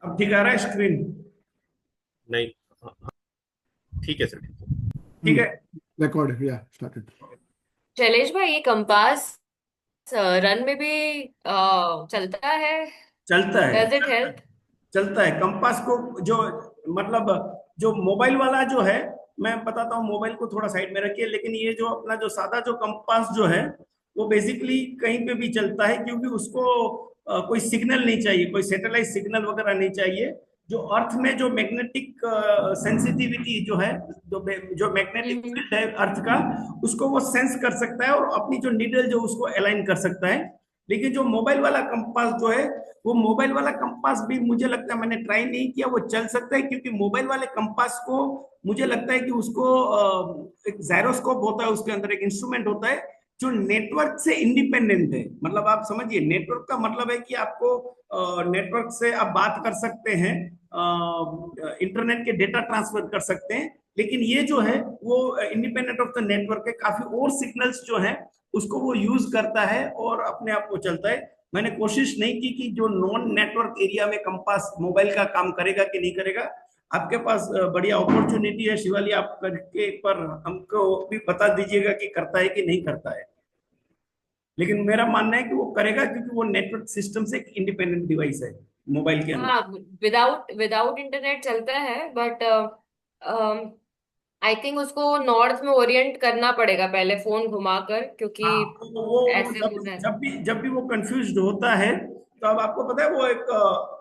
अब ठीक आ रहा है स्क्रीन? नहीं। हाँ, हाँ, ठीक है सर, ठीक है। ठीक है। रिकॉर्ड या स्टार्टेड। शैलेश भाई, ये कंपास रन में भी चलता है? चलता है। Does it help? चलता है कंपास को। जो मतलब जो मोबाइल वाला जो है, मैं बताता हूँ, मोबाइल को थोड़ा साइड में रखिए, लेकिन ये जो अपना जो सादा जो कंपास जो है, वो बेसिकली कहीं पे भी चलता है, क्योंकि उसको कोई सिग्नल नहीं चाहिए, कोई सैटेलाइट सिग्नल वगैरह नहीं चाहिए। जो अर्थ में जो मैग्नेटिक सेंसिटिविटी जो है, जो मैग्नेटिक हम्म। फील्ड है अर्थ का, उसको वो सेंस कर सकता है और अपनी जो नीडल जो उसको अलाइन कर सकता है। लेकिन जो मोबाइल वाला कंपास जो है, वो मोबाइल वाला कंपास भी मुझे लगता है, मैंने ट्राई नहीं किया, वो चल सकता है, क्योंकि मोबाइल वाले कंपास को मुझे लगता है कि उसको एक जायरोस्कोप होता है, उसके अंदर एक इंस्ट्रूमेंट होता है जो नेटवर्क से इंडिपेंडेंट है। मतलब आप समझिए, नेटवर्क का मतलब है कि आपको नेटवर्क से आप बात कर सकते हैं, इंटरनेट के डेटा ट्रांसफर कर सकते हैं, लेकिन ये जो है वो इंडिपेंडेंट ऑफ द नेटवर्क है। काफी और सिग्नल्स जो है उसको वो यूज करता है और अपने आप वो चलता है। मैंने कोशिश नहीं की कि जो नॉन नेटवर्क एरिया में कंपास मोबाइल का काम करेगा कि नहीं करेगा। आपके पास बढ़िया अपॉर्चुनिटी है शिवाली, आप करके एक बार हमको भी बता दीजिएगा कि करता है कि नहीं करता है। लेकिन मेरा मानना है कि वो करेगा, क्योंकि वो नेटवर्क सिस्टम से एक इंडिपेंडेंट डिवाइस है मोबाइल के अंदर। हाँ, विदाउट विदाउट इंटरनेट चलता है, बट आई थिंक उसको नॉर्थ में ओरिएंट करना पड़ेगा पहले फोन घुमाकर, क्योंकि हाँ, तो वो ऐसे जब होना है। जब भी वो कंफ्यूज होता है, तो अब आपको पता है वो एक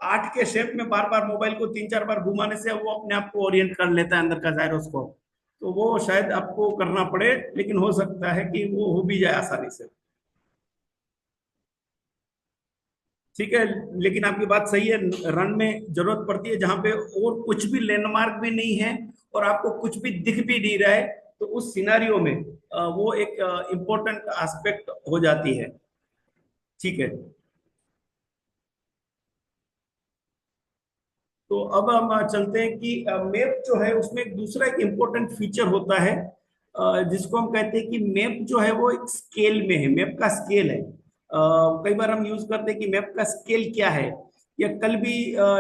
आर्ट के शेप में बार बार मोबाइल को 3-4 बार घुमाने से वो अपने आप को ओरिएंट कर लेता है अंदर का जायरोस्कोप। तो वो शायद आपको करना पड़े, लेकिन हो सकता है कि वो हो भी जाए आसानी से। ठीक है। लेकिन आपकी बात सही है, रन में जरूरत पड़ती है जहां पे और कुछ भी लैंडमार्क भी नहीं है और आपको कुछ भी दिख भी नहीं रहा है, तो उस सिनारियो में वो एक इम्पोर्टेंट एस्पेक्ट हो जाती है। ठीक है। तो अब हम चलते हैं कि मैप जो है उसमें एक दूसरा एक इम्पोर्टेंट फीचर होता है, जिसको हम कहते हैं कि मैप जो है वो एक स्केल में है, मैप का स्केल है। कई बार हम यूज करते हैं कि मैप का स्केल क्या है। या कल भी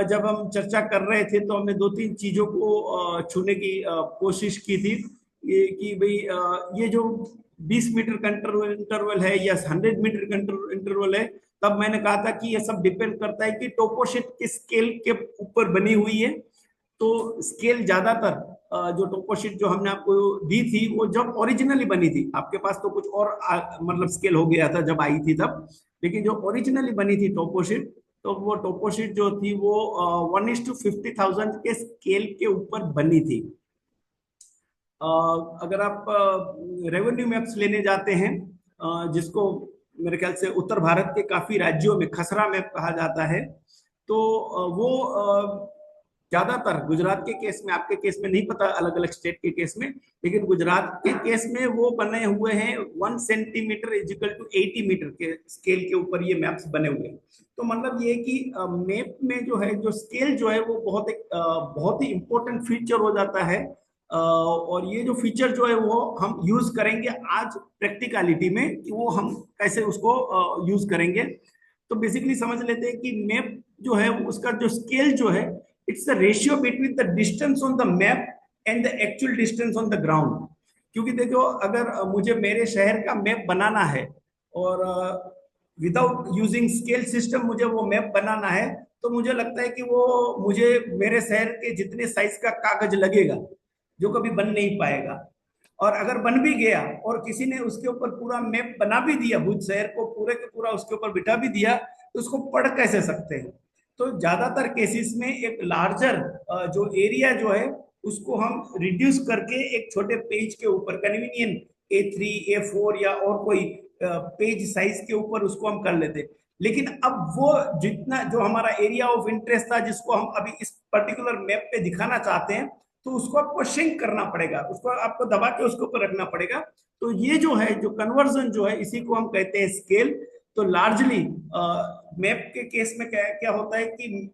जब हम चर्चा कर रहे थे, तो हमने 2-3 चीजों को छूने की कोशिश की थी। ये कि भाई ये जो 20 मीटर का इंटरवल है या 100 मीटर का इंटरवल है, तब मैंने कहा था कि ये सब डिपेंड करता है कि टोपोशीट किस स्केल के ऊपर बनी हुई है। तो स्केल ज्यादातर जो टोपोशीट जो हमने आपको दी थी, वो जब ओरिजिनली बनी थी, आपके पास तो कुछ और मतलब स्केल हो गया था जब आई थी तब, लेकिन जो ओरिजिनली बनी थी टोपोशीट, तो वो टोपोशीट जो थी वो 1:50,000 के स्केल के ऊपर बनी थी। अ, अगर आप रेवेन्यू मैप्स लेने जाते हैं, जिसको मेरे ख्याल से उत्तर भारत के काफी राज्यों में खसरा मैप कहा जाता है, तो वो ज्यादातर गुजरात के केस में, आपके केस में नहीं पता, अलग अलग स्टेट के केस में, लेकिन गुजरात के केस में वो बने हुए हैं 1 सेंटीमीटर इजिकल टू 80 मीटर के स्केल के ऊपर ये मैप्स बने हुए हैं। तो मतलब ये कि मैप में जो है, जो स्केल जो है वो बहुत ही इंपॉर्टेंट फीचर हो जाता है। और ये जो फीचर जो है वो हम यूज करेंगे आज प्रैक्टिकलिटी में, कि वो हम कैसे उसको यूज करेंगे। तो बेसिकली समझ लेते हैं कि मैप जो है उसका जो स्केल जो है, it's the ratio between the distance on the map and the actual distance on the ground. क्योंकि देखो, अगर मुझे मेरे शहर का मैप बनाना है और विदाउट यूजिंग स्केल सिस्टम मुझे वो मैप बनाना है, तो मुझे लगता है कि वो मुझे मेरे शहर के जितने साइज का कागज लगेगा, जो कभी बन नहीं पाएगा। और अगर बन भी गया और किसी ने उसके ऊपर पूरा मैप बना भी दिया, भुज शहर को पूरे के पूरा उसके ऊपर बिठा भी दिया, तो उसको पढ़ कैसे सकते हैं। तो ज्यादातर केसेस में एक लार्जर जो एरिया जो है, उसको हम रिड्यूस करके एक छोटे पेज के ऊपर, कन्वीनियंट A3 A4 या और कोई पेज साइज के ऊपर उसको हम कर लेते। लेकिन अब वो जितना जो हमारा एरिया ऑफ इंटरेस्ट था, जिसको हम अभी इस पर्टिकुलर मैप पे दिखाना चाहते हैं, तो उसको आपको श्रिंक करना पड़ेगा, उसको आपको दबा के उसके ऊपर रखना पड़ेगा। तो ये जो है, जो कन्वर्जन जो है, इसी को हम कहते हैं स्केल। तो लार्जली मैप के केस में क्या क्या होता है कि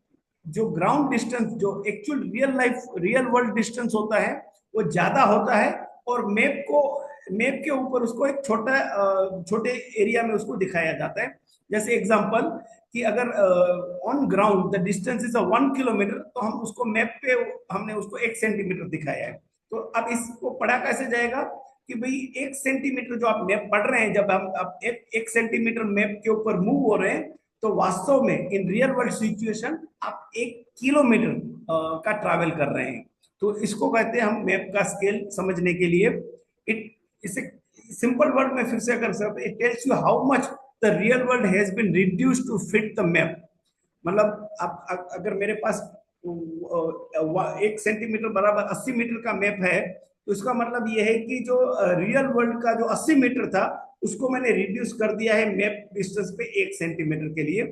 जो ग्राउंड डिस्टेंस, जो actual real life real world distance होता है, वो ज्यादा होता है। और मैप को मैप के ऊपर उसको एक छोटे एरिया में उसको दिखाया जाता है। जैसे एग्जांपल कि अगर on ground the distance is 1 kilometre, तो हम उसको मैप पे हमने उसको 1 सेंटीमीटर दिखाया है। तो अब इसको पढ़ा कैसे जाएगा कि भाई 1 सेंटीमीटर जो आप मैप पढ़ रहे हैं, जब हम आप 1 सेंटीमीटर मैप के ऊपर मूव हो रहे हैं, तो वास्तव में इन रियल वर्ल्ड सिचुएशन आप 1 किलोमीटर का ट्रैवल कर रहे हैं। तो इसको कहते हैं हम मैप का स्केल समझने के लिए। इट इसे सिंपल वर्ड में फिर से अगर सब, it tells you how much the real world has been reduced to fit the map. मतलब आप अगर मेरे पास 1 सेंटीमीटर बराबर 80 मीटर का मैप है, तो इसका मतलब यह है कि जो रियल वर्ल्ड का जो 80 मीटर था, उसको मैंने रिड्यूस कर दिया है मैप डिस्टेंस पे 1 सेंटीमीटर के लिए।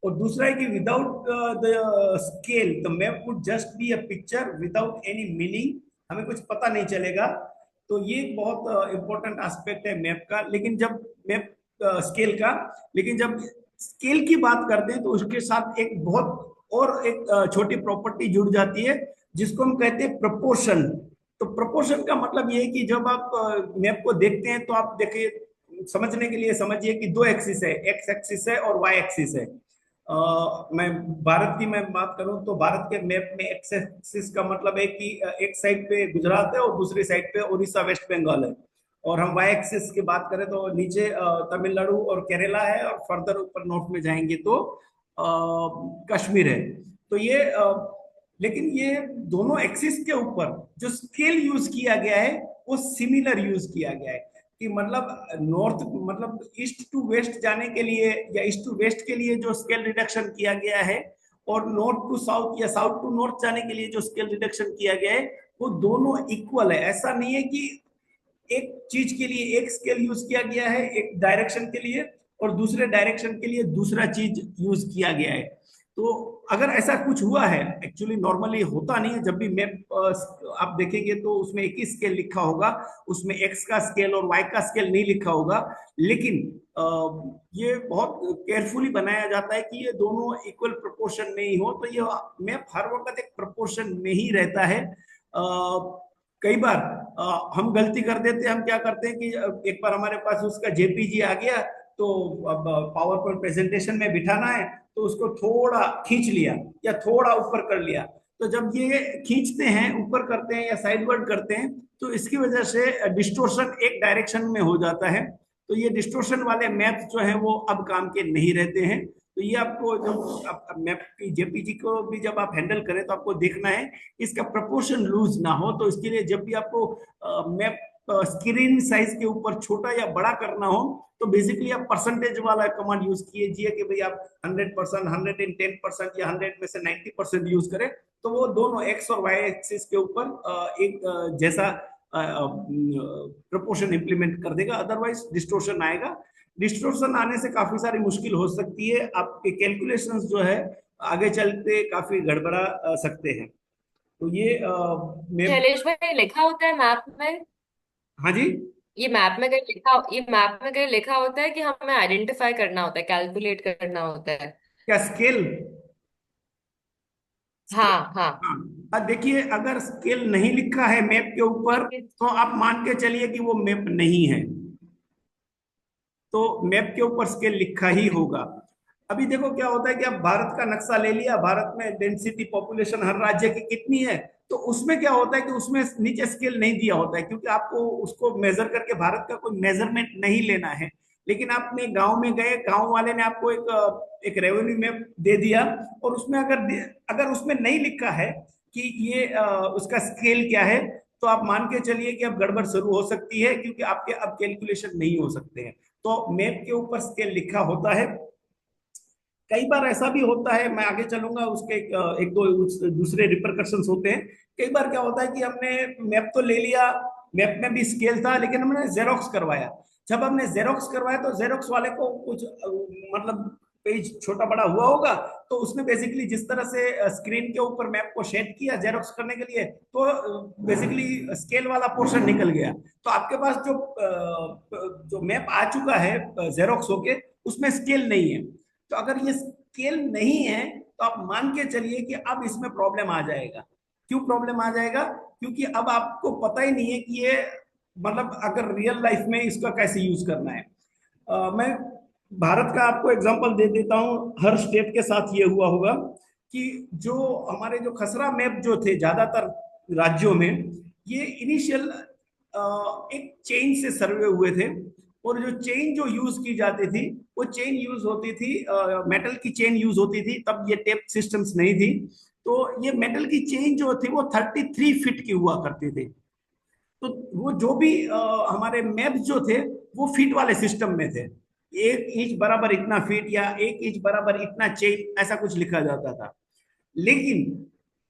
और दूसरा है कि without the scale the map would just be a picture without any meaning, हमें कुछ पता नहीं चलेगा। तो ये बहुत इंपॉर्टेंट एस्पेक्ट है मैप का। लेकिन जब मैप स्केल का, लेकिन जब स्केल की बात करते हैं तो उसके साथ एक बहुत और एक छोटी प्रॉपर्टी जुड़ जाती है, जिसको हम कहते हैं प्रपोर्शन। तो प्रपोर्शन का मतलब ये है कि जब आप मैप को देखते हैं तो आप देखिए, समझने के लिए समझिए कि दो एक्सिस है, एक्स एक्सिस है और वाई एक्सिस है। मैं भारत की मैं बात करूं तो भारत के मैप में एक्स एक्सिस का मतलब है कि एक साइड पे गुजरात है और दूसरी साइड पे उड़ीसा वेस्ट बंगाल है। और हम वाई एक्सिस की बात करें तो नीचे तमिलनाडु और केरला है, और फर्दर ऊपर नॉर्थ में जाएंगे तो कश्मीर है। तो ये लेकिन ये दोनों एक्सिस के ऊपर जो स्केल यूज किया गया है वो सिमिलर यूज किया गया है। कि मतलब नॉर्थ मतलब ईस्ट टू वेस्ट जाने के लिए या ईस्ट टू वेस्ट के लिए जो स्केल रिडक्शन किया गया है, और नॉर्थ टू साउथ या साउथ टू नॉर्थ जाने के लिए जो स्केल रिडक्शन किया गया है, वो दोनों इक्वल है। ऐसा नहीं है कि एक चीज के लिए एक स्केल यूज किया गया है एक डायरेक्शन के लिए, और दूसरे डायरेक्शन के लिए दूसरा चीज यूज किया गया है। तो अगर ऐसा कुछ हुआ है, एक्चुअली नॉर्मली होता नहीं है, जब भी मैप आप देखेंगे तो उसमें एक ही स्केल लिखा होगा, उसमें एक्स का स्केल और वाई का स्केल नहीं लिखा होगा। लेकिन ये बहुत केयरफुली बनाया जाता है कि ये दोनों इक्वल प्रोपोर्शन में ही हो। तो ये मैप हर वक्त एक प्रोपोर्शन में ही रहता है। कई बार हम गलती कर देते हैं, हम क्या करते हैं कि एक बार हमारे पास उसका जेपीजी आ गया, तो अब पावर पॉइंट प्रेजेंटेशन में बिठाना है, तो उसको थोड़ा खींच लिया या थोड़ा ऊपर कर लिया। तो जब ये खींचते हैं, ऊपर करते हैं या साइडवर्ड करते हैं, तो इसकी वजह से डिस्टोर्शन एक डायरेक्शन में हो जाता है। तो ये डिस्टोर्शन वाले मैप्स जो है वो अब काम के नहीं रहते हैं। तो ये आपको जब मैप की जेपीजी को भी जब आप हैंडल करें तो आपको देखना है इसका प्रपोर्शन लूज ना हो। तो इसके लिए जब भी आपको मैप स्क्रीन साइज के ऊपर छोटा या बड़ा करना हो, तो बेसिकली आप परसेंटेज वाला कमांड यूज कीजिए कि भाई आप 100%, 110% या 100 में से 90% यूज करें। तो वो दोनों एक्स और वाई एक्सिस के ऊपर एक जैसा प्रपोर्शन इंप्लीमेंट कर देगा, अदरवाइज डिस्टोर्शन आएगा। डिस्टोर्शन आने से काफी सारी मुश्किल हो सकती है, आपके कैलकुलेशंस जो है आगे चलते काफी गड़बड़ा सकते हैं। तो ये शैलेश भाई, लिखा होता है मैप में, हाँ जी। ये मैप में कहीं लिखा होता है कि हमें आइडेंटिफाई करना होता है, कैलकुलेट करना होता है? क्या स्केल? हाँ हाँ। हाँ, अब देखिए, अगर स्केल नहीं लिखा है मैप के ऊपर, तो आप मान के चलिए कि वो मैप नहीं है। तो मैप के ऊपर स्केल लिखा ही ओके। होगा। अभी देखो क्या होता है कि अब भारत का नक्शा ले लिया, भारत में डेंसिटी पॉपुलेशन हर राज्य की कितनी है, तो उसमें क्या होता है कि उसमें नीचे स्केल नहीं दिया होता है, क्योंकि आपको उसको मेजर करके भारत का कोई मेजरमेंट नहीं लेना है। लेकिन आपने गांव में गए, गांव वाले ने आपको एक रेवेन्यू मैप दे दिया, और उसमें अगर अगर उसमें नहीं लिखा है कि ये उसका स्केल क्या है, तो आप मान के चलिए कि अब गड़बड़ शुरू हो सकती है, क्योंकि आपके अब कैलकुलेशन नहीं हो सकते हैं। तो मैप के ऊपर स्केल लिखा होता है। कई बार ऐसा भी होता है, मैं आगे चलूंगा, उसके एक दो दूसरे रिपरकशंस होते हैं। कई बार क्या होता है कि हमने मैप तो ले लिया, मैप में भी स्केल था, लेकिन हमने जेरोक्स करवाया। जब हमने जेरोक्स करवाया तो जेरोक्स वाले को कुछ मतलब पेज छोटा बड़ा हुआ होगा, तो उसने बेसिकली जिस तरह से स्क्रीन के ऊपर मैप को शेड किया जेरोक्स करने के लिए, तो बेसिकली स्केल वाला पोर्शन निकल गया। तो आपके पास जो मैप आ चुका है जेरोक्स होके, उसमें स्केल नहीं है। तो अगर ये स्केल नहीं है, तो आप मान के चलिए कि अब इसमें प्रॉब्लम आ जाएगा। क्यों प्रॉब्लम आ जाएगा? क्योंकि अब आपको पता ही नहीं है कि ये मतलब अगर रियल लाइफ में इसका कैसे यूज करना है। मैं भारत का आपको एग्जांपल दे देता हूँ। हर स्टेट के साथ ये हुआ होगा कि जो हमारे जो खसरा मैप जो थे ज्यादातर राज्यों में, ये इनिशियल एक चेन से सर्वे हुए थे। और जो चेन जो यूज की जाती थी, वो चेन यूज होती थी, मेटल की चेन यूज होती थी, तब ये टेप सिस्टम्स नहीं थी। तो ये मेटल की चेन जो थी वो 33 फीट की हुआ करती थी। तो वो जो भी हमारे मैप जो थे वो फीट वाले सिस्टम में थे। 1 इंच बराबर इतना फीट या 1 इंच बराबर इतना चेन, ऐसा कुछ लिखा जाता था। लेकिन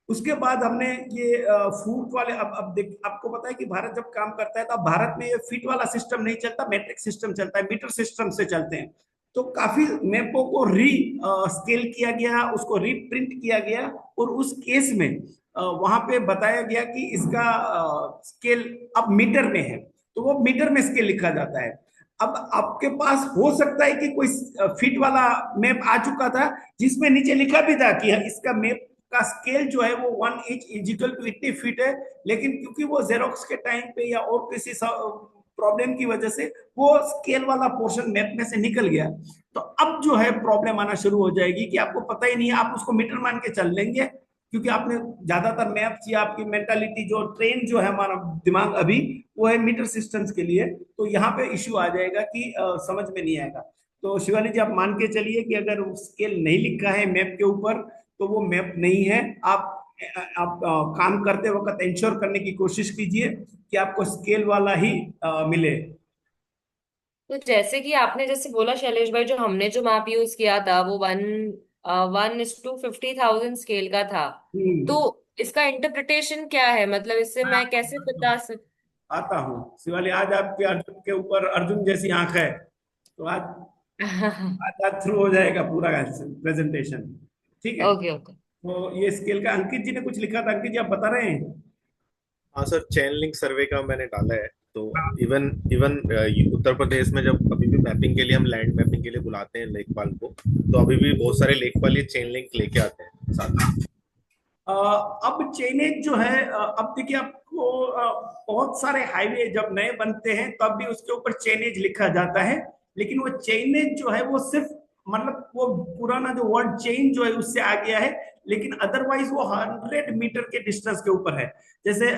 उसके बाद हमने ये फूट वाले, अब देख, आपको पता है कि भारत जब काम करता है तो अब भारत में ये फीट वाला सिस्टम नहीं चलता, मैट्रिक सिस्टम चलता है, मीटर सिस्टम से चलते हैं। तो काफी मैपों को री स्केल किया गया, उसको रीप्रिंट किया गया। और उस केस में वहां पे बताया गया कि इसका स्केल अब मीटर में है, तो वो मीटर में स्केल लिखा जाता है। अब आपके पास हो सकता है कि कोई फीट वाला मैप आ चुका था जिसमें नीचे लिखा भी था कि इसका मैप का स्केल जो है वो 1 इंच इजिकल टू इतनी फीट है। लेकिन क्योंकि वो जेरोक्स के टाइम पे या और किसी प्रॉब्लम की वजह से वो स्केल वाला पोर्शन मैप में से निकल गया। तो अब जो है प्रॉब्लम आना शुरू हो जाएगी कि आपको पता ही नहीं है, आप उसको मीटर मान के चल लेंगे क्योंकि आपने ज्यादातर मैप्स या आपकी मेंटालिटी जो ट्रेन जो है हमारा दिमाग अभी, वो है मीटर सिस्टम्स के लिए। तो यहाँ पे इश्यू आ जाएगा कि समझ में नहीं आएगा। तो शिवानी जी, आप मान के चलिए कि अगर स्केल नहीं लिखा है मैप के ऊपर तो वो मैप नहीं है। आप काम करते वक्त इंश्योर करने की कोशिश कीजिए कि आपको स्केल वाला ही मिले। तो जैसे कि आपने जैसे बोला शैलेश भाई, जो हमने जो मैप यूज किया था वो 1:50,000 स्केल का था। तो हम्म। इसका इंटरप्रिटेशन क्या है, मतलब इससे मैं कैसे बता सक। आता हूँ शिवाली, आज आपके अर्जुन के ऊपर अर्जुन जैसी आंख है, तो आज थ्रू हो जाएगा पूरा प्रेजेंटेशन। ठीक है। Okay okay. तो ये स्केल का अंकित जी ने कुछ लिखा था, अंकित जी आप बता रहे हैं। हाँ सर, चेन लिंक सर्वे का मैंने डाला है। तो हाँ। इवन इवन उत्तर प्रदेश में जब अभी भी मैपिंग के लिए हम लैंड मैपिंग के लिए बुलाते हैं लेखपाल को, तो अभी भी बहुत सारे लेखपाल ये चेन लिंक लेके आते हैं साथ में। अब चेनेज जो है, अब देखिए आपको बहुत सारे हाईवे जब नए बनते हैं तब भी उसके ऊपर चेनेज लिखा जाता है। लेकिन वो चेनेज जो है वो सिर्फ, मतलब वो पुराना जो वर्ड चेन जो है उससे आ गया है। लेकिन अदरवाइज वो 100 मीटर के डिस्टेंस के ऊपर है। जैसे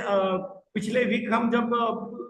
पिछले वीक हम जब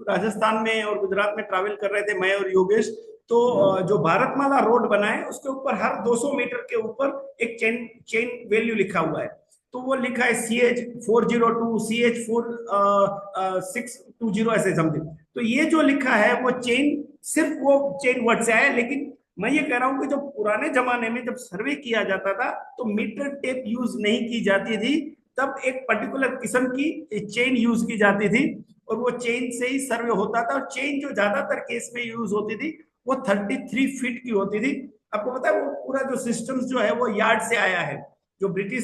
राजस्थान में और गुजरात में ट्रैवल कर रहे थे, मैं और योगेश, तो जो भारतमाला रोड बना है उसके ऊपर हर 200 मीटर के ऊपर एक चेन चेन वैल्यू लिखा हुआ है। तो वो लिखा है CH 402, CH 4620, ऐसे समथिंग। तो ये जो लिखा है वो चेन, सिर्फ वो चेन वर्ड से आया है। लेकिन मैं ये कह रहा हूं कि जो पुराने जमाने में जब सर्वे किया जाता था तो मीटर टेप यूज नहीं की जाती थी। तब एक पर्टिकुलर किस्म की चेन यूज की जाती थी और वो चेन से ही सर्वे होता था। और चेन जो ज्यादातर केस में यूज होती थी वो 33 फीट की होती थी। आपको पता है वो पूरा जो सिस्टम जो है वो यार्ड से आया है। जो ब्रिटिश,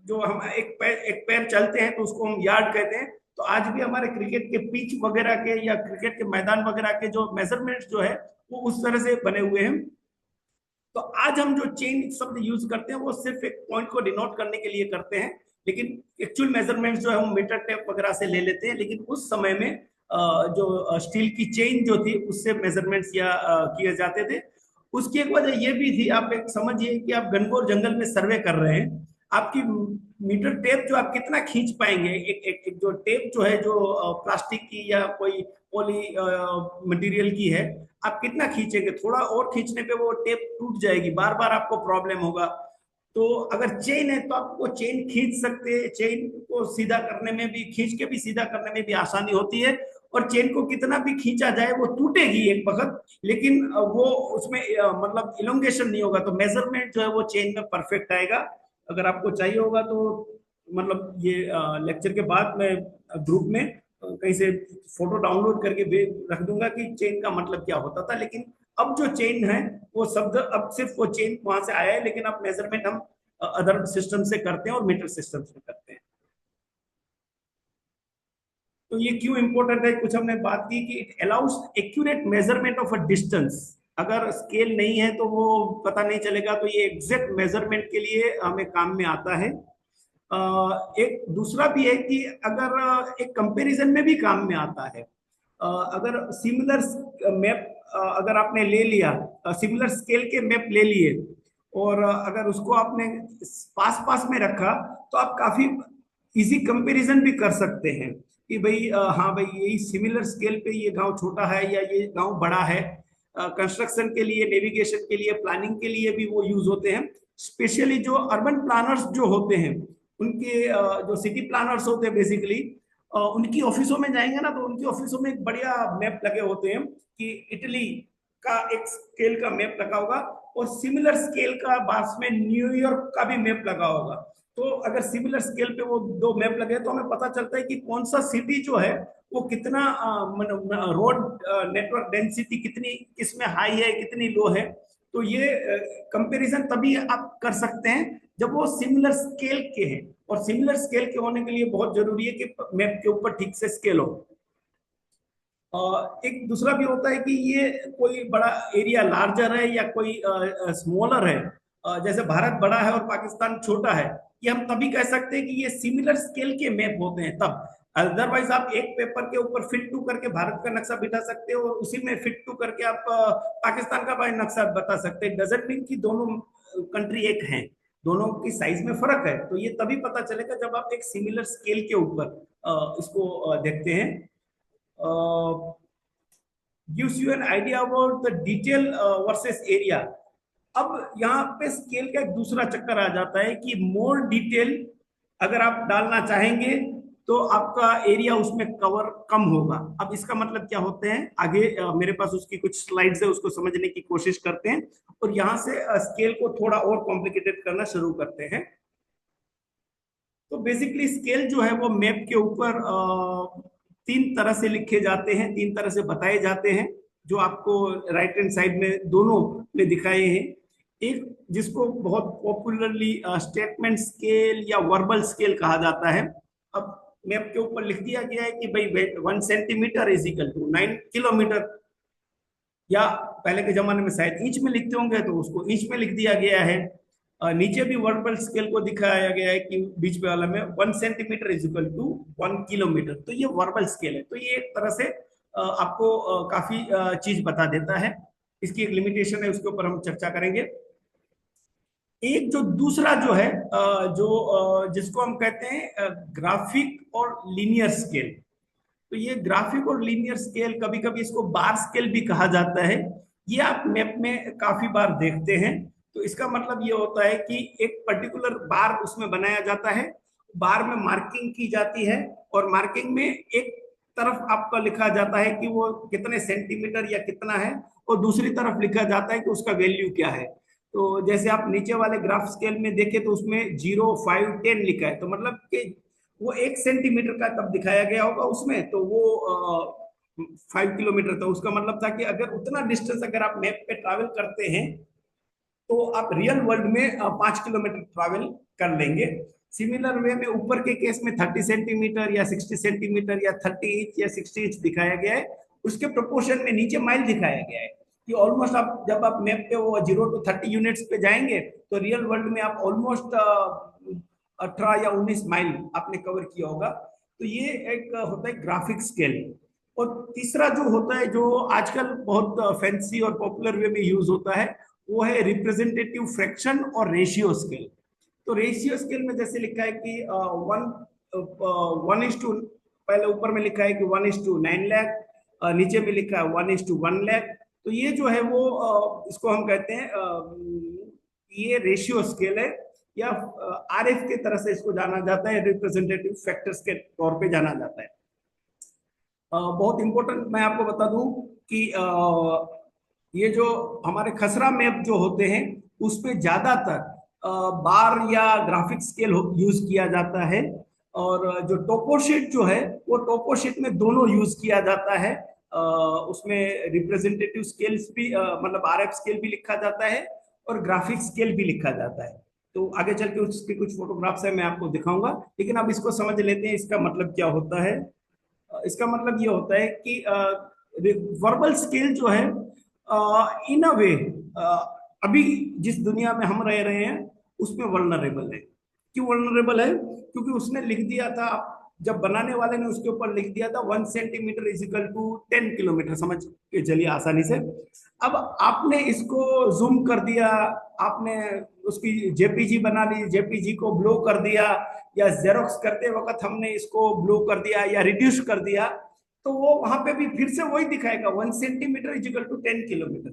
जो हम एक पैर चलते हैं तो उसको हम यार्ड कहते हैं। तो आज भी हमारे क्रिकेट के पिच वगैरह के या क्रिकेट के मैदान वगैरह के जो मेजरमेंट्स जो है वो उस तरह से बने हुए हैं। तो आज हम जो चेन शब्द यूज करते हैं वो सिर्फ एक पॉइंट को डिनोट करने के लिए करते हैं। लेकिन एक्चुअल मेजरमेंट्स जो है हम मीटर टेप वगैरह से ले लेते हैं। लेकिन उस समय में जो स्टील की चेन जो थी उससे मेजरमेंट्स या किए जाते थे। उसकी एक वजह ये भी थी, आप एक समझिए कि आप घनघोर जंगल में सर्वे कर रहे हैं। आपकी मीटर टेप जो आप कितना खींच पाएंगे, एक जो टेप जो है जो प्लास्टिक की या कोई पॉली मटेरियल की है, आप कितना खींचेंगे? थोड़ा और खींचने पे वो टेप टूट जाएगी, बार बार आपको प्रॉब्लम होगा। तो अगर चेन है तो आप वो चेन खींच सकते हैं, चेन को सीधा करने में भी, खींच के भी सीधा करने में भी आसानी होती है। और चेन को कितना भी खींचा जाए वो टूटेगी एक वक्त, लेकिन वो उसमें मतलब इलोंगेशन नहीं होगा। तो मेजरमेंट जो है वो चेन में परफेक्ट आएगा। अगर आपको चाहिए होगा तो मतलब ये लेक्चर के बाद मैं ग्रुप में कहीं से फोटो डाउनलोड करके रख दूंगा कि चेन का मतलब क्या होता था। लेकिन अब जो चेन है वो शब्द, अब सिर्फ वो चेन वहां से आया है। लेकिन अब मेजरमेंट हम अदर सिस्टम से करते हैं और मीटर सिस्टम से करते हैं। तो ये क्यों इंपॉर्टेंट है, कुछ हमने बात की कि it allow us accurate measurement of a distance. अगर स्केल नहीं है तो वो पता नहीं चलेगा। तो ये एग्जैक्ट मेजरमेंट के लिए हमें काम में आता है। एक दूसरा भी है कि अगर एक कंपैरिजन में भी काम में आता है। अगर सिमिलर मैप अगर आपने ले लिया, सिमिलर स्केल के मैप ले लिए, और अगर उसको आपने पास पास में रखा, तो आप काफी इजी कंपैरिजन भी कर सकते हैं कि भाई हाँ भाई यही सिमिलर स्केल पे ये गांव छोटा है या ये गांव बड़ा है। कंस्ट्रक्शन के लिए, नेविगेशन के लिए, प्लानिंग के लिए भी वो यूज होते हैं। स्पेशली जो अर्बन प्लानर्स जो होते हैं, उनके जो सिटी प्लानर्स होते हैं बेसिकली, उनकी ऑफिसों में जाएंगे ना, तो उनकी ऑफिसों में एक बढ़िया मैप लगे होते हैं कि इटली का एक स्केल का मैप लगा होगा, और सिमिलर स्केल का पास में न्यूयॉर्क का भी मैप लगा होगा। तो अगर सिमिलर स्केल पे वो दो मैप लगे तो हमें पता चलता है कि कौन सा सिटी जो है वो कितना रोड नेटवर्क डेंसिटी कितनी, किसमें हाई है, कितनी लो है। तो ये कंपैरिजन तभी आप कर सकते हैं जब वो सिमिलर स्केल के हैं, और सिमिलर स्केल के होने के लिए बहुत जरूरी है कि मैप के ऊपर ठीक से स्केल हो। एक दूसरा भी होता है कि ये कोई बड़ा एरिया लार्जर है या कोई स्मॉलर है, जैसे भारत बड़ा है और पाकिस्तान छोटा है, ये हम तभी कह सकते हैं कि ये सिमिलर स्केल के मैप होते हैं तब। अदरवाइज आप एक पेपर के ऊपर फिट टू करके भारत का नक्शा बिठा सकते हो और उसी में फिट टू करके आप पाकिस्तान का नक्शा बता सकते हैं। डजंट मीन कि दोनों कंट्री एक हैं, दोनों की साइज में फर्क है। तो ये तभी पता चलेगा जब आप एक सिमिलर स्केल के ऊपर इसको देखते हैं। gives you an idea about the detail versus area। अब यहाँ पे स्केल का एक दूसरा चक्कर आ जाता है कि मोर डिटेल अगर आप डालना चाहेंगे तो आपका एरिया उसमें कवर कम होगा। अब इसका मतलब क्या होते हैं, आगे मेरे पास उसकी कुछ स्लाइड्स है, उसको समझने की कोशिश करते हैं और यहाँ से स्केल को थोड़ा और कॉम्प्लिकेटेड करना शुरू करते हैं। तो बेसिकली स्केल जो है वो मैप के ऊपर तीन तरह से लिखे जाते हैं, तीन तरह से बताए जाते हैं, जो आपको राइट हैंड साइड में दोनों में दिखाए हैं। एक जिसको बहुत पॉपुलरली स्टेटमेंट स्केल या वर्बल स्केल कहा जाता है। अब मैप के ऊपर लिख दिया गया है कि भाई 1 centimetre is equal to 9 kilometre, या पहले के जमाने में शायद इंच में लिखते होंगे तो उसको इंच में लिख दिया गया है। नीचे भी वर्बल स्केल को दिखाया गया है कि बीच में वाला में 1 centimetre is equal to 1 kilometre. तो ये वर्बल स्केल है। तो ये एक तरह से आपको काफी चीज बता देता है। इसकी एक लिमिटेशन है, उसके ऊपर हम चर्चा करेंगे। एक जो दूसरा जो है जिसको हम कहते हैं ग्राफिक और लीनियर स्केल। तो ये ग्राफिक और लीनियर स्केल, कभी कभी इसको बार स्केल भी कहा जाता है, ये आप मैप में काफी बार देखते हैं। तो इसका मतलब ये होता है कि एक पर्टिकुलर बार उसमें बनाया जाता है, बार में मार्किंग की जाती है और मार्किंग में एक तरफ आपका लिखा जाता है कि वो कितने सेंटीमीटर या कितना है, और दूसरी तरफ लिखा जाता है कि उसका वैल्यू क्या है। तो जैसे आप नीचे वाले ग्राफ स्केल में देखें तो उसमें 0, 5, 10 लिखा है, तो मतलब कि वो 1 सेंटीमीटर का तब दिखाया गया होगा उसमें, तो वो 5 किलोमीटर था। उसका मतलब था कि अगर उतना डिस्टेंस अगर आप मैप पे ट्रैवल करते हैं तो आप रियल वर्ल्ड में 5 किलोमीटर ट्रैवल कर लेंगे। सिमिलर वे में ऊपर के केस में 30 सेंटीमीटर या 60 सेंटीमीटर या 30 इंच या 60 इंच दिखाया गया है। उसके प्रोपोर्शन में नीचे माइल दिखाया गया है कि ऑलमोस्ट आप जब आप मैप पे वो 0 to 30 यूनिट्स पे जाएंगे तो रियल वर्ल्ड में आप ऑलमोस्ट 18 या 19 माइल आपने कवर किया होगा। तो ये एक होता है ग्राफिक स्केल। और तीसरा जो होता है, जो आजकल बहुत फैंसी और पॉपुलर वे में यूज होता है, वो है रिप्रेजेंटेटिव फ्रैक्शन और रेशियो स्केल। तो रेशियो स्केल में जैसे लिखा है कि 1:, पहले ऊपर में लिखा है कि 1:9 लाख, नीचे में लिखा है 1:1 लाख। तो ये जो है वो इसको हम कहते हैं ये रेशियो स्केल है, या आरएफ के तरह से इसको जाना जाता है, रिप्रेजेंटेटिव फैक्टर्स के तौर पे जाना जाता है। बहुत इंपॉर्टेंट मैं आपको बता दूं कि ये जो हमारे खसरा मैप जो होते हैं उसमें ज्यादातर बार या ग्राफिक स्केल यूज किया जाता है, और जो टोपोशीट जो है वो टोपोशीट में दोनों यूज किया जाता है। उसमें रिप्रेजेंटेटिव स्केल्स भी मतलब आरएफ स्केल भी लिखा जाता है और ग्राफिक स्केल भी लिखा जाता है। तो आगे चल के उसके कुछ फोटोग्राफ्स है, मैं आपको दिखाऊंगा, लेकिन अब इसको समझ लेते हैं इसका मतलब क्या होता है। इसका मतलब ये होता है कि वर्बल स्केल जो है इन अ वे अभी जिस दुनिया में हम रह रहे हैं उसमें वल्नरेबल है। क्यों वल्नरेबल है? क्योंकि उसने लिख दिया था जब बनाने वाले ने उसके ऊपर लिख दिया था 1 centimetre is equal to 10 kilometre, समझ के चलिए आसानी से। अब आपने इसको जूम कर दिया, आपने उसकी जेपीजी बना ली, जेपीजी को ब्लो कर दिया, या जेरोक्स करते वक्त हमने इसको ब्लो कर दिया या रिड्यूस कर दिया, तो वो वहां पे भी फिर से वही दिखाएगा 1 centimetre is equal to 10 kilometre.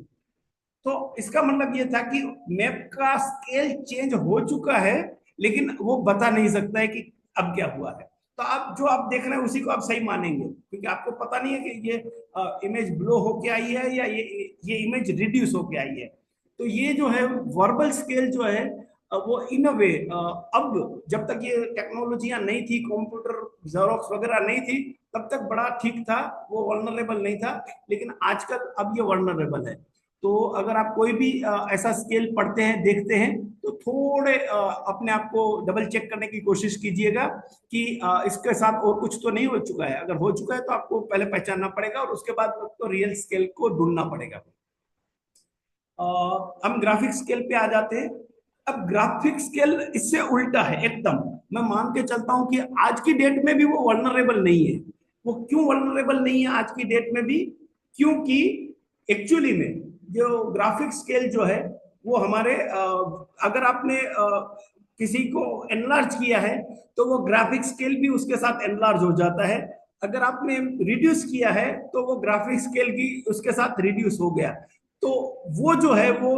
तो इसका मतलब ये था कि मैप का स्केल चेंज हो चुका है, लेकिन वो बता नहीं सकता है कि अब क्या हुआ है। तो आप जो आप देख रहे हैं उसी को आप सही मानेंगे, क्योंकि आपको पता नहीं है कि ये इमेज ब्लो होके आई है या ये इमेज रिड्यूस होके आई है। तो ये जो है वर्बल स्केल जो है वो इन अ वे, अब जब तक ये टेक्नोलॉजियां नहीं थी, कंप्यूटर जेरोक्स वगैरह नहीं थी, तब तक बड़ा ठीक था, वो वल्नरेबल नहीं था। लेकिन आजकल अब ये वल्नरेबल है। तो अगर आप कोई भी ऐसा स्केल पढ़ते हैं, देखते हैं, तो थोड़े अपने आप को डबल चेक करने की कोशिश कीजिएगा कि इसके साथ और कुछ तो नहीं हो चुका है। अगर हो चुका है तो आपको पहले पहचानना पड़ेगा और उसके बाद तो रियल स्केल को ढूंढना पड़ेगा। हम ग्राफिक स्केल पे आ जाते हैं। अब ग्राफिक स्केल इससे उल्टा है एकदम। मैं मान के चलता हूं कि आज की डेट में भी वो वल्नरेबल नहीं है। वो क्यों वल्नरेबल नहीं है आज की डेट में भी? क्योंकि एक्चुअली में जो ग्राफिक स्केल जो है वो हमारे अगर आपने किसी को एनलार्ज किया है तो वो ग्राफिक स्केल भी उसके साथ एनलार्ज हो जाता है। अगर आपने रिड्यूस किया है तो वो ग्राफिक स्केल भी उसके साथ रिड्यूस हो गया। तो वो जो है वो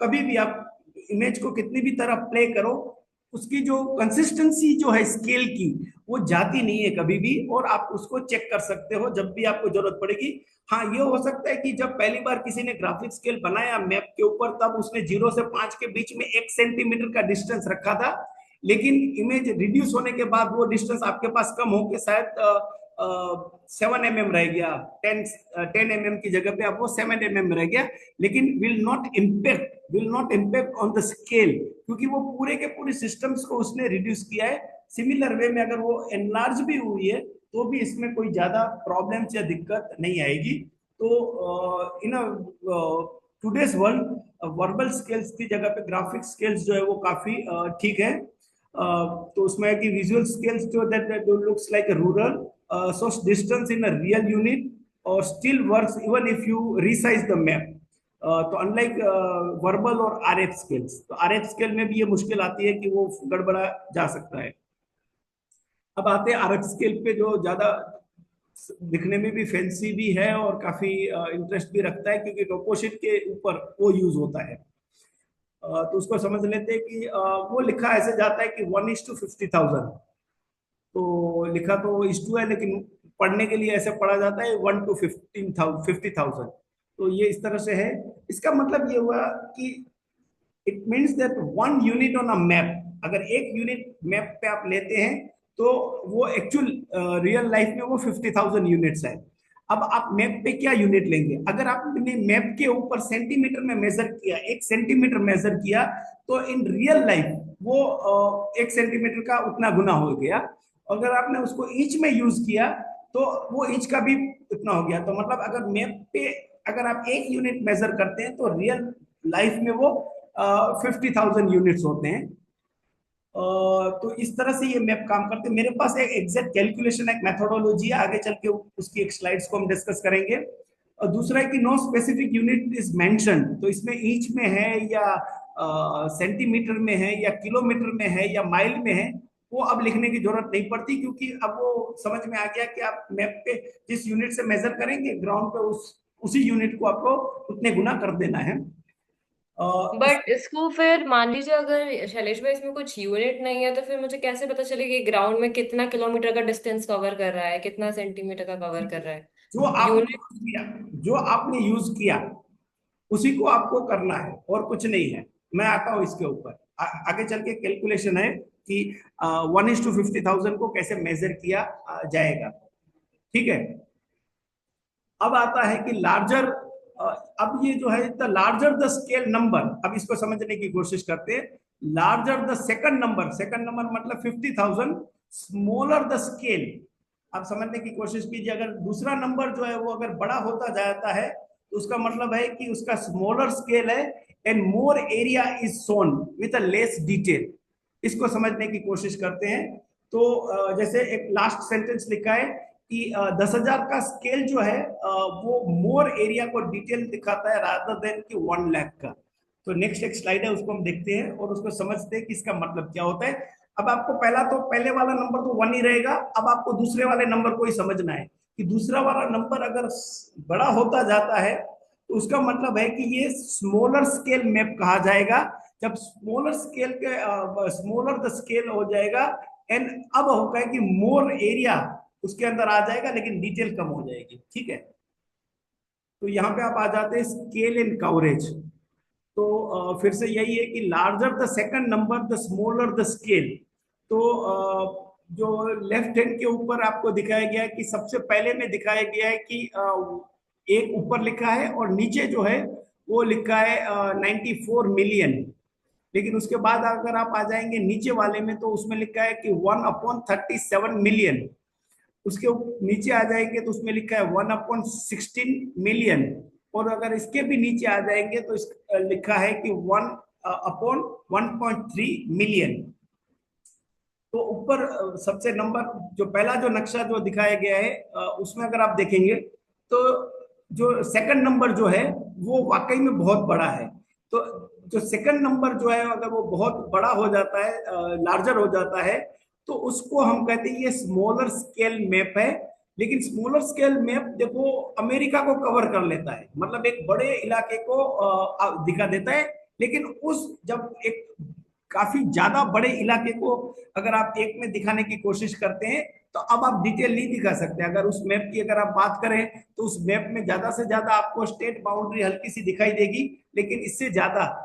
कभी भी आप इमेज को कितनी भी तरह प्ले करो, उसकी जो कंसिस्टेंसी जो है स्केल की वो जाती नहीं है कभी भी, और आप उसको चेक कर सकते हो जब भी आपको जरूरत पड़ेगी। हाँ, ये हो सकता है कि जब पहली बार किसी ने ग्राफिक स्केल बनाया मैप के ऊपर, तब उसने 0 से 5 के बीच में 1 सेंटीमीटर का डिस्टेंस रखा था, लेकिन इमेज रिड्यूस होने के बाद वो डिस्टेंस आपके पास कम होकर शायद 7 mm रह गया, 10 mm की जगह पे अब वो 7 mm रह गया। लेकिन will not impact on the scale, क्योंकि वो पूरे के पूरे सिस्टम्स को उसने रिड्यूस किया है। सिमिलर वे में अगर वो एनलार्ज भी हुई है तो भी इसमें कोई ज्यादा प्रॉब्लम्स या दिक्कत नहीं आएगी। तो in today's world verbal scales की जगह पे ग्राफिक स्केल्स जो है वो काफी ठीक है। तो उसमें है कि विजुअल स्केल्स जो that looks like a rural shows distance in a real unit or still works even if you resize the map. तो अनलाइक वर्बल और आरएफ स्केल्स, तो आरएफ स्केल में भी ये मुश्किल आती है कि वो गड़बड़ा जा सकता है। अब आते हैं आरएफ स्केल पे, जो ज्यादा दिखने में भी फैंसी भी है और काफी इंटरेस्ट भी रखता है, क्योंकि टोपोशीट के ऊपर वो यूज होता है। तो उसको समझ लेते हैं कि वो लिखा ऐसे जाता है कि 1:50,000। तो लिखा तो इस2 है, लेकिन पढ़ने के लिए ऐसे पढ़ा जाता है 1:50,000। तो ये इस तरह से है। इसका मतलब ये हुआ कि it means that 1 unit on a map, अगर 1 यूनिट मैप पे आप लेते हैं तो वो एक्चुअल रियल लाइफ में वो 50,000 यूनिट्स है। अब आप मैप पे क्या यूनिट लेंगे? अगर आपने मैप के ऊपर सेंटीमीटर में मेजर किया, 1 सेंटीमीटर मेजर किया, तो इन रियल लाइफ वो 1 सेंटीमीटर का उतना गुना हो गया। अगर आपने उसको इंच में यूज किया तो वो इंच का भी उतना हो गया। तो मतलब अगर मैप पे अगर आप 1 यूनिट मेजर करते हैं तो रियल लाइफ में वो 50,000 यूनिट्स होते हैं। तो इस तरह से ये मैप काम करते हैं। मेरे पास एक एग्जैक्ट कैलकुलेशन, एक मेथोडोलॉजी है, आगे चल के उसकी एक स्लाइड्स को हम डिस्कस करेंगे। और दूसरा है कि no specific unit is mentioned, तो इसमें इंच में है या सेंटीमीटर में है या किलोमीटर में है या माइल में है, वो अब लिखने की जरूरत नहीं पड़ती, क्योंकि अब वो समझ में आ गया कि आप मैप पे जिस यूनिट से मेजर करेंगे ग्राउंड पे उसी यूनिट को आपको उतने गुना कर देना है। बट इसको फिर मान लीजिए अगर शैलेश भाई इसमें कुछ यूनिट नहीं है, तो फिर मुझे कैसे पता चलेगा कि ग्राउंड में कितना किलोमीटर का डिस्टेंस कवर कर रहा है, कितना सेंटीमीटर का कवर कर रहा है? जो आपने यूनिट। यूज किया, जो आपने यूज किया उसी को आपको करना है और कुछ नहीं है। मैं आता हूं इसके ऊपर, आगे चल के कैलकुलेशन है कि 1:50,000 को कैसे मेजर किया जाएगा। ठीक है। अब आता है कि लार्जर, अब ये जो है the larger the scale number, अब इसको समझने की कोशिश करते हैं। लार्जर द सेकंड नंबर मतलब 50,000, स्मॉलर द स्केल। आप समझने की कोशिश कीजिए, अगर दूसरा नंबर जो है वो अगर बड़ा होता जाता है तो उसका मतलब है कि उसका स्मॉलर स्केल है, and more area is shown with a less detail. इसको समझने की कोशिश करते हैं। जैसे एक लास्ट सेंटेंस लिखा है कि 10,000 का स्केल जो है वो मोर एरिया को डिटेल दिखाता है रादर देन कि 1 लाख का। तो नेक्स्ट एक स्लाइड है, उसको हम देखते हैं और उसको समझते हैं कि इसका मतलब क्या होता है। अब आपको पहले वाला नंबर तो 1 ही रहेगा। अब आपको दूसरे वाले नंबर को ही समझना है कि दूसरा वाला नंबर अगर बड़ा होता जाता है तो उसका मतलब है कि ये स्मॉलर स्केल मैप कहा जाएगा। जब स्मॉलर द स्केल हो जाएगा एंड अब होगा कि मोर एरिया उसके अंदर आ जाएगा लेकिन डिटेल कम हो जाएगी। ठीक है, तो यहाँ पे आप आ जाते हैं स्केल एंड कवरेज। फिर से यही है कि larger the second number the smaller the scale. तो जो लेफ्ट हैंड के ऊपर आपको दिखाया गया है कि सबसे पहले में दिखाया गया है कि एक ऊपर लिखा है और नीचे जो है वो लिखा है 94 मिलियन। लेकिन उसके बाद अगर आप आ जाएंगे नीचे वाले में तो उसमें लिखा है कि 1/37 मिलियन। उसके नीचे आ जाएंगे तो उसमें लिखा है 1/16 मिलियन। और अगर इसके भी नीचे आ जाएंगे तो लिखा है कि 1/1.3 मिलियन। तो ऊपर सबसे नंबर जो पहला जो नक्शा जो दिखाया गया है उसमें अगर आप देखेंगे तो जो सेकंड नंबर जो है वो वाकई में बहुत बड़ा है। तो जो सेकंड नंबर जो है अगर वो बहुत बड़ा हो जाता है, लार्जर हो जाता है, तो उसको हम कहते हैं ये स्मॉलर स्केल मैप है। लेकिन स्मॉलर स्केल मैप देखो अमेरिका को कवर कर लेता है, मतलब एक बड़े इलाके को दिखा देता है। लेकिन जब एक काफी ज्यादा बड़े इलाके को अगर आप एक में दिखाने की कोशिश करते हैं तो अब आप डिटेल नहीं दिखा सकते। अगर उस मैप की अगर आप बात करें तो उस मैप में ज्यादा से ज्यादा आपको स्टेट बाउंड्री हल्की सी दिखाई देगी, लेकिन इससे ज्यादा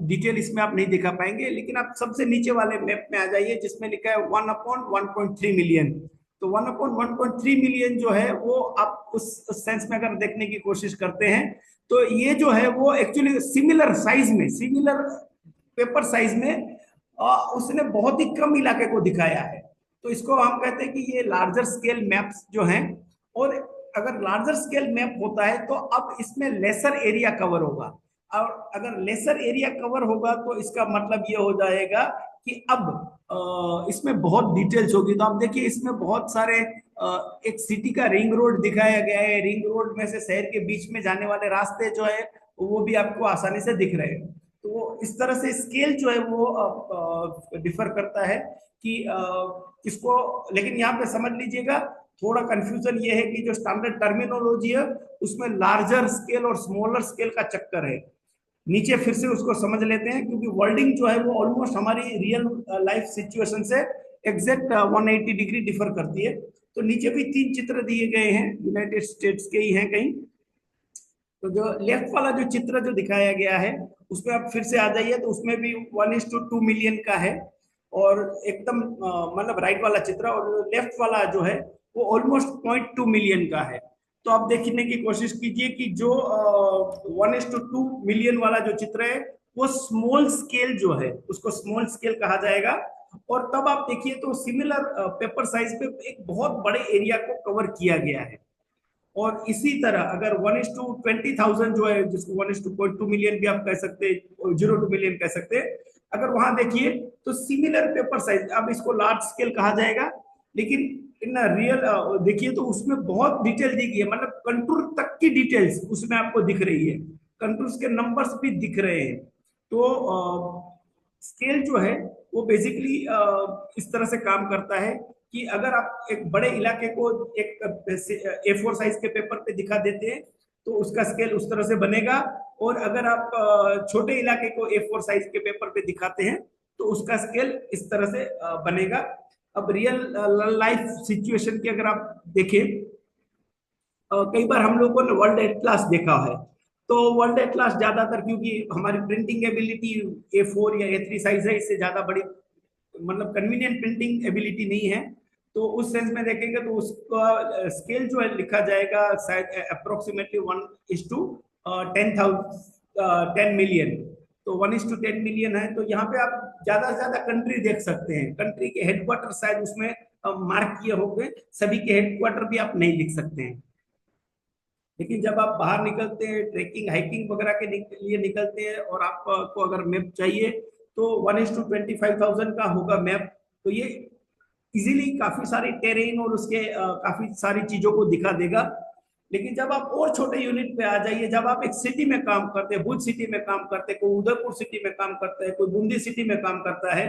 डिटेल इसमें आप नहीं दिखा पाएंगे। लेकिन आप सबसे नीचे वाले मैप में आ जाइए जिसमें लिखा है 1/1.3 मिलियन। तो 1/1.3 मिलियन जो है वो आप उस सेंस में अगर देखने की कोशिश करते हैं तो ये जो है वो एक्चुअली सिमिलर पेपर साइज में उसने बहुत ही कम इलाके को दिखाया है। तो इसको हम कहते हैं कि ये लार्जर स्केल मैप्स जो हैं। और अगर लार्जर स्केल मैप होता है तो अब इसमें लेसर एरिया कवर होगा। और अगर लेसर एरिया कवर होगा तो इसका मतलब ये हो जाएगा कि अब इसमें बहुत डिटेल्स होगी। तो आप देखिए इसमें बहुत सारे एक सिटी का रिंग रोड दिखाया गया है। रिंग रोड में से शहर के बीच में जाने वाले रास्ते जो है वो भी आपको आसानी से दिख रहे हैं। तो इस तरह से स्केल जो है वो डिफर करता है कि इसको। लेकिन यहाँ पे समझ लीजिएगा थोड़ा कंफ्यूजन ये है कि जो स्टैंडर्ड टर्मिनोलॉजी है उसमें लार्जर स्केल और स्मॉलर स्केल का चक्कर है। नीचे फिर से उसको समझ लेते हैं क्योंकि वर्डिंग जो है वो ऑलमोस्ट हमारी रियल लाइफ सिचुएशन से एग्जैक्ट 180 डिग्री डिफर करती है। तो नीचे भी 3 चित्र दिए गए हैं, यूनाइटेड स्टेट्स के ही हैं कहीं। तो जो लेफ्ट वाला जो चित्र जो दिखाया गया है उसमें आप फिर से आ जाइए तो उसमें भी 1:2 मिलियन का है। और एकदम मतलब राइट वाला चित्र और लेफ्ट वाला जो है वो ऑलमोस्ट 0.2 मिलियन का है। तो आप देखने की कोशिश कीजिए कि जो 1:2 मिलियन वाला जो चित्र है वो स्मॉल स्केल जो है उसको स्मॉल स्केल कहा जाएगा। और तब आप देखिए तो सिमिलर पेपर साइज पे एक बहुत बड़े एरिया को कवर किया गया है। और इसी तरह अगर 1:20,000 जो है जिसको 1:2 मिलियन भी आप कह सकते हैं, 0 मिलियन कह सकते हैं, अगर वहां देखिए तो सिमिलर पेपर साइज, अब इसको लार्ज स्केल कहा जाएगा। लेकिन इन रियल देखिए तो उसमें बहुत डिटेल दी गई है, मतलब कंटूर तक की डिटेल्स उसमें आपको दिख रही है, कंटूर्स के नंबर्स भी दिख रहे हैं। तो स्केल जो है वो बेसिकली इस तरह से काम करता है कि अगर आप एक बड़े इलाके को एक A4 साइज के पेपर पे दिखा देते हैं तो उसका स्केल उस तरह से बनेगा। और अगर आप छोटे इलाके को A4 साइज के पेपर पे दिखाते हैं तो उसका स्केल इस तरह से बनेगा। अब रियल लाइफ सिचुएशन की अगर आप देखें, कई बार हम लोगों ने वर्ल्ड एटलास देखा है। तो वर्ल्ड एटलास ज्यादातर क्योंकि हमारी प्रिंटिंग एबिलिटी A4 या A3 साइज है, इससे ज्यादा बड़ी मतलब कन्वीनियंट प्रिंटिंग एबिलिटी नहीं है। तो उस सेंस में देखेंगे तो उसका स्केल जो है लिखा जाएगा शायद अप्रोक्सीमेटली 1:10 मिलियन। तो 1:10 मिलियन है। तो यहाँ पे आप ज्यादा से ज्यादा कंट्री देख सकते हैं, कंट्री के हेडक्वार्टर शायद उसमें मार्क किए होंगे, सभी के हेडक्वार्टर भी आप नहीं लिख सकते हैं। लेकिन जब आप बाहर निकलते हैं ट्रैकिंग हाइकिंग वगैरह के लिए निकलते हैं और आपको अगर मैप चाहिए तो 1:25,000 का होगा मैप। तो ये इजीली काफी सारी टेरेन और उसके काफी सारी चीजों को दिखा देगा। लेकिन जब आप और छोटे यूनिट पे आ जाइए, जब आप एक सिटी में काम करते हैं, भुज सिटी में काम करते हैं, कोई उदयपुर सिटी में काम करता है, कोई बूंदी सिटी में काम करता है,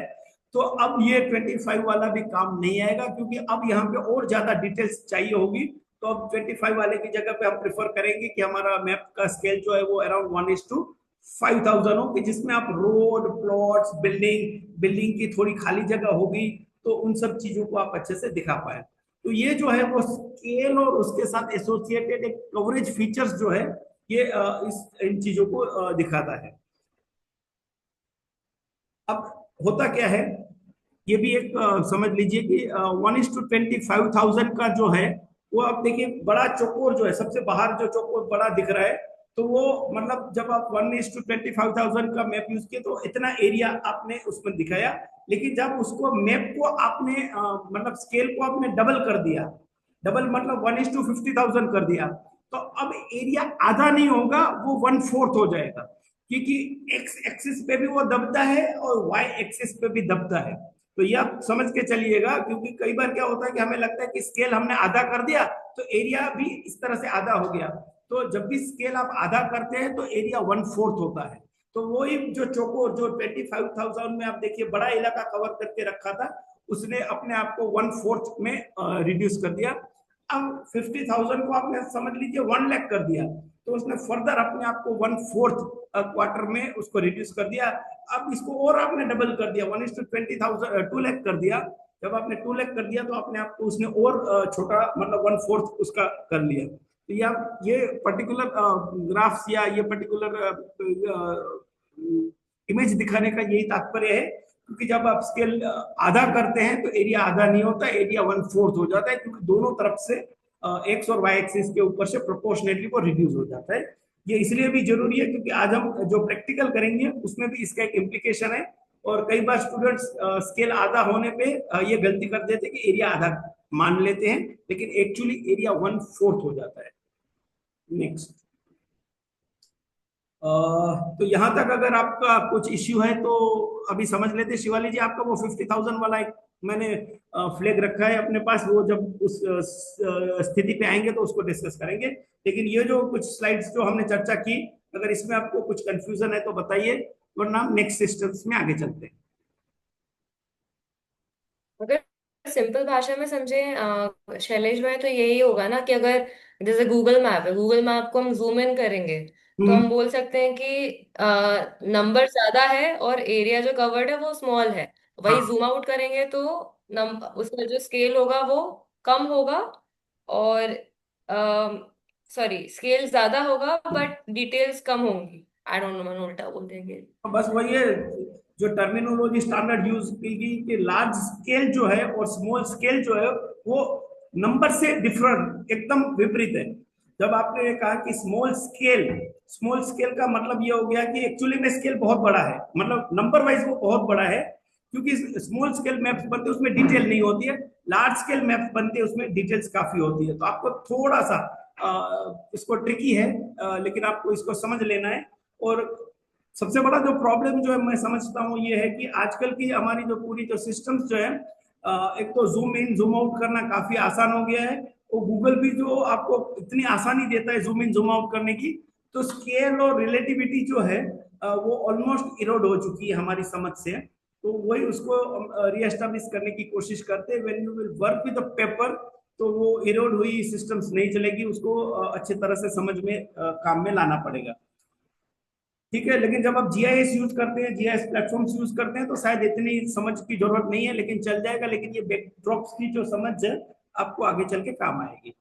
तो अब ये 25 वाला भी काम नहीं आएगा, क्योंकि अब यहाँ पे और ज्यादा डिटेल्स चाहिए होगी। तो अब 25 वाले की जगह पे हम प्रेफर करेंगे कि हमारा मैप का स्केल जो है वो अराउंड 1:5000 हो, कि जिसमें आप रोड, प्लॉट्स, बिल्डिंग की थोड़ी खाली जगह होगी, तो उन सब चीजों को आप अच्छे से दिखा पाए। तो ये जो है वो स्केल और उसके साथ एसोसिएटेड एक कवरेज फीचर्स जो है, ये इन चीजों को दिखाता है। अब होता क्या है, ये भी एक समझ लीजिए कि 1:25,000 का जो है वो आप देखिए, बड़ा चौकोर जो है, सबसे बाहर जो चौकोर बड़ा दिख रहा है, तो वो मतलब जब आप 1:25,000 का मैप यूज किए तो इतना एरिया आपने उसमें दिखाया। लेकिन जब उसको मैप को आपने मतलब स्केल को आपने डबल कर दिया, डबल मतलब 1:50,000 कर दिया, तो अब एरिया आधा नहीं होगा, वो 1/4 हो जाएगा, क्योंकि एक्स एक्सिस पे भी वो दबता है और वाई एक्सिस पे भी दबता है। तो ये आप समझ के चलिएगा, क्योंकि कई बार क्या होता है कि हमें लगता है कि स्केल हमने आधा कर दिया तो एरिया भी इस तरह से आधा हो गया। तो जब भी स्केल आप आधा करते हैं तो एरिया 1/4 होता है। तो वही जो चौकोर जो 25,000 में आप देखिए बड़ा इलाका कवर करके रखा था, उसने अपने आप को 1/4 में रिड्यूस कर दिया। अब 50,000 को आपने समझ लीजिए 1 लाख कर दिया, तो उसने फर्दर अपने आप को 1/4 क्वार्टर में उसको रिड्यूस कर दिया। अब इसको और आपने डबल कर दिया, 1:20,000 2 लाख कर दिया। जब आपने 2 लाख कर दिया तो अपने आप को उसने और छोटा मतलब 1/4 उसका कर लिया। तो ये पर्टिकुलर ग्राफ्स या ये पर्टिकुलर इमेज दिखाने का यही तात्पर्य है, क्योंकि जब आप स्केल आधा करते हैं तो एरिया आधा नहीं होता, एरिया 1/4 हो जाता है, क्योंकि दोनों तरफ से एक्स और वाई एक्सिस के ऊपर से प्रोपोर्शनेटली वो रिड्यूस हो जाता है। ये इसलिए भी जरूरी है क्योंकि आज हम जो प्रैक्टिकल करेंगे उसमें भी इसका एक इम्प्लीकेशन है। और कई बार स्टूडेंट्स स्केल आधा होने पे ये गलती कर देते हैं कि एरिया आधा मान लेते हैं, लेकिन एक्चुअली एरिया 1/4 हो जाता है। नेक्स्ट, तो यहां तक अगर आपका कुछ इश्यू है तो अभी समझ लेते। शिवाली जी, आपका वो 50,000 वाला एक मैंने फ्लैग रखा है अपने पास, वो जब उस स्थिति पे आएंगे तो उसको डिस्कस करेंगे। लेकिन ये जो कुछ स्लाइड्स जो हमने चर्चा की, अगर इसमें आपको कुछ कंफ्यूजन है तो बताइए, वरना नेक्स्ट सिस्टम्स में आगे चलते हैं। अगर सिंपल भाषा में समझे शैलेश भाई, तो यही होगा ना कि अगर जैसे गूगल मैप है, गूगल मैप को हम जूम इन करेंगे तो हम बोल सकते हैं कि नंबर ज्यादा है और एरिया जो कवर्ड है वो स्मॉल है। वही हाँ, जूम आउट करेंगे तो उसका जो स्केल होगा वो कम होगा, और सॉरी स्केल ज्यादा होगा बट डिटेल्स कम होंगी। आई डोंट नो, मैंने उल्टा बोल दिया। तो बस वही है जो टर्मिनोलॉजी स्टैंडर्ड यूज की गई कि लार्ज स्केल जो है और स्मॉल स्केल जो है वो नंबर से डिफरेंट, एकदम विपरीत है। जब आपने कहा कि स्मॉल स्केल का मतलब ये हो गया कि एक्चुअली में स्केल बहुत बड़ा है, मतलब नंबर वाइज वो बहुत बड़ा है, क्योंकि स्मॉल स्केल मैप्स बनते हैं उसमें डिटेल नहीं होती है, लार्ज स्केल मैप्स बनते हैं उसमें डिटेल्स काफी होती है। तो आपको थोड़ा सा इसको ट्रिकी है, लेकिन आपको इसको समझ लेना है। और सबसे बड़ा जो प्रॉब्लम जो है मैं समझता हूँ ये है कि आजकल की हमारी जो पूरी जो सिस्टम्स जो है, एक तो जूम इन जूम आउट करना काफी आसान हो गया है, और गूगल भी जो आपको इतनी आसानी देता है जूम इन जूम आउट करने की, तो स्केल और रिलेटिविटी जो है वो ऑलमोस्ट इरोड हो चुकी है हमारी समझ से। तो वही उसको रीएस्टाब्लिश करने की कोशिश करते हैं। When you will work with the paper, तो वो इरोड हुई सिस्टम्स नहीं चलेगी, उसको अच्छी तरह से समझ में काम में लाना पड़ेगा। ठीक है, लेकिन जब आप जीआईएस यूज करते हैं, जीआईएस प्लेटफॉर्म्स यूज करते हैं, तो शायद इतनी समझ की जरूरत नहीं है, लेकिन चल जाएगा। लेकिन ये बैकड्रॉप्स की जो समझ है आपको आगे चल के काम आएगी।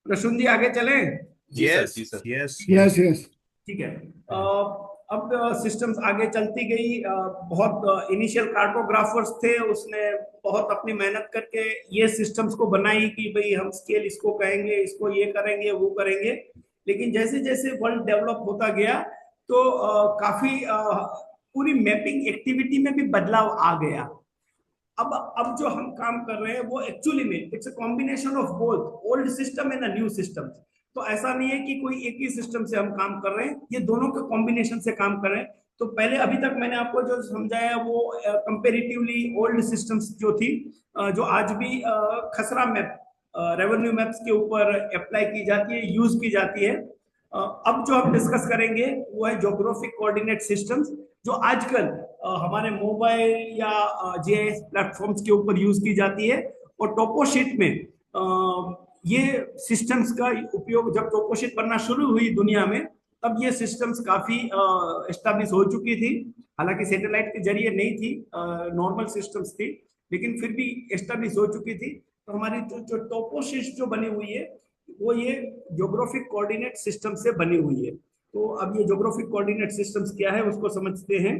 प्रसून जी, आगे चलें? जी सर, यस जी सर। Yes Yes, yes. ठीक है। अब सिस्टम्स आगे चलती गई। बहुत इनिशियल कार्टोग्राफर्स थे, उसने बहुत अपनी मेहनत करके ये सिस्टम्स को बनाई कि भाई हम स्केल इसको कहेंगे, इसको ये करेंगे, वो करेंगे। लेकिन जैसे जैसे वर्ल्ड डेवलप होता गया तो काफी पूरी मैपिंग एक्टिविटी में भी बदलाव आ गया। अब जो हम काम कर रहे हैं वो एक्चुअली में it's a combination of both old system and a new system. तो ऐसा नहीं है कि कोई एक ही सिस्टम से हम काम कर रहे हैं, ये दोनों के कॉम्बिनेशन से काम कर रहे हैं। तो पहले अभी तक मैंने आपको जो समझाया वो कंपेरेटिवली ओल्ड सिस्टम्स जो थी, जो आज भी खसरा मैप, रेवेन्यू मैप्स के ऊपर अप्लाई की जाती है, यूज की जाती है। अब जो हम डिस्कस करेंगे वो है ज्योग्राफिक कोऑर्डिनेट सिस्टम्स, जो आजकल हमारे मोबाइल या जीआईएस प्लेटफॉर्म्स के ऊपर यूज की जाती है। और टोपोशीट में ये सिस्टम्स का उपयोग जब टोपोशीट बनना शुरू हुई दुनिया में, तब ये सिस्टम्स काफी एस्टेब्लिश हो चुकी थी। हालांकि सैटेलाइट के जरिए नहीं थी, नॉर्मल सिस्टम्स थी, लेकिन फिर भी एस्टेब्लिश हो चुकी थी। तो हमारी जो टोपोशीट जो बनी हुई है वो ये ज्योग्राफिक कोऑर्डिनेट सिस्टम से बनी हुई है। तो अब ये ज्योग्राफिक कोऑर्डिनेट सिस्टम्स क्या है उसको समझते हैं।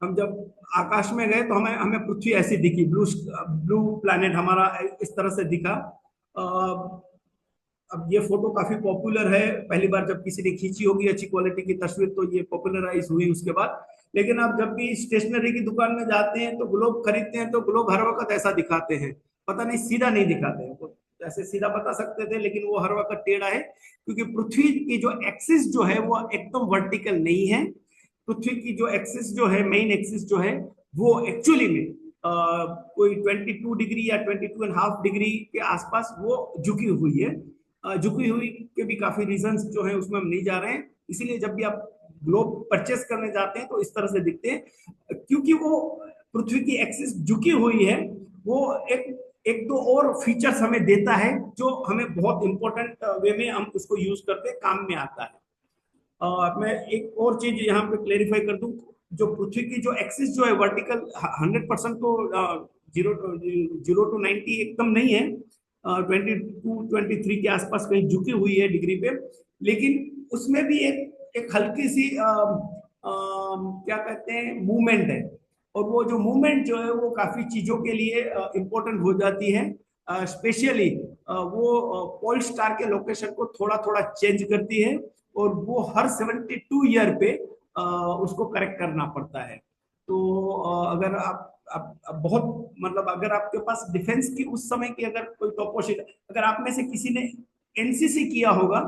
हम जब आकाश में गए तो हमें हमें पृथ्वी ऐसी दिखी, ब्लू प्लैनेट हमारा इस तरह से दिखा। अब ये फोटो काफी पॉपुलर है, पहली बार जब किसी ने खींची होगी अच्छी क्वालिटी की तस्वीर तो ये पॉपुलराइज हुई उसके बाद। लेकिन आप जब भी स्टेशनरी की दुकान में जाते हैं तो ग्लोब खरीदते हैं तो ग्लोब हर वक्त ऐसा दिखाते हैं, पता नहीं सीधा नहीं दिखाते हैं। तो ऐसे सीधा बता सकते थे लेकिन वो हर वक्त टेढ़ा है, क्योंकि पृथ्वी की जो एक्सिस जो है वो एकदम वर्टिकल नहीं है। पृथ्वी की जो एक्सिस जो है, मेन एक्सिस जो है, वो एक्चुअली में कोई 22 डिग्री या 22.5 डिग्री के आसपास वो झुकी हुई है। झुकी हुई के भी काफी रीजंस जो है उसमें हम नहीं जा रहे हैं। इसीलिए जब भी आप ग्लोब परचेस करने जाते हैं तो इस तरह से दिखते हैं, क्योंकि वो पृथ्वी की एक्सिस झुकी हुई है। वो एक दो और फीचर्स हमें देता है जो हमें बहुत इंपॉर्टेंट वे में हम उसको यूज करते काम में आता है। मैं एक और चीज यहाँ पे क्लेरिफाई कर दूं, जो पृथ्वी की जो एक्सिस जो है वर्टिकल 100% तो 0 to 90 एकदम नहीं है, 22-23 के आसपास कहीं झुकी हुई है डिग्री पे। लेकिन उसमें भी एक हल्की सी क्या कहते हैं मूवमेंट है, और वो जो मूवमेंट जो है वो काफी चीजों के लिए इंपॉर्टेंट हो जाती है। स्पेशली वो पोल स्टार के लोकेशन को थोड़ा थोड़ा चेंज करती है, और वो हर 72 ईयर पे उसको करेक्ट करना पड़ता है। तो अगर आप बहुत मतलब अगर आपके पास डिफेंस की उस समय की अगर कोई टोपोशीट, अगर आप में से किसी ने एनसीसी किया होगा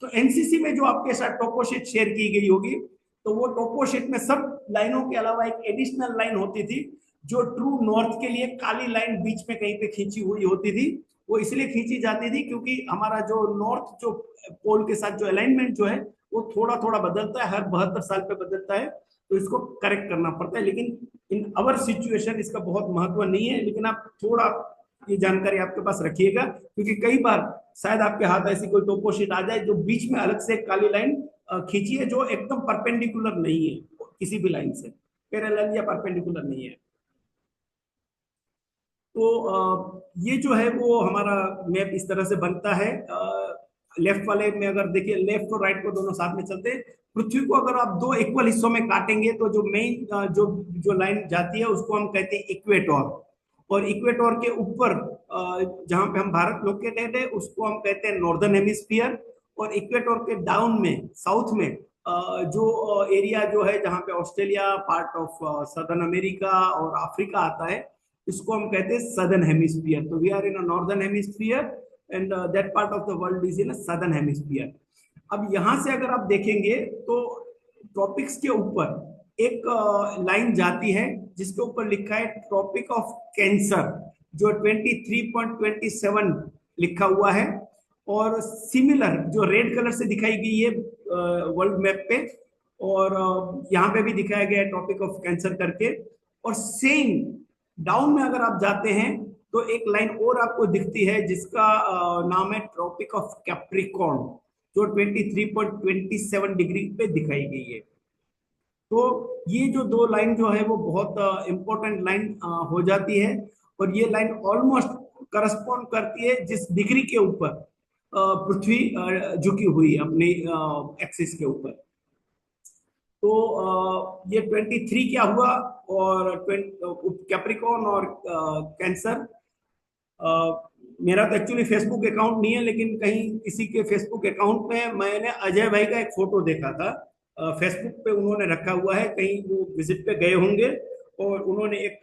तो एनसीसी में जो आपके साथ टोपोशीट शेयर की गई होगी, तो वो टोपोशीट में सब लाइनों के अलावा एक एडिशनल लाइन होती थी जो ट्रू नॉर्थ के लिए काली लाइन बीच में कहीं पे खींची हुई होती थी। वो इसलिए खींची जाती थी क्योंकि हमारा जो नॉर्थ जो पोल के साथ जो अलाइनमेंट जो है वो थोड़ा थोड़ा बदलता है, हर 72 साल पे बदलता है, तो इसको करेक्ट करना पड़ता है। लेकिन इन अवर सिचुएशन इसका बहुत महत्व नहीं है, लेकिन आप थोड़ा ये जानकारी आपके पास रखिएगा, क्योंकि कई बार शायद आपके हाथ ऐसी कोई टोपोशीट आ जाए जो बीच में अलग से काली लाइन खींची है जो एकदम परपेंडिकुलर नहीं है किसी भी लाइन से, पैरेलल या परपेंडिकुलर नहीं है। तो ये जो है वो हमारा मैप इस तरह से बनता है। लेफ्ट वाले में अगर देखिए, लेफ्ट और राइट को दोनों साथ में चलते हैं। पृथ्वी को अगर आप दो इक्वल हिस्सों में काटेंगे तो जो मेन जो लाइन जाती है उसको हम कहते हैं इक्वेटर, और इक्वेटर के ऊपर जहां पे हम भारत लोकेटेड है उसको हम कहते हैं नॉर्दर्न हेमिस्फीयर, और इक्वेटर के डाउन में साउथ में जो एरिया जो है जहां पे Australia, part of southern America और अफ्रीका आता है, इसको हम कहते हैं सदर्न हेमिस्फीयर। तो we are in a northern hemisphere and that part of the world is in a southern hemisphere. अब यहां से अगर आप देखेंगे तो ट्रॉपिक्स के ऊपर एक लाइन जाती है जिसके ऊपर लिखा है ट्रॉपिक ऑफ कैंसर, जो 23.27 लिखा हुआ है, और सिमिलर जो रेड कलर से दिखाई गई है वर्ल्ड मैप पे, और यहाँ पे भी दिखाया गया है ट्रॉपिक ऑफ कैंसर करके। और सेम डाउन में अगर आप जाते हैं तो एक लाइन और आपको दिखती है जिसका नाम है ट्रॉपिक ऑफ कैप्रिकॉर्न, जो 23.27 डिग्री पे दिखाई गई है। तो ये जो दो लाइन जो है वो बहुत इंपॉर्टेंट लाइन हो जाती है, और ये लाइन ऑलमोस्ट करस्पॉन्ड करती है जिस डिग्री के ऊपर पृथ्वी झुकी हुई अपनी एक्सिस के ऊपर। तो ये 23 क्या हुआ, और कैप्रिकॉर्न और कैंसर। मेरा तो एक्चुअली फेसबुक अकाउंट नहीं है, लेकिन कहीं किसी के फेसबुक अकाउंट में मैंने अजय भाई का एक फोटो देखा था, फेसबुक पे उन्होंने रखा हुआ है, कहीं वो विजिट पे गए होंगे, और उन्होंने एक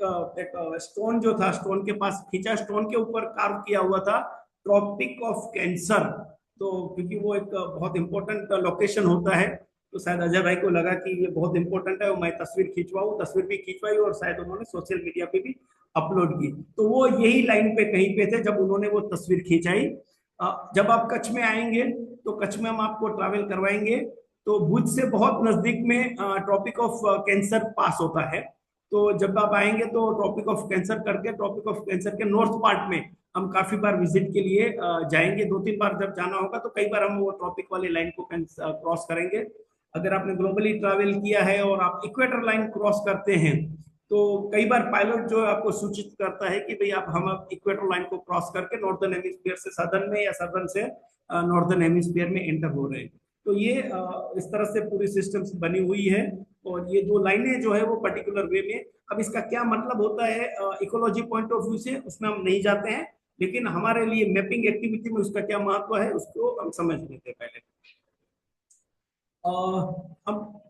स्टोन जो था, स्टोन के पास खींचा, स्टोन के ऊपर कार्व किया हुआ था ट्रॉपिक ऑफ कैंसर। तो क्योंकि वो एक बहुत इंपॉर्टेंट लोकेशन होता है, तो शायद अजय भाई को लगा कि ये बहुत इंपॉर्टेंट है और मैं तस्वीर खिंचवाऊं, तस्वीर भी खिंचवाई और शायद उन्होंने सोशल मीडिया पे भी अपलोड की। तो वो यही लाइन पे कहीं पे थे जब उन्होंने वो तस्वीर खिंचाई। जब आप कच्छ में आएंगे तो कच्छ में हम आपको ट्रैवल करवाएंगे। तो भुज से बहुत नजदीक में ट्रॉपिक ऑफ कैंसर पास होता है। तो जब आप आएंगे तो ट्रॉपिक ऑफ कैंसर करके, ट्रॉपिक ऑफ कैंसर के नॉर्थ पार्ट में हम काफी बार विजिट के लिए जाएंगे। 2-3 बार जब जाना होगा तो कई बार हम वो ट्रॉपिक वाली लाइन को क्रॉस करेंगे। अगर आपने ग्लोबली ट्रैवल किया है और आप इक्वेटर लाइन क्रॉस करते हैं तो कई बार पायलट जो है आपको सूचित करता है कि भाई आप हम इक्वेटर लाइन को क्रॉस करके नॉर्दर्न हेमिस्फीयर से सदर्न में या सदर्न से नॉर्दर्न हेमिस्फीयर में एंटर हो रहे हैं। तो ये इस तरह से पूरी सिस्टम्स बनी हुई है। और ये दो लाइनें जो है वो पर्टिकुलर वे में, अब इसका क्या मतलब होता है इकोलॉजी पॉइंट ऑफ व्यू से उसमें हम नहीं जाते हैं, लेकिन हमारे लिए मैपिंग एक्टिविटी में उसका क्या महत्व है उसको हम समझ लेते हैं पहले। अब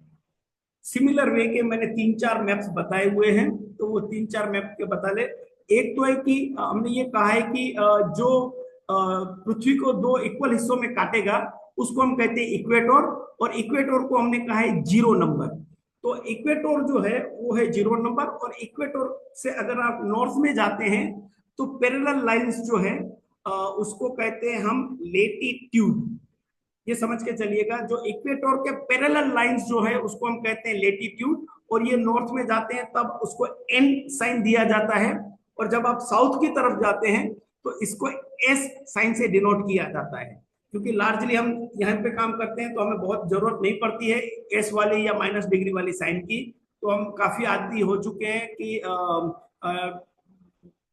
सिमिलर वे के मैंने 3-4 मैप्स बताए हुए हैं, तो वो 3-4 मैप के बता ले। एक तो है कि हमने ये कहा है कि जो पृथ्वी को 2 इक्वल हिस्सों में काटेगा उसको हम कहते हैं इक्वेटर, और इक्वेटर को हमने कहा है 0 नंबर। तो इक्वेटर जो है वो है 0 नंबर, और इक्वेटर से अगर आप नॉर्थ में जाते हैं तो पैरेलल लाइंस जो है उसको कहते हैं हम लेटीट्यूड। ये समझ के चलिएगा, जो इक्वेटर के पैरेलल लाइंस जो है उसको हम कहते हैं लेटीट्यूड, और ये नॉर्थ में जाते हैं तब उसको एन साइन दिया जाता है, और जब आप साउथ की तरफ जाते हैं तो इसको एस साइन से डिनोट किया जाता है। क्योंकि लार्जली हम यहाँ पे काम करते हैं तो हमें बहुत जरूरत नहीं पड़ती है एस वाली या माइनस डिग्री वाली साइन की, तो हम काफी आदी हो चुके हैं कि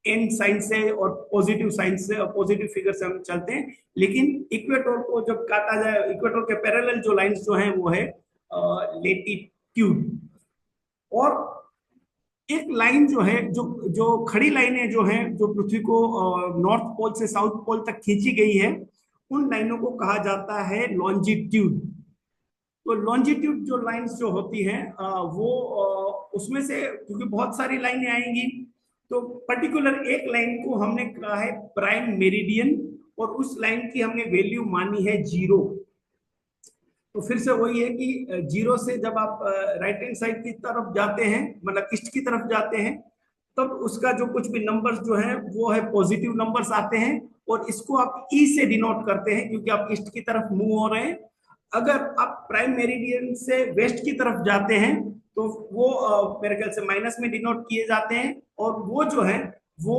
एन साइन से और पॉजिटिव साइन से, पॉजिटिव फिगर से हम चलते हैं। लेकिन इक्वेटर को जब काटा जाए, इक्वेटर के पैरेलल जो लाइंस जो हैं वो है लेटीट्यूड। और एक लाइन जो है, जो खड़ी लाइनें जो हैं जो पृथ्वी को नॉर्थ पोल से साउथ पोल तक खींची गई है, उन लाइनों को कहा जाता है लॉन्जिट्यूड। तो लॉन्जिट्यूड जो लाइंस जो होती हैं वो उसमें से, क्योंकि बहुत सारी लाइनें आएंगी, तो पर्टिकुलर एक लाइन को हमने कहा है प्राइम मेरिडियन, और उस लाइन की हमने वैल्यू मानी है 0। तो फिर से वही है कि 0 से जब आप राइट हैंड साइड की तरफ जाते हैं, मतलब ईस्ट की तरफ जाते हैं, तब उसका जो कुछ भी नंबर्स जो है वो है पॉजिटिव नंबर्स आते हैं, और इसको आप ई से डिनोट करते हैं क्योंकि आप ईस्ट की तरफ मूव हो रहे हैं। अगर आप प्राइम मेरिडियन से वेस्ट की तरफ जाते हैं तो वो मेरे ख्याल से माइनस में डिनोट किए जाते हैं, और वो जो है वो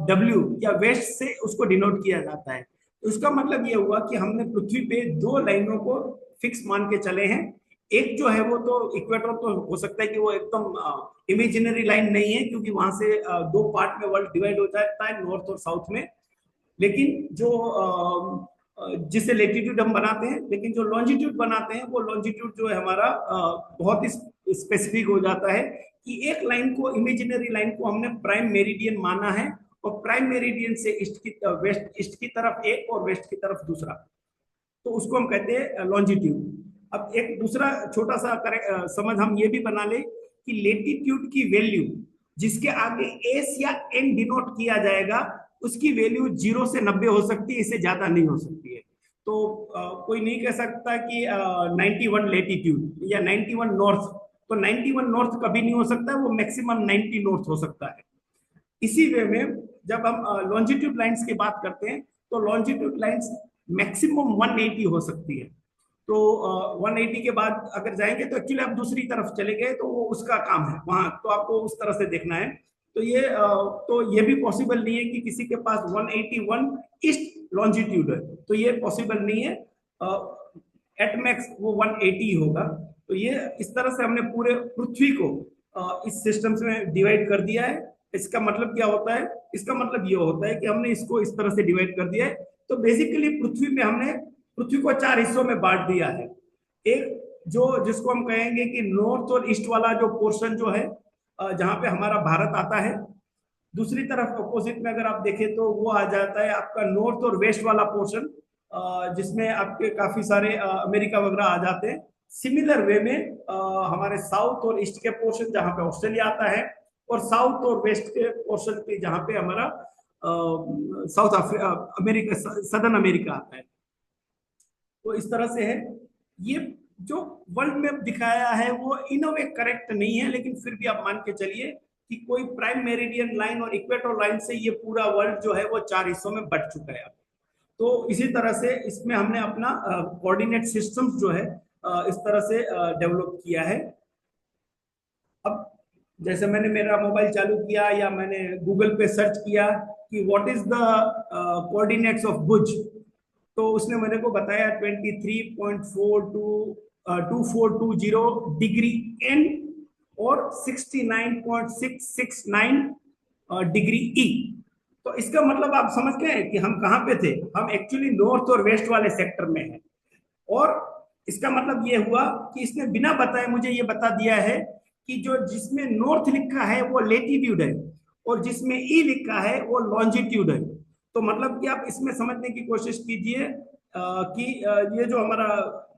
डब्ल्यू या वेस्ट से उसको डिनोट किया जाता है। तो इसका मतलब ये हुआ कि हमने पृथ्वी पे 2 लाइनों को फिक्स मान के चले हैं। एक जो है वो तो इक्वेटर, तो हो सकता है कि वो एकदम इमेजिनरी लाइन नहीं है, क्योंकि वहां से 2 पार्ट में वर्ल्ड डिवाइड हो जाता है, नॉर्थ और साउथ में। लेकिन जो जिसे लेटीट्यूड हम बनाते हैं, लेकिन जो लॉन्जिट्यूड बनाते हैं वो लॉन्जिट्यूड जो है हमारा बहुत ही स्पेसिफिक हो जाता है कि एक लाइन को, इमेजिनरी लाइन को हमने प्राइम मेरिडियन माना है, और प्राइम मेरिडियन से ईस्ट की तरफ एक और वेस्ट की तरफ दूसरा, तो उसको हम कहते हैं लॉन्जिट्यूड। अब एक दूसरा छोटा सा समझ हम ये भी बना ले कि लेटीट्यूड की वैल्यू जिसके आगे एस या एन डिनोट किया जाएगा उसकी वैल्यू 0 से 90 हो सकती है, इससे ज्यादा नहीं हो सकती है। तो कोई नहीं कह सकता कि 91 लेटीट्यूड या 91 नॉर्थ, तो 91 नॉर्थ कभी नहीं हो सकता है, वो मैक्सिमम 90 नॉर्थ हो सकता है। इसी वे में जब हम लॉन्जिट्यूड लाइंस की बात करते हैं तो लॉन्जिट्यूड लाइंस मैक्सिमम 180 हो सकती है। तो 180 के बाद अगर जाएंगे तो एक्चुअली आप दूसरी तरफ चले गए तो वो उसका काम है वहां, तो आपको उस तरह से देखना है। तो ये भी पॉसिबल नहीं है कि किसी के पास 181 ईस्ट लॉन्जिट्यूड है, तो ये पॉसिबल नहीं है। एट मैक्स वो 180 होगा। तो ये इस तरह से हमने पूरे पृथ्वी को इस सिस्टम में डिवाइड कर दिया है। इसका मतलब क्या होता है? इसका मतलब ये होता है कि हमने इसको इस तरह से डिवाइड कर दिया है। तो बेसिकली पृथ्वी में हमने पृथ्वी को 4 हिस्सों में बांट दिया है। एक जो जिसको हम कहेंगे कि नॉर्थ और ईस्ट वाला जो पोर्शन जो है जहां पे हमारा भारत आता है। दूसरी तरफ अपोजिट में अगर आप देखें तो वो आ जाता है आपका नॉर्थ और वेस्ट वाला पोर्शन, जिसमें आपके काफी सारे अमेरिका वगैरह आ जाते हैं। सिमिलर वे में हमारे साउथ और ईस्ट के पोर्शन जहां पे ऑस्ट्रेलिया आता है, और साउथ और वेस्ट के पोर्शन पे जहां पे हमारा साउथ अमेरिका, सदर्न अमेरिका आता है। तो इस तरह से है। ये जो वर्ल्ड मैप दिखाया है वो इन अ वे करेक्ट नहीं है, लेकिन फिर भी आप मान के चलिए कि कोई प्राइम मेरिडियन लाइन और इक्वेटर लाइन से ये पूरा वर्ल्ड जो है वो 4 हिस्सों में बट चुका है। तो इसी तरह से इसमें हमने अपना कोऑर्डिनेट सिस्टम्स जो है इस तरह से डेवलप किया है। अब जैसे मैंने मेरा मोबाइल चालू किया या मैंने गूगल पे सर्च किया कि what is the coordinates of Bhuj, तो उसने मेरे को बताया 23.2420 डिग्री एन और 69.669 डिग्री ई। तो इसका मतलब आप समझ गए कि हम कहाँ पे थे। हम एक्चुअली नॉर्थ और वेस्ट वाले सेक्टर में हैं। और इसका मतलब ये हुआ कि इसने बिना बताए मुझे ये बता दिया है कि जो जिसमें नॉर्थ लिखा है वो लेटीट्यूड है और जिसमें ई लिखा है वो लॉन्जिट्यूड है। तो मतलब कि आप इसमें समझने की कोशिश कीजिए कि ये जो हमारा,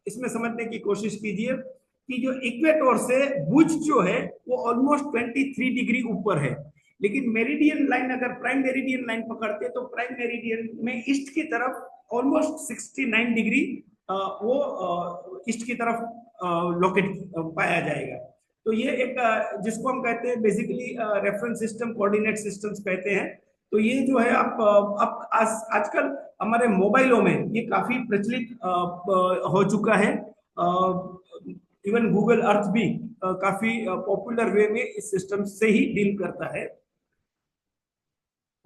इसमें समझने की कोशिश कीजिए कि जो इक्वेटर से भुज जो है वो ऑलमोस्ट 23 डिग्री ऊपर है, लेकिन मेरिडियन लाइन, अगर प्राइम मेरिडियन लाइन पकड़ते तो प्राइम मेरिडियन में ईस्ट की तरफ ऑलमोस्ट 69 डिग्री वो ईस्ट की तरफ लोकेट पाया जाएगा। तो ये एक जिसको हम कहते हैं basically reference system, coordinate systems कहते हैं। तो ये जो है आप आजकल हमारे मोबाइलों में ये काफी प्रचलित हो चुका है। इवन गूगल अर्थ भी काफी पॉपुलर वे में इस सिस्टम से ही डील करता है।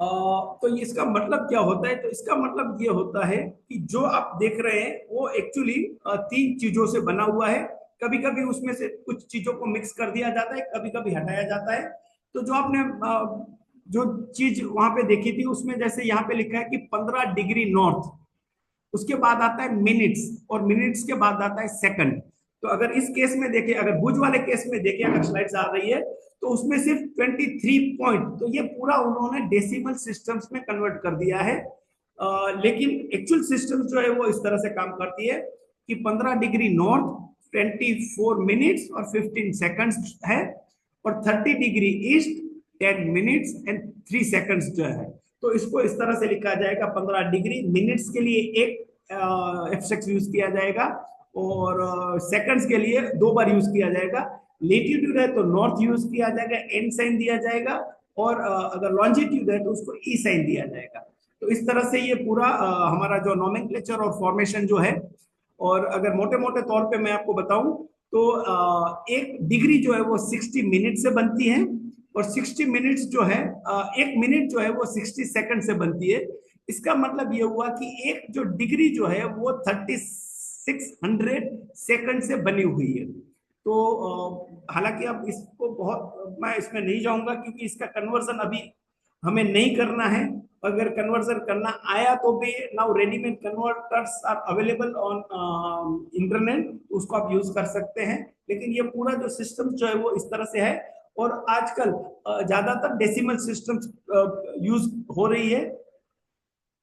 तो इसका मतलब क्या होता है? तो इसका मतलब ये होता है कि जो आप देख रहे हैं वो एक्चुअली 3 चीजों से बना हुआ है। कभी कभी उसमें से कुछ चीजों को मिक्स कर दिया जाता है, कभी कभी हटाया जाता है। तो जो आपने जो चीज वहां पे देखी थी उसमें जैसे यहाँ पे लिखा है कि 15 डिग्री नॉर्थ, उसके बाद आता है मिनट्स और मिनट्स के बाद आता है सेकंड। तो अगर इस केस में देखें, अगर भुज वाले केस में देखें, अगर स्लाइड्स आ रही है तो उसमें सिर्फ 23 पॉइंट, तो ये पूरा उन्होंने डेसिमल सिस्टम्स में कन्वर्ट कर दिया है। लेकिन एक्चुअल सिस्टम जो है वो इस तरह से काम करती है कि 15 डिग्री नॉर्थ 24 मिनट्स और 15 सेकंड्स है और 30 degree east 10 minutes and 3 seconds जो है। तो इसको इस तरह से लिखा जाएगा, 15 डिग्री मिनट्स के लिए एक एफसेक्स यूज किया जाएगा और सेकंड्स के लिए 2 बार यूज किया जाएगा। लेटीट्यूड है तो नॉर्थ यूज किया जाएगा, एन साइन दिया जाएगा, और अगर लॉन्जिट्यूड है तो उसको ई साइन दिया जाएगा। तो इस तरह से ये पूरा हमारा जो नोमेनक्लेचर और फॉर्मेशन जो है। और अगर मोटे मोटे तौर पे मैं आपको बताऊं तो एक डिग्री जो है वो 60 मिनट से बनती है और 60 मिनट्स जो है, एक मिनट जो है वो 60 सेकंड से बनती है। इसका मतलब ये हुआ कि एक जो डिग्री जो है वो 3600 सेकंड से बनी हुई है। तो हालांकि अब इसको बहुत मैं इसमें नहीं जाऊंगा क्योंकि इसका कन्वर्जन अभी हमें नहीं करना है। अगर कन्वर्जन करना आया तो भी now readymade converters are available on internet, उसको आप यूज कर सकते हैं। लेकिन ये पूरा जो सिस्टम जो है वो इस तरह से है और आजकल ज्यादातर डेसिमल सिस्टम्स यूज हो रही है।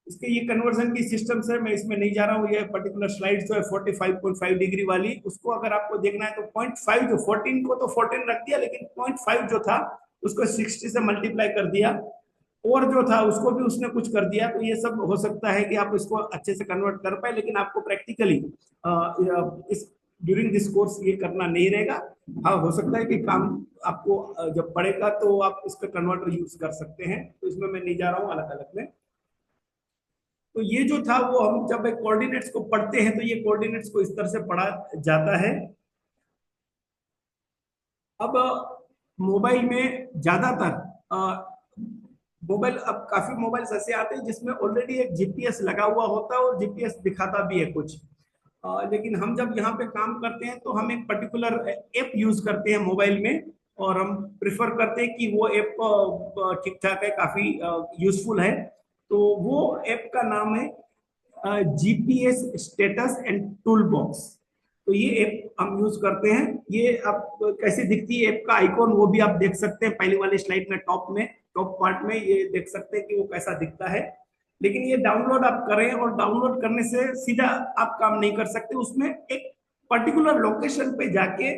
इसके ये कन्वर्जन की सिस्टम्स है, मैं इसमें नहीं जा रहा हूँ। ये पर्टिकुलर स्लाइड जो है 45.5 डिग्री वाली, उसको अगर आपको देखना है तो 0.5 जो 14 को तो 14 रख दिया, लेकिन 0.5 जो था उसको 60 से मल्टीप्लाई कर दिया और जो था उसको भी उसने कुछ कर दिया। तो ये सब हो सकता है कि आप इसको अच्छे से कन्वर्ट कर पाए, लेकिन आपको प्रैक्टिकली इस ड्यूरिंग दिस कोर्स ये करना नहीं रहेगा। हाँ, हो सकता है कि काम आपको जब पड़ेगा तो आप इसका कन्वर्टर यूज कर सकते हैं। तो इसमें मैं नहीं जा रहा हूँ अलग अलग में। तो ये जो था वो हम जब एक कोऑर्डिनेट्स को पढ़ते हैं तो ये कोऑर्डिनेट्स को इस तरह से पढ़ा जाता है। अब मोबाइल में ज्यादातर मोबाइल, अब काफी मोबाइल्स ऐसे आते हैं जिसमें ऑलरेडी एक जीपीएस लगा हुआ होता है और जीपीएस दिखाता भी है कुछ। लेकिन हम जब यहाँ पे काम करते हैं तो हम एक पर्टिकुलर ऐप यूज करते हैं मोबाइल में और हम प्रिफर करते हैं कि वो ऐप ठीक ठाक है, काफी यूजफुल है। तो वो ऐप का नाम है GPS status and tool box. तो ये ऐप हम यूज करते हैं। ये आप कैसे दिखती है ऐप का आइकॉन वो भी आप देख सकते हैं, पहली वाली स्लाइड में टॉप पार्ट में ये देख सकते हैं कि वो कैसा दिखता है। लेकिन ये डाउनलोड आप करें और डाउनलोड करने से सीधा आप काम नहीं कर सकते। उसमें एक पर्टिकुलर लोकेशन पे जाके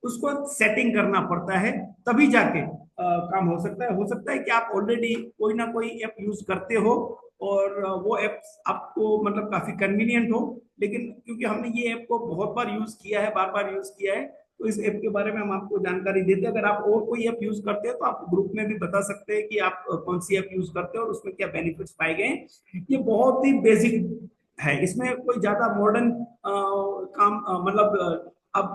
उसको सेटिंग करना पड़ता है, तभी जाके काम हो सकता है कि आप ऑलरेडी कोई ना कोई ऐप यूज करते हो और वो ऐप आपको मतलब काफी कन्वीनियंट हो, लेकिन क्योंकि हमने ये ऐप को बहुत बार यूज किया है, बार बार यूज किया है, तो इस ऐप के बारे में हम आपको जानकारी देते हैं। अगर आप और कोई ऐप यूज करते हैं तो आप ग्रुप में भी बता सकते हैं कि आप कौन सी ऐप यूज करते हैं और उसमें क्या बेनिफिट्स पाए गए हैं। ये बहुत ही बेसिक है, इसमें कोई ज्यादा मॉडर्न काम मतलब अब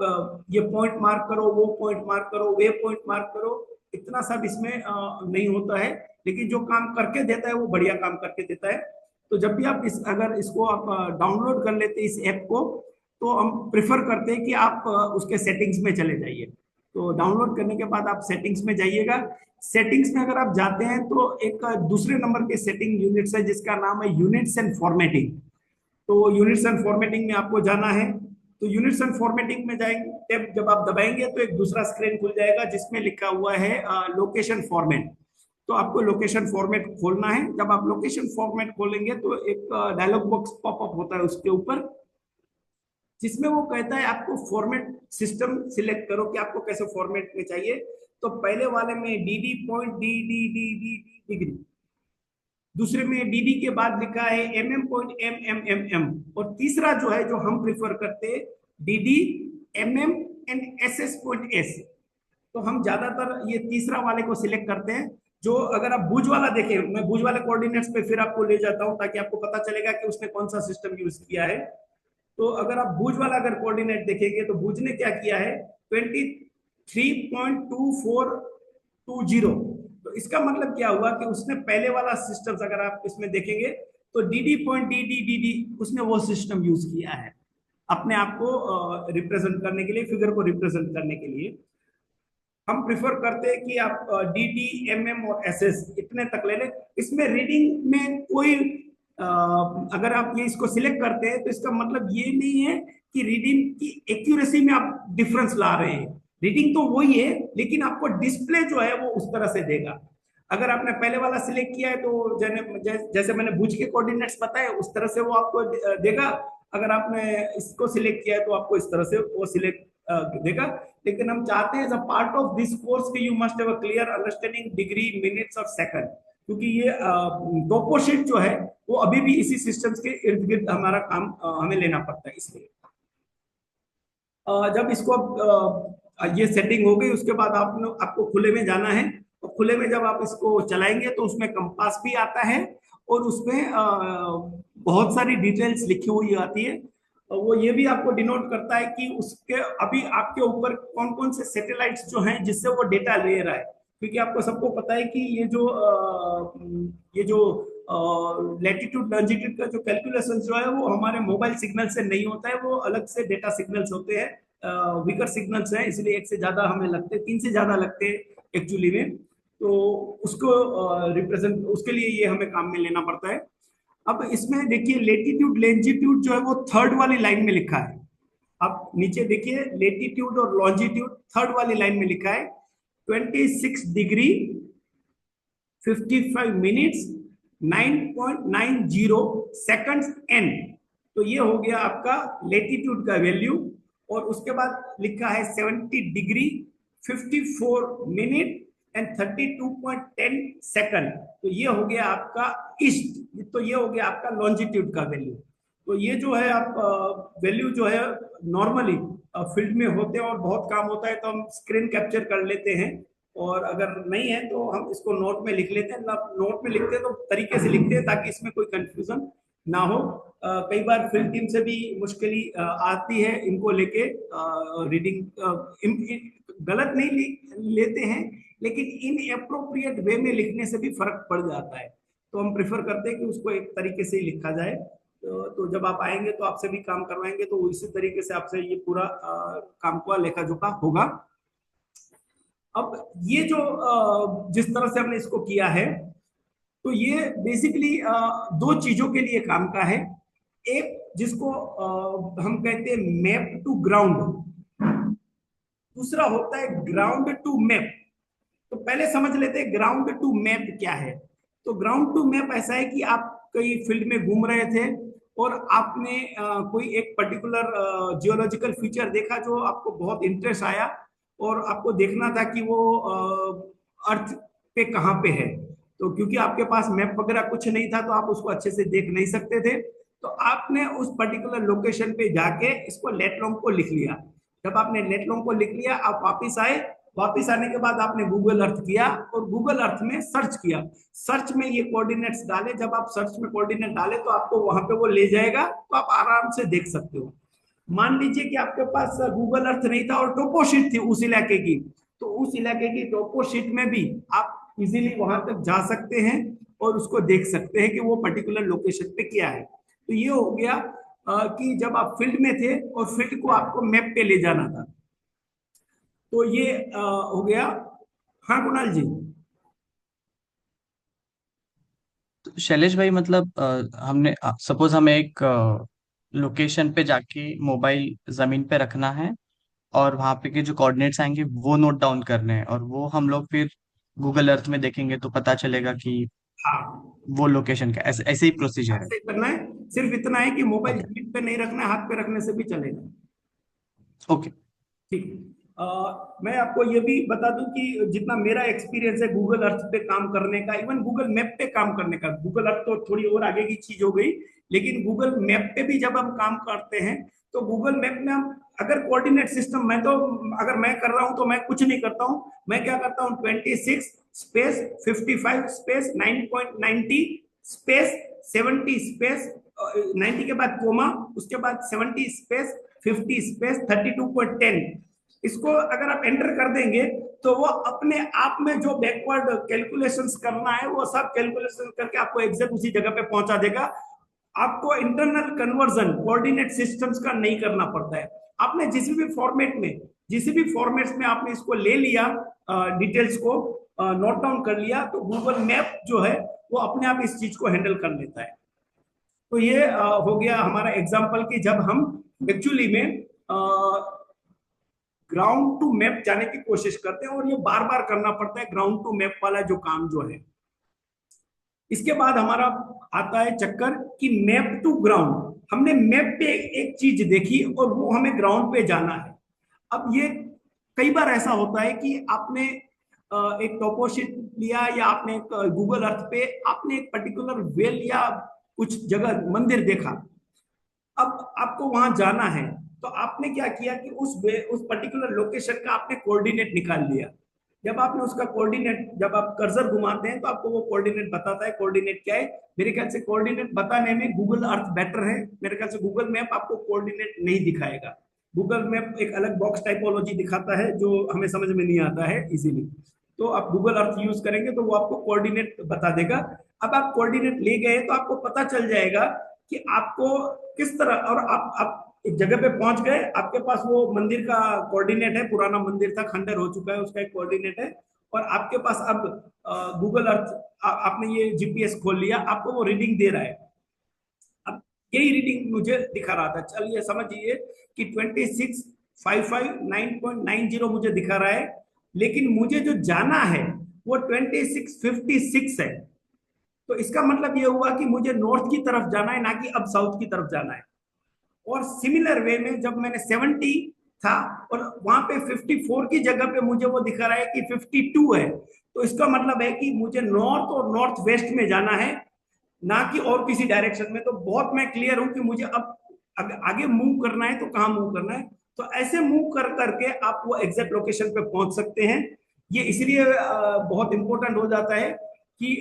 ये पॉइंट मार्क करो, वो पॉइंट मार्क करो, वे पॉइंट मार्क करो, इतना सब इसमें नहीं होता है, लेकिन जो काम करके देता है वो बढ़िया काम करके देता है। तो जब भी आप अगर इसको आप डाउनलोड कर लेते हैं इस ऐप को, तो हम प्रेफर करते हैं कि आप उसके सेटिंग्स में चले जाइए। तो डाउनलोड करने के बाद आप सेटिंग्स में जाइएगा। सेटिंग्स में अगर आप जाते हैं तो एक दूसरे नंबर के सेटिंग यूनिट्स है जिसका नाम है यूनिट्स एंड फॉर्मेटिंग। तो यूनिट्स एंड फॉर्मेटिंग में आपको जाना है। तो यूनिट्स एंड फॉर्मेटिंग में जाएंगे, जब आप दबाएंगे तो एक दूसरा स्क्रीन खुल जाएगा जिसमें लिखा हुआ है लोकेशन फॉर्मेट। तो आपको लोकेशन फॉर्मेट खोलना है। जब आप लोकेशन फॉर्मेट खोलेंगे तो एक डायलॉग बॉक्स पॉपअप होता है उसके ऊपर, जिसमें वो कहता है आपको फॉर्मेट सिस्टम सिलेक्ट करो कि आपको कैसे फॉर्मेट में चाहिए। तो पहले वाले में dd point D D D D degree, दूसरे में dd के बाद लिखा है mm.mm, और तीसरा जो है जो हम प्रिफर करते हैं dd mm एंड ss.s। तो हम ज्यादातर ये तीसरा वाले को सिलेक्ट करते हैं। जो अगर आप भुज वाला देखें, मैं भुज वाले कोऑर्डिनेट्स पे फिर आपको ले जाता हूं ताकि आपको पता चलेगा कि उसने कौन सा सिस्टम यूज किया है। तो अगर आप भुज वाला अगर कोऑर्डिनेट देखेंगे तो भुज ने क्या किया है 23.2420। तो इसका मतलब क्या हुआ कि उसने पहले वाला सिस्टम अगर आप इसमें देखेंगे तो dd उसने वो सिस्टम यूज किया है अपने आप को रिप्रेजेंट करने के लिए, फिगर को रिप्रेजेंट करने के लिए। हम प्रिफर करते हैं कि आप dd mm और ss इतने तक ले लें। इसमें रीडिंग में कोई अगर आप ये इसको सिलेक्ट करते हैं तो इसका मतलब ये नहीं है कि रीडिंग की एक्यूरेसी में आप डिफरेंस ला रहे हैं। रीडिंग तो वही है, लेकिन आपको डिस्प्ले जो है वो उस तरह से देगा। अगर आपने पहले वाला सिलेक्ट किया है तो जैसे मैंने भुज के कोऑर्डिनेट्स बताए उस तरह से वो आपको देगा। अगर आपने इसको सिलेक्ट किया है तो आपको इस तरह से वो सिलेक्ट देगा। लेकिन हम चाहते हैं as a part of this course कि you must have a clear understanding degree, minutes और सेकंड, क्योंकि ये टोपो शीट जो है वो अभी भी इसी सिस्टम्स के इर्द गिर्द हमारा काम हमें लेना पड़ता है। इसलिए जब इसको ये सेटिंग हो गई उसके बाद आपको खुले में जाना है। और खुले में जब आप इसको चलाएंगे तो उसमें कंपास भी आता है और उसमें बहुत सारी डिटेल्स लिखी हुई आती है। वो ये भी आपको डिनोट करता है कि उसके अभी आपके ऊपर कौन कौन से सैटेलाइट्स जो हैं जिससे वो डेटा ले रहा है। क्योंकि आपको सबको पता है कि ये जो लैटिट्यूड लॉन्जिट्यूड का जो कैलकुलेशन जो है वो हमारे मोबाइल सिग्नल से नहीं होता है, वो अलग से डेटा सिग्नल्स होते हैं, वीकर सिग्नल्स हैं, इसलिए एक से ज्यादा हमें लगते हैं, 3 से ज्यादा लगते हैं एक्चुअली में। तो उसको रिप्रेजेंट उसके लिए ये हमें काम में लेना पड़ता है। अब इसमें देखिए लेटीट्यूड लॉन्जिट्यूड जो है वो थर्ड वाली लाइन में लिखा है। आप नीचे देखिए लेटीट्यूड और लॉन्जिट्यूड थर्ड वाली लाइन में लिखा है 26 डिग्री 55 मिनट्स 9.90 सेकंड्स एन। तो ये हो गया आपका लेटीट्यूड का वैल्यू। और उसके बाद लिखा है 70 डिग्री 54 मिनट एंड 32.10 सेकंड। तो ये हो गया आपका ईस्ट, तो ये हो गया आपका लॉन्जिट्यूड का वैल्यू। तो ये जो है आप वैल्यू जो है नॉर्मली फील्ड में होते हैं और बहुत काम होता है तो हम स्क्रीन कैप्चर कर लेते हैं, और अगर नहीं है तो हम इसको नोट में लिख लेते हैं। नोट में लिखते हैं तो तरीके से लिखते हैं ताकि इसमें कोई कंफ्यूजन ना हो। कई बार फील्ड टीम से भी मुश्किल आती है इनको लेके, रीडिंग गलत नहीं लेते हैं, लेकिन इन अप्रोप्रिएट वे में लिखने से भी फर्क पड़ जाता है। तो हम प्रेफर करते हैं कि उसको एक तरीके से ही लिखा जाए। तो जब आप आएंगे तो आपसे भी काम करवाएंगे तो इसी तरीके से आपसे ये पूरा काम का लेखा जोखा होगा। अब ये जो जिस तरह से हमने इसको किया है तो ये बेसिकली 2 चीजों के लिए काम का है। एक जिसको हम कहते हैं मैप टू ग्राउंड, दूसरा होता है ग्राउंड टू मैप। तो पहले समझ लेते हैं ग्राउंड टू मैप क्या है। तो ग्राउंड टू मैप ऐसा है कि आप कई फील्ड में घूम रहे थे और आपने कोई एक पर्टिकुलर जियोलॉजिकल फीचर देखा जो आपको बहुत इंटरेस्ट आया, और आपको देखना था कि वो अर्थ पे कहाँ पे है। तो क्योंकि आपके पास मैप वगैरह कुछ नहीं था तो आप उसको अच्छे से देख नहीं सकते थे, तो आपने उस पर्टिकुलर लोकेशन पे जाके इसको लेटलोंग को लिख लिया। जब आपने लेटलोंग को लिख लिया, आप वापिस आए। वापिस आने के बाद आपने गूगल अर्थ किया और गूगल अर्थ में सर्च किया। सर्च में ये कोऑर्डिनेट्स डाले। जब आप सर्च में कोऑर्डिनेट डाले तो आपको वहां पे वो ले जाएगा, तो आप आराम से देख सकते हो। मान लीजिए कि आपके पास गूगल अर्थ नहीं था और टोपो शीट थी उस इलाके की, तो उस इलाके की टोपो शीट में भी आप इजीली वहां तक जा सकते हैं और उसको देख सकते हैं कि वो पर्टिकुलर लोकेशन पे क्या है। तो ये हो गया कि जब आप फील्ड में थे और फील्ड को आपको मैप पे ले जाना था, तो ये हो गया। हाँ कुणाल जी। तो शैलेश भाई मतलब हमने सपोज हमें एक लोकेशन पे जाके मोबाइल जमीन पे रखना है और वहां पे के जो कोऑर्डिनेट्स आएंगे वो नोट डाउन करने हैं और वो हम लोग फिर गूगल अर्थ में देखेंगे तो पता चलेगा कि हाँ, वो लोकेशन का ऐसे ऐसे ही प्रोसीजर है। ऐसे ही करना है। सिर्फ इतना है कि मोबाइल ओके। जमीन पे नहीं रखना है, हाथ पे रखने से भी चलेगा। ओके। ठीक है। मैं आपको ये भी बता दूं कि जितना मेरा एक्सपीरियंस है गूगल अर्थ पे काम करने का, इवन गूगल मैप पे काम करने का, गूगल अर्थ तो थोड़ी और आगे की चीज हो गई, लेकिन गूगल मैप पे भी जब हम काम करते हैं तो गूगल मैप में हम अगर कोऑर्डिनेट सिस्टम, मैं तो अगर मैं कर रहा हूं तो मैं कुछ नहीं करता हूं। मैं क्या करता हूं, 26 स्पेस 55 स्पेस 9.90 स्पेस 70 स्पेस 90 के बाद कोमा, उसके बाद 70 स्पेस 50 स्पेस 32.10, इसको अगर आप एंटर कर देंगे तो वो अपने आप में जो बैकवर्ड कैलकुलेशंस करना है वो सब कैलकुलेशन करके आपको एग्जैक्ट उसी जगह पे पहुंचा देगा। आपको इंटरनल कन्वर्जन कोऑर्डिनेट सिस्टम्स का नहीं करना पड़ता है। आपने जिस भी फॉर्मेट्स में आपने इसको ले लिया, डिटेल्स को नोट डाउन कर लिया, तो गूगल मैप जो है वो अपने आप इस चीज को हैंडल कर लेता है। तो ये हो गया हमारा एग्जाम्पल कि जब हम एक्चुअली में ग्राउंड टू मैप जाने की कोशिश करते हैं, और ये बार बार करना पड़ता है ग्राउंड टू मैप वाला जो काम जो है। इसके बाद हमारा आता है चक्कर कि मैप टू ग्राउंड। हमने मैप पे एक चीज देखी और वो हमें ग्राउंड पे जाना है। अब ये कई बार ऐसा होता है कि आपने एक टोपोशीट लिया या आपने गूगल अर्थ पे आपने एक पर्टिकुलर वेल या कुछ जगह मंदिर देखा। अब आपको वहां जाना है, तो आपने क्या किया कि उस पर्टिकुलर लोकेशन का आपने कोऑर्डिनेट निकाल लिया। जब आपने उसका कोऑर्डिनेट, जब आप कर्सर घुमाते हैं तो आपको वो कोऑर्डिनेट बताता है। कोऑर्डिनेट क्या है? मेरे ख्याल से कोऑर्डिनेट बताने में गूगल अर्थ बेटर है। मेरे ख्याल से गूगल मैप आपको कोऑर्डिनेट नहीं दिखाएगा। गूगल मैप एक अलग बॉक्स टाइपोलॉजी दिखाता है जो हमें समझ में नहीं आता है इजीली। तो आप गूगल अर्थ यूज करेंगे तो वो आपको कोऑर्डिनेट बता देगा। अब आप कोऑर्डिनेट ले गए तो आपको पता चल जाएगा कि आपको किस तरह, और आप एक जगह पे पहुंच गए, आपके पास वो मंदिर का कोऑर्डिनेट है, पुराना मंदिर था, खंडर हो चुका है, उसका एक कोऑर्डिनेट है। और आपके पास अब गूगल अर्थ, आपने ये जीपीएस खोल लिया, आपको वो रीडिंग दे रहा है। अब यही रीडिंग मुझे दिखा रहा था, चलिए समझिए कि 2655 मुझे दिखा रहा है, लेकिन मुझे जो जाना है वो 2656 है। तो इसका मतलब ये हुआ कि मुझे नॉर्थ की तरफ जाना है, ना कि अब साउथ की तरफ जाना है। और सिमिलर वे में जब मैंने 70 था और वहां पे 54 की जगह पे मुझे वो दिखा रहा है कि 52 है, तो इसका मतलब है कि मुझे नॉर्थ और नॉर्थ वेस्ट में जाना है, ना कि और किसी डायरेक्शन में। तो बहुत मैं क्लियर हूं कि मुझे अब आगे मूव करना है, तो कहाँ मूव करना है। तो ऐसे मूव कर करके आप वो एग्जैक्ट लोकेशन पे पहुंच सकते हैं। ये इसलिए बहुत इंपॉर्टेंट हो जाता है कि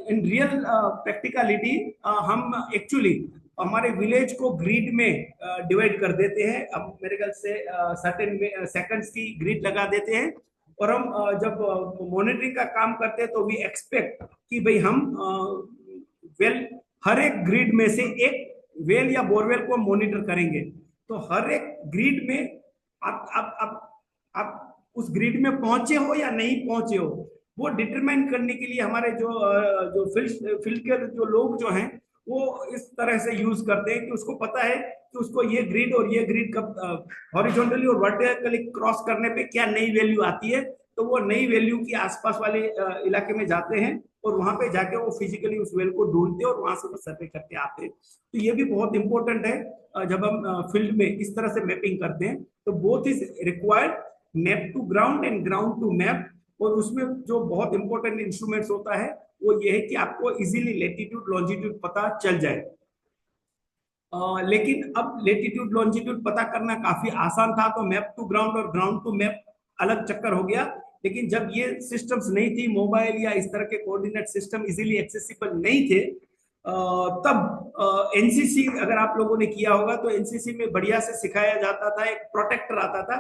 इन रियल प्रैक्टिकलिटी हम एक्चुअली हमारे विलेज को ग्रिड में डिवाइड कर देते हैं। अब मेरे ख्याल से सर्टेन सेकंड्स की ग्रिड लगा देते हैं, और हम जब मॉनिटरिंग का काम करते हैं तो वी एक्सपेक्ट कि भाई हम वेल, हर एक ग्रिड में से एक वेल या बोरवेल को मॉनिटर करेंगे। तो हर एक ग्रिड में आप उस ग्रिड में पहुंचे हो या नहीं पहुंचे हो, वो डिटरमाइन करने के लिए हमारे जो फील्ड के जो लोग जो हैं वो इस तरह से यूज करते हैं कि उसको पता है कि उसको ये ग्रिड और ये ग्रिड कब हॉरिजॉन्टली और वर्टिकली क्रॉस करने पे क्या नई वैल्यू आती है। तो वो नई वैल्यू के आसपास वाले इलाके में जाते हैं और वहां पे जाके वो फिजिकली उस वेल को ढूंढते हैं और वहां से वो सर्वे करके आते हैं। तो ये भी बहुत इंपॉर्टेंट है जब हम फील्ड में इस तरह से मैपिंग करते हैं। तो both is required, map to ground and ground to map. और उसमें जो बहुत इंपॉर्टेंट इंस्ट्रूमेंट्स होता है वो ये है कि आपको इजीली लेटीट्यूड लॉन्जिट्यूड पता चल जाए। लेकिन अब लेटीट्यूड लॉन्जिट्यूड पता करना काफी आसान था, तो मैप टू ग्राउंड और ग्राउंड टू मैप अलग चक्कर हो गया। लेकिन जब ये सिस्टम्स नहीं थी, मोबाइल या इस तरह के कोऑर्डिनेट सिस्टम इजीली एक्सेसिबल नहीं थे, तब एनसीसी अगर आप लोगों ने किया होगा तो एनसीसी में बढ़िया से सिखाया जाता था। एक प्रोटेक्टर आता था,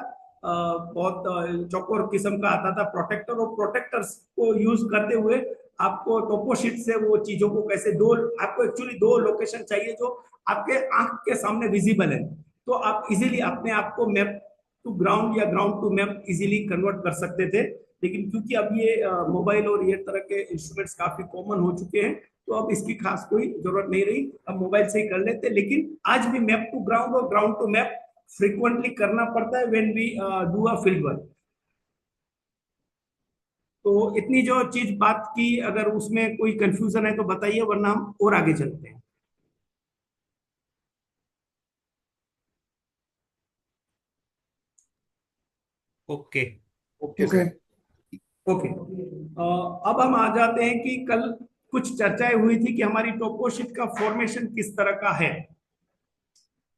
बहुत चौकोर किस्म का आता था प्रोटेक्टर, और प्रोटेक्टर्स को यूज करते हुए आपको टोपोशीट से वो चीजों को कैसे आपको एक्चुअली दो लोकेशन चाहिए जो आपके आंख के सामने विजिबल है, तो आप इजीली अपने आप को मैप टू ग्राउंड या ground to map easily convert कर सकते थे। लेकिन क्योंकि अब ये मोबाइल और ये तरह के इंस्ट्रूमेंट्स काफी कॉमन हो चुके हैं, तो अब इसकी खास कोई जरूरत नहीं रही, अब मोबाइल से ही कर लेते। लेकिन आज भी मैप टू ग्राउंड और ग्राउंड टू मैप फ्रीक्वेंटली करना पड़ता है when we do a field work. तो इतनी जो चीज बात की, अगर उसमें कोई कंफ्यूजन है तो बताइए, वरना हम और आगे चलते हैं। ओके। Okay Okay. ओके। अब हम आ जाते हैं कि कल कुछ चर्चाएं हुई थी कि हमारी टोपोशीट का फॉर्मेशन किस तरह का है,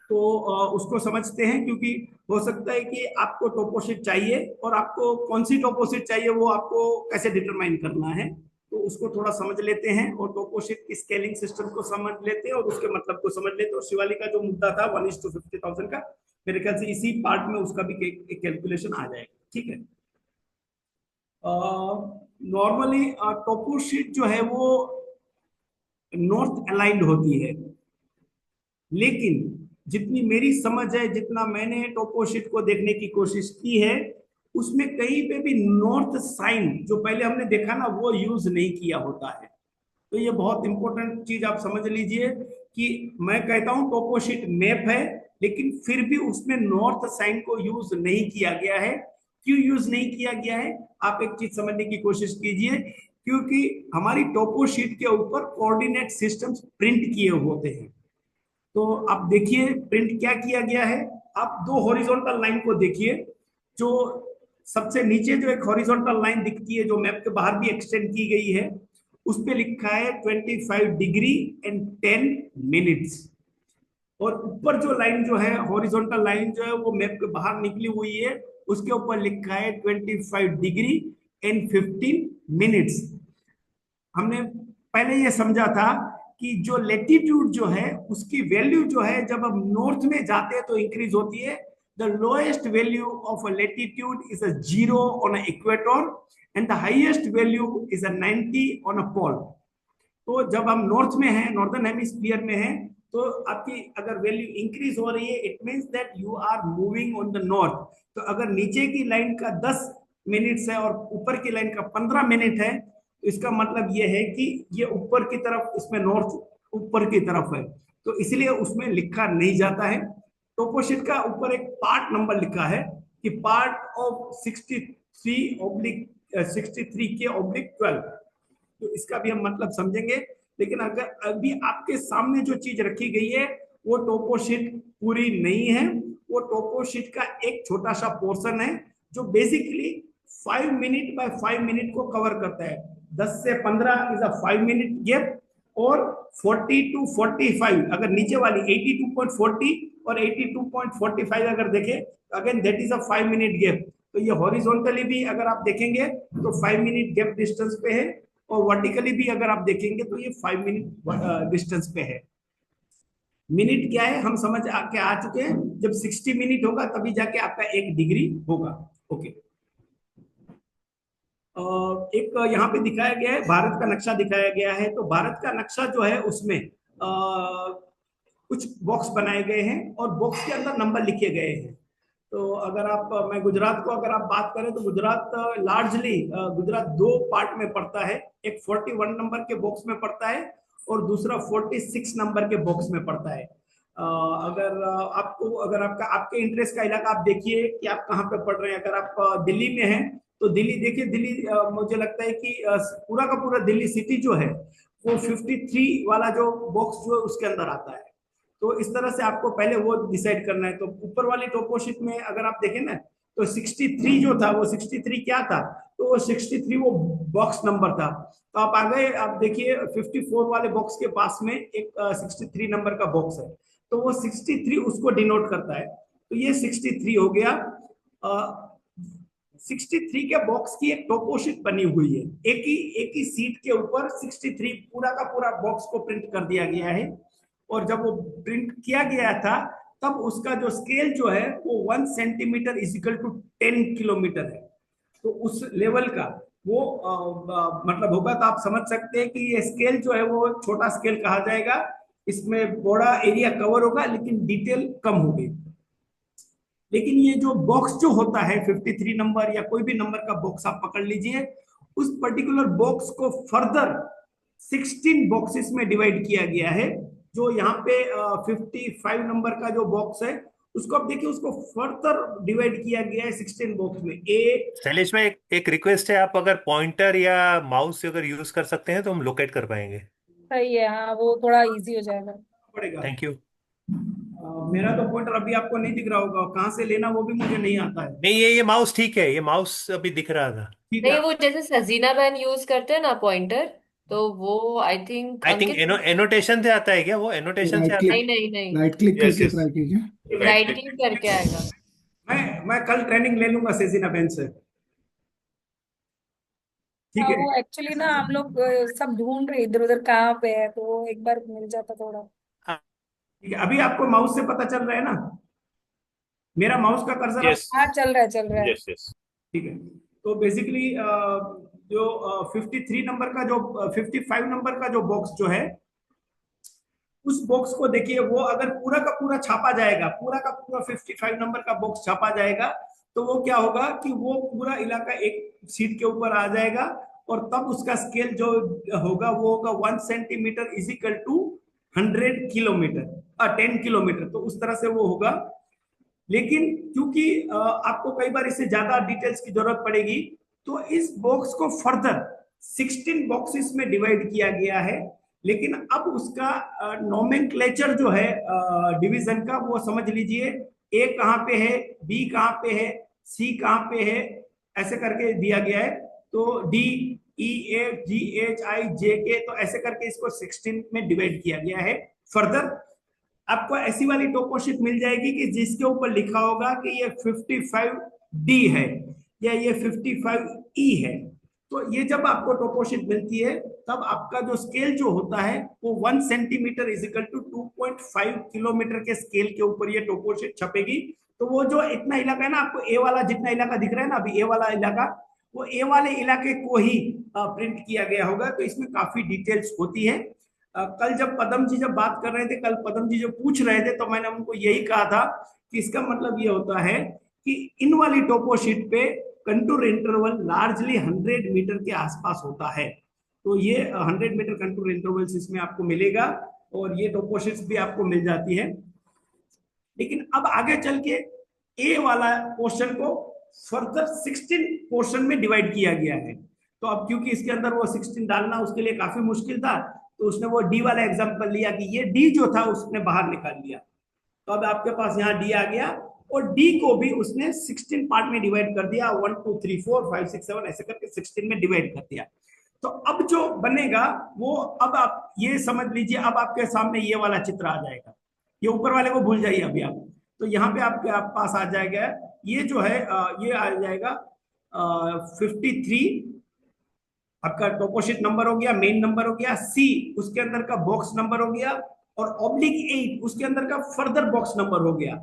तो उसको समझते हैं। क्योंकि हो सकता है कि आपको टोपोशीट चाहिए और आपको कौन सी टोपोशीट चाहिए वो आपको कैसे डिटरमाइन करना है, तो उसको थोड़ा समझ लेते हैं और टोपोशीट की स्केलिंग सिस्टम को समझ लेते हैं और उसके मतलब को समझ लेते हैं। और शिवाली का जो मुद्दा था 1:50,000 का, मेरे ख्याल से इसी पार्ट में उसका भी एक कैलकुलेशन आ जाएगा। ठीक है। नॉर्मली टोपोशीट जो है वो नॉर्थ अलाइंड होती है, लेकिन जितनी मेरी समझ है, जितना मैंने टोपोशीट को देखने की कोशिश की है, उसमें कहीं पे भी नॉर्थ साइन जो पहले हमने देखा ना वो यूज नहीं किया होता है। तो ये बहुत इंपॉर्टेंट चीज आप समझ लीजिए कि मैं कहता हूं टोपोशीट मैप है, लेकिन फिर भी उसमें नॉर्थ साइन को यूज नहीं किया गया है। क्यों यूज नहीं किया गया है, आप एक चीज समझने की कोशिश कीजिए। क्योंकि हमारी टोपोशीट के ऊपर कोऑर्डिनेट सिस्टम्स प्रिंट किए होते हैं। तो आप देखिए प्रिंट क्या किया गया है। आप दो हॉरिजॉन्टल लाइन को देखिए। जो सबसे नीचे जो एक हॉरिजॉन्टल लाइन दिखती है जो मैप के बाहर भी एक्सटेंड की गई है, उस पे लिखा है 25 डिग्री एंड 10 मिनट्स। और ऊपर जो लाइन जो है, हॉरिजॉन्टल लाइन जो है वो मैप के बाहर निकली हुई है, उसके ऊपर लिखा है 25 डिग्री एंड 15 मिनट्स। हमने पहले ये समझा था कि जो लेटीट्यूड जो है उसकी वैल्यू जो है जब हम नॉर्थ में जाते हैं तो इंक्रीज होती है। The lowest value of a latitude is a 0 on a equator and the highest value is a 90 on a pole. तो जब हम नॉर्थ में हैं, नॉर्दर्न हेमिस्फीयर में हैं, तो आपकी अगर वैल्यू इंक्रीज हो रही है, it means that you are moving on the north. तो अगर नीचे की लाइन का 10 मिनट्स है और ऊपर की लाइन का 15 मिनट है, तो इसका मतलब ये है कि ये ऊपर की तरफ, इसमें नॉर्थ ऊपर की तरफ है, तो इसलिए उसमें लिखा नहीं जाता है। टोपोशीट का ऊपर एक पार्ट नंबर लिखा है कि पार्ट ऑफ 63K/12, तो इसका भी हम मतलब समझेंगे। लेकिन अगर अभी आपके सामने जो चीज रखी गई है वो टोपोशीट पूरी नहीं है, वो टोपोशीट का एक छोटा सा पोर्शन है जो बेसिकली 5 मिनट बाय 5 मिनट को कवर करता है। 10 से 15 इज अ 5 मिनट गैप, और 40 to 45 अगर नीचे वाली 82.40 और 82.45 अगर देखें, again that is a 5 minute gap. तो ये हॉरिजॉन्टली भी अगर आप देखेंगे तो 5 मिनट गैप डिस्टेंस पे है, और वर्टिकली भी अगर आप देखेंगे तो ये 5 मिनट डिस्टेंस पे है। मिनट क्या है हम समझ आके आ चुके हैं, जब 60 मिनट होगा तभी जाके आपका 1 डिग्री होगा। ओके। एक यहाँ पे दिखाया गया है, भारत का नक्शा दिखाया गया है। तो भारत का नक्शा जो है उसमें कुछ बॉक्स बनाए गए हैं और बॉक्स के अंदर नंबर लिखे गए हैं। तो अगर आप, मैं गुजरात को अगर आप बात करें तो गुजरात लार्जली गुजरात दो पार्ट में पड़ता है। एक 41 नंबर के बॉक्स में पड़ता है और दूसरा 46 नंबर के बॉक्स में पड़ता है। अगर आपको, अगर आपका आपके इंटरेस्ट का इलाका आप देखिए कि आप कहाँ पे पढ़ रहे हैं। अगर आप दिल्ली में हैं तो दिल्ली देखिए, दिल्ली मुझे लगता है कि पूरा का पूरा दिल्ली सिटी जो है वो 53 वाला जो बॉक्स जो है उसके अंदर आता है। तो इस तरह से आपको पहले वो डिसाइड करना है। तो ऊपर वाली टोपोशीट में अगर आप देखें ना, तो 63 जो था वो 63 क्या था, तो वो 63 वो बॉक्स नंबर था। तो आप आ गए, आप देखिए 54 वाले बॉक्स के पास में एक 63 नंबर का बॉक्स है, तो वो 63 उसको डिनोट करता है। तो ये 63 हो गया। 63 के बॉक्स की एक टोपोशीट बनी हुई है, एक ही सीट के ऊपर 63 पूरा का पूरा बॉक्स को प्रिंट कर दिया गया है। और जब वो प्रिंट किया गया था तब उसका जो स्केल जो है वो 1 सेंटीमीटर इजिकल टू 10 किलोमीटर है। तो उस लेवल का वो मतलब होगा, तो आप समझ सकते हैं कि ये स्केल जो है वो छोटा स्केल कहा जाएगा। इसमें बड़ा एरिया कवर होगा लेकिन डिटेल कम होगी। लेकिन ये जो बॉक्स जो होता है 53 नंबर या कोई भी नंबर का बॉक्स आप पकड़ लीजिए, उस पर्टिकुलर बॉक्स को फर्दर 16 बॉक्सेस में डिवाइड किया गया है। जो यहाँ पे 55 नंबर का जो बॉक्स है उसको आप देखिए, उसको फर्दर डिवाइड किया गया है 16 बॉक्स में। शैलेश में एक रिक्वेस्ट है, आप अगर पॉइंटर या माउस अगर यूज कर सकते हैं तो हम लोकेट कर पाएंगे। सही है, हाँ वो थोड़ा इजी हो जाएगा। पड़ेगा। Thank you. मेरा तो पॉइंटर अभी आपको नहीं दिख रहा होगा, कहाँ से लेना वो भी मुझे नहीं आता है। नहीं, ये माउस ठीक है, ये माउस अभी दिख रहा था। ठीक नहीं, है। वो जैसे सजीना बहन यूज करते हैं ना पॉइंटर, तो वो I think I think Ankit. Annotation से आता है क्या, वो एनोटेशन से राइट आता है? नहीं क्लिक, नहीं नहीं, राइट क्लिक यस करके यस, ट्राई कीजिए। राइट क्लिक करके आएगा। मैं कल ट्रेनिंग ले लूंगा सेजिना बेन से। ठीक हाँ है। वो एक्चुअली ना हम लोग सब ढूंढ रहे इधर उधर कहाँ पे है, तो वो एक बार मिल जाता थोड़ा। ठीक है, अभी आपको माउस से पता चल रहा है ना, मेरा माउस का कर्सर आप। यस हाँ चल रहा है चल रहा है। Yes yes. ठीक है। तो बेसिकली जो 53 नंबर का जो 55 नंबर का जो बॉक्स जो है, उस बॉक्स को देखिए, वो अगर पूरा का पूरा छापा जाएगा, पूरा का पूरा 55 नंबर का बॉक्स छापा जाएगा, तो वो क्या होगा कि वो पूरा इलाका एक सीट के ऊपर आ जाएगा। और तब उसका स्केल जो होगा वो होगा 1 centimetre is equal to 100 kilometre 10 kilometre, तो उस तरह से वो होगा। लेकिन क्योंकि आपको कई बार इससे ज्यादा डिटेल्स की जरूरत पड़ेगी, तो इस बॉक्स को फर्दर 16 बॉक्सेस में डिवाइड किया गया है। लेकिन अब उसका नोमेनक्लेचर जो है डिवीजन का, वो समझ लीजिए ए कहाँ पे है, बी कहाँ पे है, सी कहाँ पे है, ऐसे करके दिया गया है। तो डी, ई, एफ, जी, एच, आई, जे, के, तो ऐसे करके इसको 16 में डिवाइड किया गया है। फर्दर आपको ऐसी वाली टोपोशीट मिल जाएगी कि जिसके ऊपर लिखा होगा कि ये 55D है या ये 55E है। तो ये जब आपको टोपोशीट मिलती है तब आपका जो स्केल जो होता है वो 1 centimetre is equal to 2.5 kilometre के स्केल के ऊपर ये टोपोशीट छपेगी। तो वो जो इतना इलाका है ना, आपको ए वाला जितना इलाका दिख रहा है ना अभी, ए वाला इलाका, वो ए वाले इलाके को ही प्रिंट किया गया होगा। तो इसमें काफी डिटेल्स होती है। कल जब पदम जी जब बात कर रहे थे, कल पदम जी जो पूछ रहे थे, तो मैंने उनको यही कहा था कि इसका मतलब ये होता है कि इन वाली टोपोशीट पे कंटूर इंटरवल लार्जली 100 मीटर के आसपास होता है। तो ये 100 मीटर कंटूर इंटरवल्स इसमें आपको मिलेगा, और ये टोपोशीट्स भी आपको मिल जाती है। लेकिन अब आगे चल के ए वाला पोर्शन को फर्दर 16 पोर्शन में डिवाइड किया गया है। तो अब क्योंकि इसके अंदर वो 16 डालना उसके लिए काफी मुश्किल था, तो उसने वो डी वाला एग्जांपल लिया कि ये डी जो था उसने बाहर निकाल लिया। तो अब आपके पास यहाँ डी आ गया, और डी को भी उसने 16 पार्ट में डिवाइड कर दिया, 1 2 3 4 5 6 7 ऐसे करके 16 में डिवाइड कर दिया। तो अब जो बनेगा वो, अब आप ये समझ लीजिए, अब आपके सामने ये वाला चित्र आ जाएगा। ये ऊपर वाले को भूल जाइए अभी आप। तो यहाँ पे आपके पास आ जाएगा, ये जो है ये आ जाएगा 53 आपका टोपोशीट नंबर हो गया, मेन नंबर हो गया, सी उसके अंदर का बॉक्स नंबर हो गया, और ऑब्लिक 8 उसके अंदर का फर्दर बॉक्स नंबर हो गया।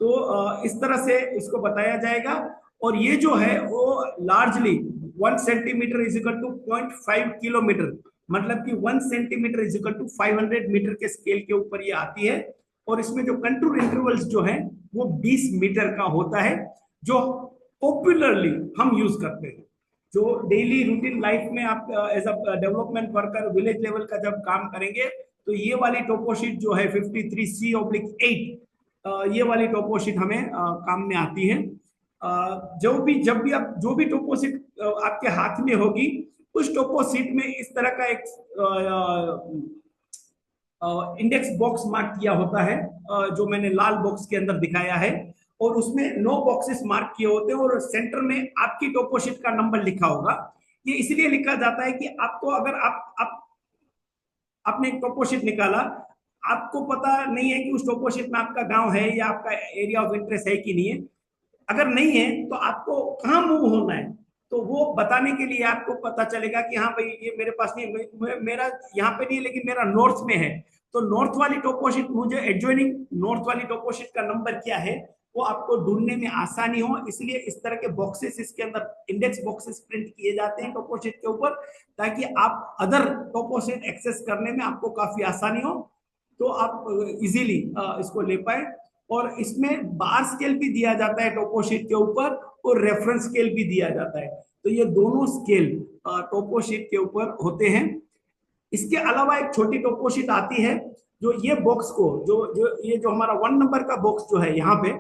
तो इस तरह से इसको बताया जाएगा। और ये जो है वो largely 1 centimetre is equal to 0.5 kilometre, मतलब कि 1 centimetre is equal to 500 metre के स्केल के ऊपर ये आती है। और इसमें जो कंटूर इंटरवल्स जो है वो 20 मीटर का होता है, जो पॉपुलरली हम यूज करते हैं। जो डेली रूटीन लाइफ में आप as a development worker village level का जब काम करेंगे, तो ये वाली टोपोशीट जो है 53C/8, ये वाली टोपोशीट हमें काम में आती है। जब भी आप जो भी टोपोशीट आपके हाथ में होगी, उस टोपोशीट में इस तरह का एक इंडेक्स बॉक्स मार्क किया होता है, जो मैंने लाल बॉक्स के अंदर दिखाया है। और उसमें 9 बॉक्सेस मार्क किए होते हैं और सेंटर में आपकी टोपोशीट का नंबर लिखा होगा। ये इसलिए लिखा जाता है कि आपको अगर आप आपने एक टोपोशीट निकाला, आपको पता नहीं है कि उस टोपोशीट में आपका गांव है या आपका एरिया ऑफ इंटरेस्ट है कि नहीं है। अगर नहीं है तो आपको कहाँ मूव होना है, तो वो बताने के लिए आपको पता चलेगा कि हाँ भाई ये मेरे पास नहीं है, मेरा यहाँ पे नहीं है लेकिन मेरा नॉर्थ में है, तो नॉर्थ वाली टोपोशीट मुझे एडजॉइनिंग नॉर्थ वाली टोपोशीट का नंबर क्या है वो आपको ढूंढने में आसानी हो, इसलिए इस तरह के बॉक्सेस इसके अंदर इंडेक्स बॉक्सेस प्रिंट किए जाते हैं टोपोशीट के ऊपर, ताकि आप अदर टोपोशीट एक्सेस करने में आपको काफी आसानी हो, तो आप इजीली इसको ले पाए। और इसमें बार स्केल भी दिया जाता है टोपोशीट के ऊपर और रेफरेंस स्केल भी दिया जाता है, तो ये दोनों स्केल टोपोशीट के ऊपर होते हैं। इसके अलावा एक छोटी टोपोशीट आती है जो ये बॉक्स को ये जो हमारा 1 नंबर का बॉक्स जो है यहाँ पे,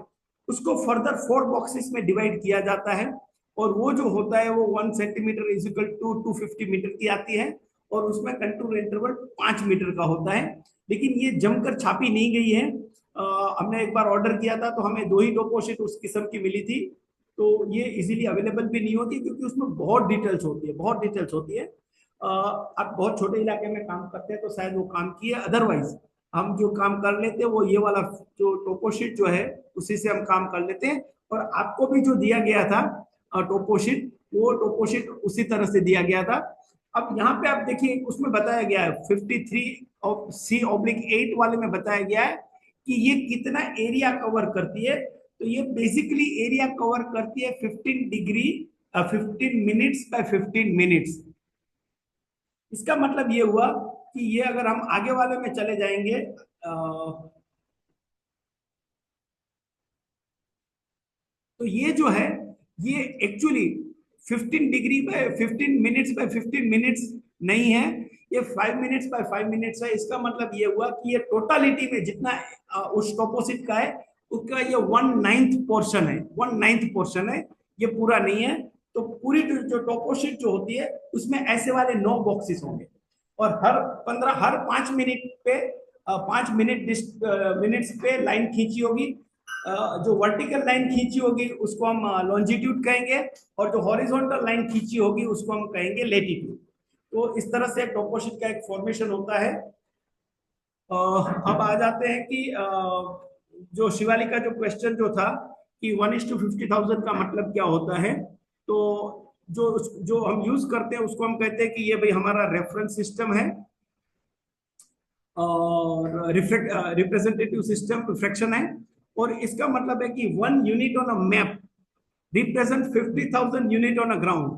उसको फर्दर 4 बॉक्सेस में डिवाइड किया जाता है, और वो जो होता है वो 1 centimetre is equal to 250 metre की आती है, और उसमें कंटूर इंटरवल 5 मीटर का होता है। लेकिन ये जमकर छापी नहीं गई है, हमने एक बार ऑर्डर किया था तो हमें 2 ही टोपोशीट उस किस्म की मिली थी, तो ये इजीली अवेलेबल भी नहीं होती क्योंकि उसमें बहुत डिटेल्स होती है। आप बहुत छोटे इलाके में काम करते हैं तो शायद वो काम किए, अदरवाइज हम जो काम कर लेते हैं वो ये वाला जो टोपोशीट जो है उसी से हम काम कर लेते हैं। और आपको भी जो दिया गया था टोपोशीट, वो टोपोशीट उसी तरह से दिया गया था। अब यहाँ पे आप देखिए उसमें बताया गया है 53C/8 वाले में बताया गया है कि ये कितना एरिया कवर करती है, तो ये बेसिकली एरिया कवर करती है 15 मिनट्स बाय 15 मिनट्स। इसका मतलब ये हुआ कि ये अगर हम आगे वाले में चले जाएंगे तो ये जो है ये actually 15 degree by 15 minutes bye 15 minutes नहीं है, ये 5 मिनट्स बाय 5 मिनट्स है। इसका मतलब ये हुआ कि ये टोटालिटी में जितना उस टोपोशीट का है उसका ये 1/9 पोर्शन है, 1/9 पोर्शन है, ये पूरा नहीं है। तो पूरी जो टोपोशीट जो होती है उसमें ऐसे वाले 9 बॉक्सेस होंगे, और हर 5 मिनट पे 5 मिनट्स पे लाइन खींची होगी। जो वर्टिकल लाइन खींची होगी उसको हम लॉन्जिट्यूड कहेंगे, और जो हॉरिजॉन्टल लाइन खींची होगी उसको हम कहेंगे लेटीट्यूड। तो इस तरह से टोपोशीट का एक फॉर्मेशन होता है। अब आ जाते हैं कि जो शिवालिक का जो क्वेश्चन जो था कि 1:50,000 का मतलब क्या होता है, तो जो हम यूज करते हैं उसको हम कहते हैं कि ये भाई हमारा रेफरेंस सिस्टम है, और रिप्रेजेंटेटिव सिस्टम रिफ्लेक्शन है, और इसका मतलब है कि 1 unit on a map represent 50,000 unit on a ground.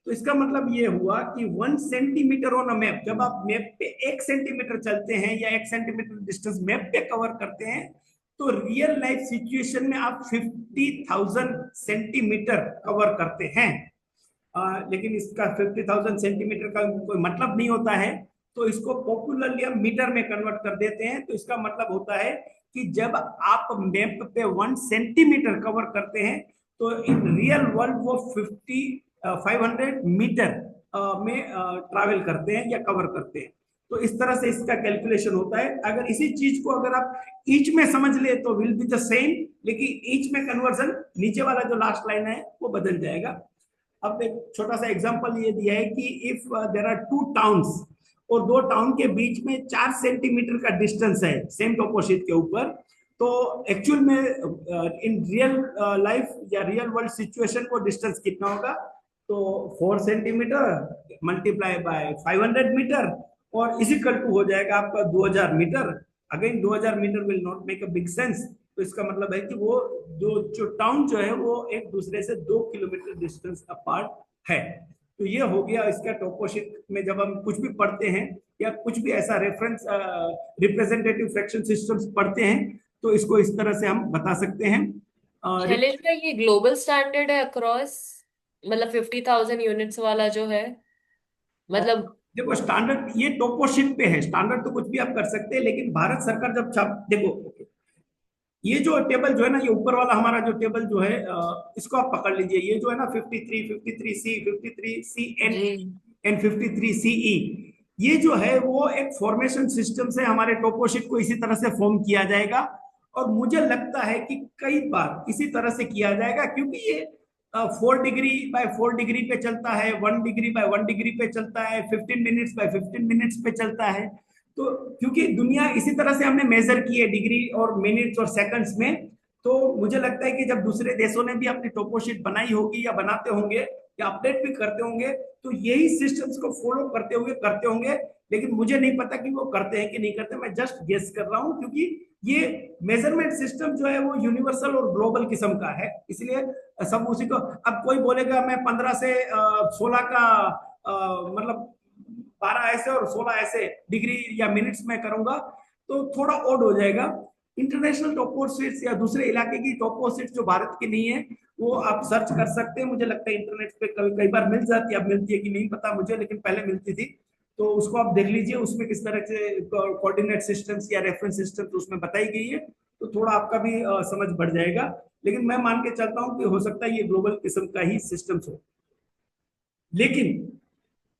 तो इसका मतलब ये हुआ कि 1 सेंटीमीटर ऑन अ मैप, जब आप मैप पे 1 सेंटीमीटर चलते हैं या 1 सेंटीमीटर डिस्टेंस मैप पे कवर करते हैं, तो रियल लाइफ सिचुएशन में आप 50,000 सेंटीमीटर कवर करते हैं। लेकिन इसका 50,000 सेंटीमीटर का कोई मतलब नहीं होता है, तो इसको पॉपुलरली हम मीटर में कन्वर्ट कर देते हैं। तो इसका मतलब होता है कि जब आप मैप पे 1 सेंटीमीटर कवर करते हैं तो इन रियल वर्ल्ड वो 500 मीटर में ट्रैवल करते हैं या कवर करते हैं। तो इस तरह से इसका कैलकुलेशन होता है। अगर इसी चीज को अगर आप ईच में समझ ले तो विल बी द सेम, लेकिन ईच में कन्वर्जन नीचे वाला जो लास्ट लाइन है वो बदल जाएगा। अब एक छोटा सा एग्जांपल ये दिया है कि इफ देयर आर 2 टाउन्स और 2 टाउन के बीच में 4 सेंटीमीटर का डिस्टेंस है सेम टोपोशीट के ऊपर, तो एक्चुअल में इन रियल लाइफ या रियल वर्ल्ड सिचुएशन को डिस्टेंस कितना होगा, तो 4 सेंटीमीटर मल्टीप्लाई बाय 500 मीटर और इज इक्वल टू हो जाएगा आपका 2000 metre. Again 2000 metre will not make a big sense, तो इसका मतलब है कि वो जो टाउन जो है वो एक दूसरे से 2 किलोमीटर डिस्टेंस अपार्ट है। तो ये हो गया इसका टोपोशीट में जब हम कुछ भी पढ़ते हैं या कुछ भी ऐसा रेफरेंस रिप्रेजेंटेटिव फ्रैक्शन सिस्टम्स पढ़ते हैं तो इसको इस तरह से हम बता सकते हैं। शैलेश भाई ये ग्लोबल स्टैंडर्ड है अक्रॉस, मतलब 50,000 यूनिट्स वाला जो है, मतलब देखो स्टैंडर्ड ये टोपोशीट पे है, स्टैंडर्ड तो कुछ भी आप कर सकते हैं, लेकिन भारत सरकार जब छाप देखो ये जो टेबल जो है ना, ये ऊपर वाला हमारा जो टेबल जो है इसको आप पकड़ लीजिए, ये जो है ना 53, 53C, 53CN एंड 53CE, ये जो है वो एक फॉर्मेशन सिस्टम से हमारे टोपोशीट को इसी तरह से फॉर्म किया जाएगा। और मुझे लगता है कि कई बार इसी तरह से किया जाएगा, क्योंकि ये 4 डिग्री बाय 4 डिग्री पे चलता है, 1 डिग्री बाय 1 डिग्री पे चलता है, 15 मिनट्स बाय 15 मिनट्स पे चलता है। तो क्योंकि दुनिया इसी तरह से हमने मेजर की है डिग्री और मिनट्स और सेकंड्स में, तो मुझे लगता है कि जब दूसरे देशों ने भी अपनी टोपोशीट बनाई होगी या बनाते होंगे या अपडेट भी करते होंगे, तो यही सिस्टम्स को फॉलो करते होंगे। लेकिन मुझे नहीं पता कि वो करते हैं कि नहीं करते, मैं जस्ट गेस कर रहा हूं, क्योंकि ये मेजरमेंट सिस्टम जो है वो यूनिवर्सल और ग्लोबल किस्म का है, इसलिए सब उसी को। अब कोई बोलेगा मैं 15 से 16 का मतलब 12 ऐसे और 16 ऐसे डिग्री या मिनट्स में करूंगा, तो थोड़ा ओड हो जाएगा। इंटरनेशनल टोपोशीट्स या दूसरे इलाके की टोपोशीट्स जो भारत की नहीं है, वो आप सर्च कर सकते हैं। मुझे लगता है इंटरनेट पे कई बार मिल जाती है, अब मिलती है कि नहीं पता मुझे, लेकिन पहले मिलती थी, तो उसको आप देख लीजिए, उसमें किस तरह से कोऑर्डिनेट सिस्टम्स या रेफरेंस सिस्टम्स उसमें बताई गई है, तो थोड़ा आपका भी समझ बढ़ जाएगा। लेकिन मैं मान के चलता हूं कि हो सकता है ये ग्लोबल किस्म का ही सिस्टम्स हो। लेकिन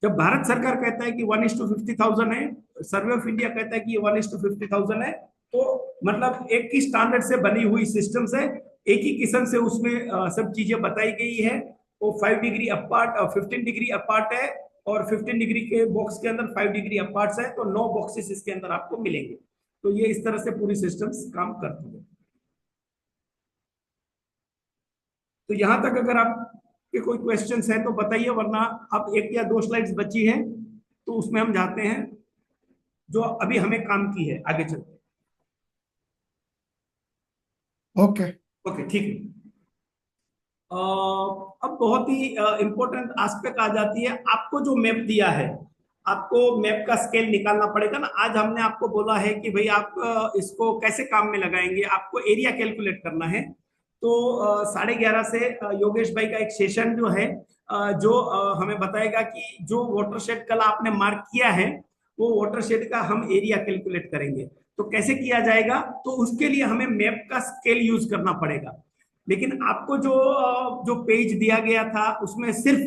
जब भारत सरकार कहता है कि 1:50,000 है, सर्वे ऑफ इंडिया कहता है कि ये 1:50,000 है, तो मतलब एक ही स्टैंडर्ड से बनी हुई सिस्टम्स है, एक ही किस्म से उसमें सब चीजें बताई गई है। वो 5 डिग्री अपार्ट 15 डिग्री अपार्ट है, और 15 डिग्री के बॉक्स के अंदर 5 डिग्री अपार्ट है, तो 9 बॉक्सेस इसके अंदर आपको मिलेंगे। तो ये इस तरह से पूरी सिस्टम्स काम करती है। तो यहां तक अगर आपके कोई क्वेश्चंस है तो बताइए, वरना अब 1 या 2 स्लाइड्स बची है, तो उसमें हम जाते हैं जो अभी हमें काम की है, आगे चलते। ओके ओके, ठीक है। अब बहुत ही इंपॉर्टेंट एस्पेक्ट आ जाती है। आपको जो मैप दिया है, आपको मैप का स्केल निकालना पड़ेगा ना। आज हमने आपको बोला है कि भाई आप इसको कैसे काम में लगाएंगे, आपको एरिया कैलकुलेट करना है। तो 11:30 से योगेश भाई का एक सेशन जो है, जो हमें बताएगा कि जो वाटरशेड कल आपने मार्क किया है, वो वाटरशेड का हम एरिया कैलकुलेट करेंगे। तो कैसे किया जाएगा, तो उसके लिए हमें मैप का स्केल यूज करना पड़ेगा। लेकिन आपको जो पेज दिया गया था, उसमें सिर्फ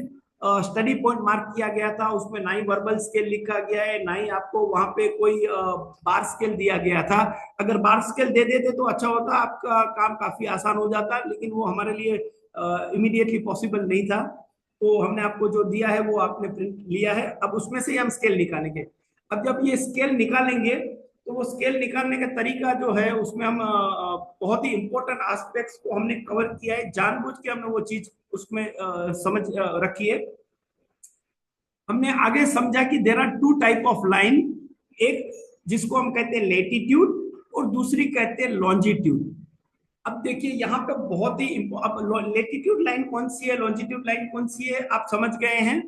स्टडी पॉइंट मार्क किया गया था, उसमें ना ही वर्बल स्केल लिखा गया है, ना ही आपको वहां पे कोई बार स्केल दिया गया था। अगर बार स्केल दे देते तो अच्छा होता, आपका काम काफी आसान हो जाता, लेकिन वो हमारे लिए इमीडिएटली पॉसिबल नहीं था। तो हमने आपको जो दिया है वो आपने प्रिंट लिया है, अब उसमें से हम स्केल निकालेंगे। अब जब ये स्केल निकालेंगे, तो वो स्केल निकालने का तरीका जो है, उसमें हम बहुत ही इंपॉर्टेंट एस्पेक्ट्स को हमने कवर किया है, जानबूझ के हमने वो चीज उसमें समझ रखी है। हमने आगे समझा कि there are 2 type of line, एक जिसको हम कहते हैं लेटीट्यूड और दूसरी कहते हैं लॉन्जिट्यूड। अब देखिए यहाँ पे बहुत ही अब लेटीट्यूड लाइन कौन सी है, लॉन्जिट्यूड लाइन कौन सी है, आप समझ गए हैं।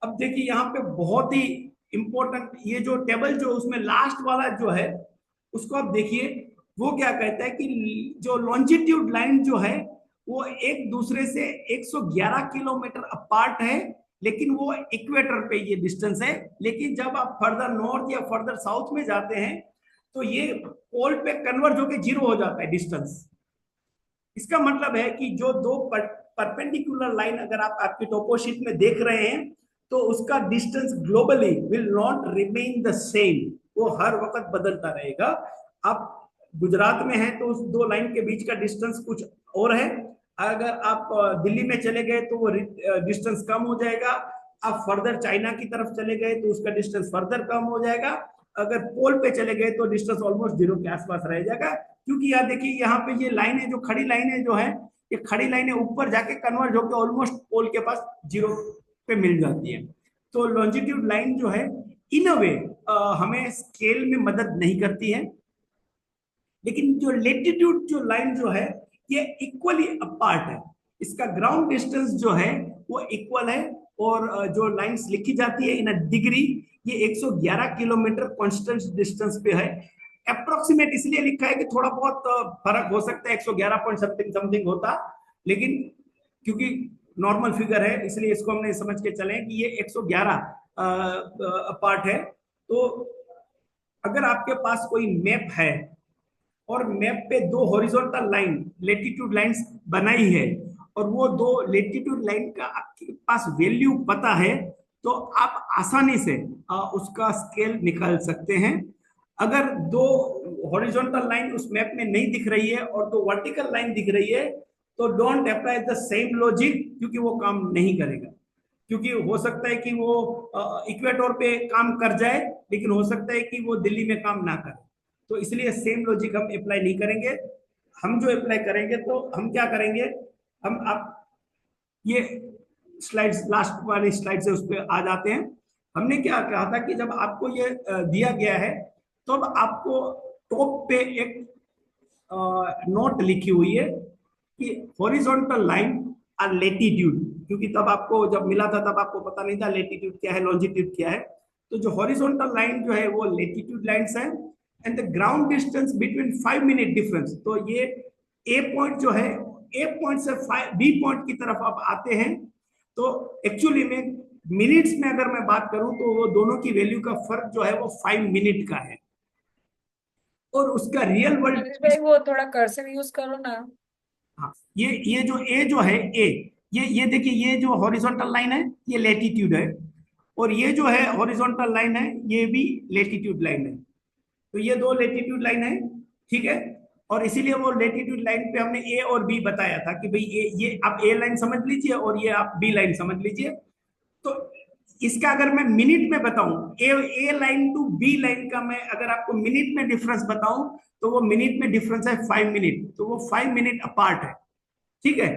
अब देखिए यहाँ पे बहुत ही इंपॉर्टेंट, ये जो टेबल जो उसमें लास्ट वाला जो है, उसको आप देखिए, वो क्या कहता है कि जो लॉन्जिट्यूड लाइन जो है वो एक दूसरे से 111 किलोमीटर अपार्ट है, लेकिन वो इक्वेटर पे ये डिस्टेंस है। लेकिन जब आप फर्दर नॉर्थ या फर्दर साउथ में जाते हैं, तो ये पोल पे कन्वर्ज होकर 0 हो जाता है डिस्टेंस। इसका मतलब है कि जो 2 परपेंडिकुलर लाइन अगर आप आपकी टोपोशीट में देख रहे हैं, तो उसका distance globally will not remain the same, वो हर वक्त बदलता रहेगा। आप गुजरात में हैं तो उस 2 लाइन के बीच का डिस्टेंस कुछ और है, अगर आप दिल्ली में चले गए तो वो डिस्टेंस कम हो जाएगा, आप फर्दर चाइना की तरफ चले गए तो उसका डिस्टेंस फर्दर कम हो जाएगा, अगर पोल पे चले गए तो डिस्टेंस ऑलमोस्ट 0 के आसपास रह जाएगा। क्योंकि यार देखिए यहाँ पे ये लाइनें जो खड़ी लाइनें जो है, ये खड़ी लाइनें ऊपर जाके कन्वर्ज होकर ऑलमोस्ट पोल के पास 0 पे मिल जाती है। तो लॉन्जिट्यूड लाइन जो है इन अ वे हमें स्केल में मदद नहीं करती है, लेकिन जो लेटीट्यूड जो लाइन जो है ये इक्वली अपार्ट है, इसका ग्राउंड डिस्टेंस जो है वो इक्वल है, और जो लाइंस लिखी जाती है इन अ डिग्री, ये 111 किलोमीटर कांस्टेंट डिस्टेंस पे है। अप्रोक्सीमेट इसलिए लिखा है कि थोड़ा बहुत फर्क हो सकता है, 111 पॉइंट समथिंग होता, लेकिन क्योंकि नॉर्मल फिगर है इसलिए इसको हमने समझ के चले कि ये 111 अपार्ट है। तो अगर आपके पास कोई मैप है और मैप पे 2 हॉरिजॉन्टल लाइन लेटीट्यूड लाइंस बनाई है, और वो 2 लेटीट्यूड लाइन का आपके पास वैल्यू पता है, तो आप आसानी से उसका स्केल निकाल सकते हैं। अगर दो हॉरिजॉन्टल लाइन उस मैप में नहीं दिख रही है और दो वर्टिकल लाइन दिख रही है, तो don't apply the same logic, क्योंकि वो काम नहीं करेगा। क्योंकि हो सकता है कि वो इक्वेटर पे काम कर जाए, लेकिन हो सकता है कि वो दिल्ली में काम ना करे। तो इसलिए सेम लॉजिक हम अप्लाई नहीं करेंगे। हम जो अप्लाई करेंगे, तो हम क्या करेंगे, हम आप ये स्लाइड्स, लास्ट वाली स्लाइड से उस पर आ जाते हैं। हमने क्या कहा था कि जब आपको ये दिया गया है, तो अब आपको टॉप पे एक नोट लिखी हुई है कि हॉरिजॉन्टल लाइन और लेटीट्यूड, क्योंकि तब आपको जब मिला था तब आपको पता नहीं था लेटीट्यूड क्या है, लॉन्जिट्यूड क्या है। तो जो हॉरिजॉन्टल लाइन जो है वो लेटीट्यूड लाइंस है, and the ground distance between 5 minute difference. तो ये ए पॉइंट जो है, ए पॉइंट से बी पॉइंट की तरफ आप आते हैं, तो एक्चुअली में मिनट्स में अगर मैं बात करूं तो वो दोनों की वैल्यू का फर्क जो है वो 5 मिनट का है। और उसका रियल वर्ल्ड, शैलेश भाई वो थोड़ा कर्सर यूज करो ना। हाँ, ये जो ए जो है, ए ये देखिए, ये जो हॉरिजॉन्टल लाइन है ये लेटीट्यूड है, और ये जो है हॉरिजॉन्टल लाइन है ये भी लेटीट्यूड लाइन है। तो ये दो लेटीट्यूड लाइन है, ठीक है। और इसीलिए वो लेटीट्यूड लाइन पे हमने ए और बी बताया था कि भाई ये आप ए लाइन समझ लीजिए और ये आप बी लाइन समझ लीजिए। तो इसका अगर मैं मिनट में बताऊं, ए लाइन टू बी लाइन का मैं अगर आपको मिनट में डिफरेंस बताऊं, तो वो मिनट में डिफरेंस है 5 मिनट। तो वो 5 मिनट अपार्ट है, ठीक है।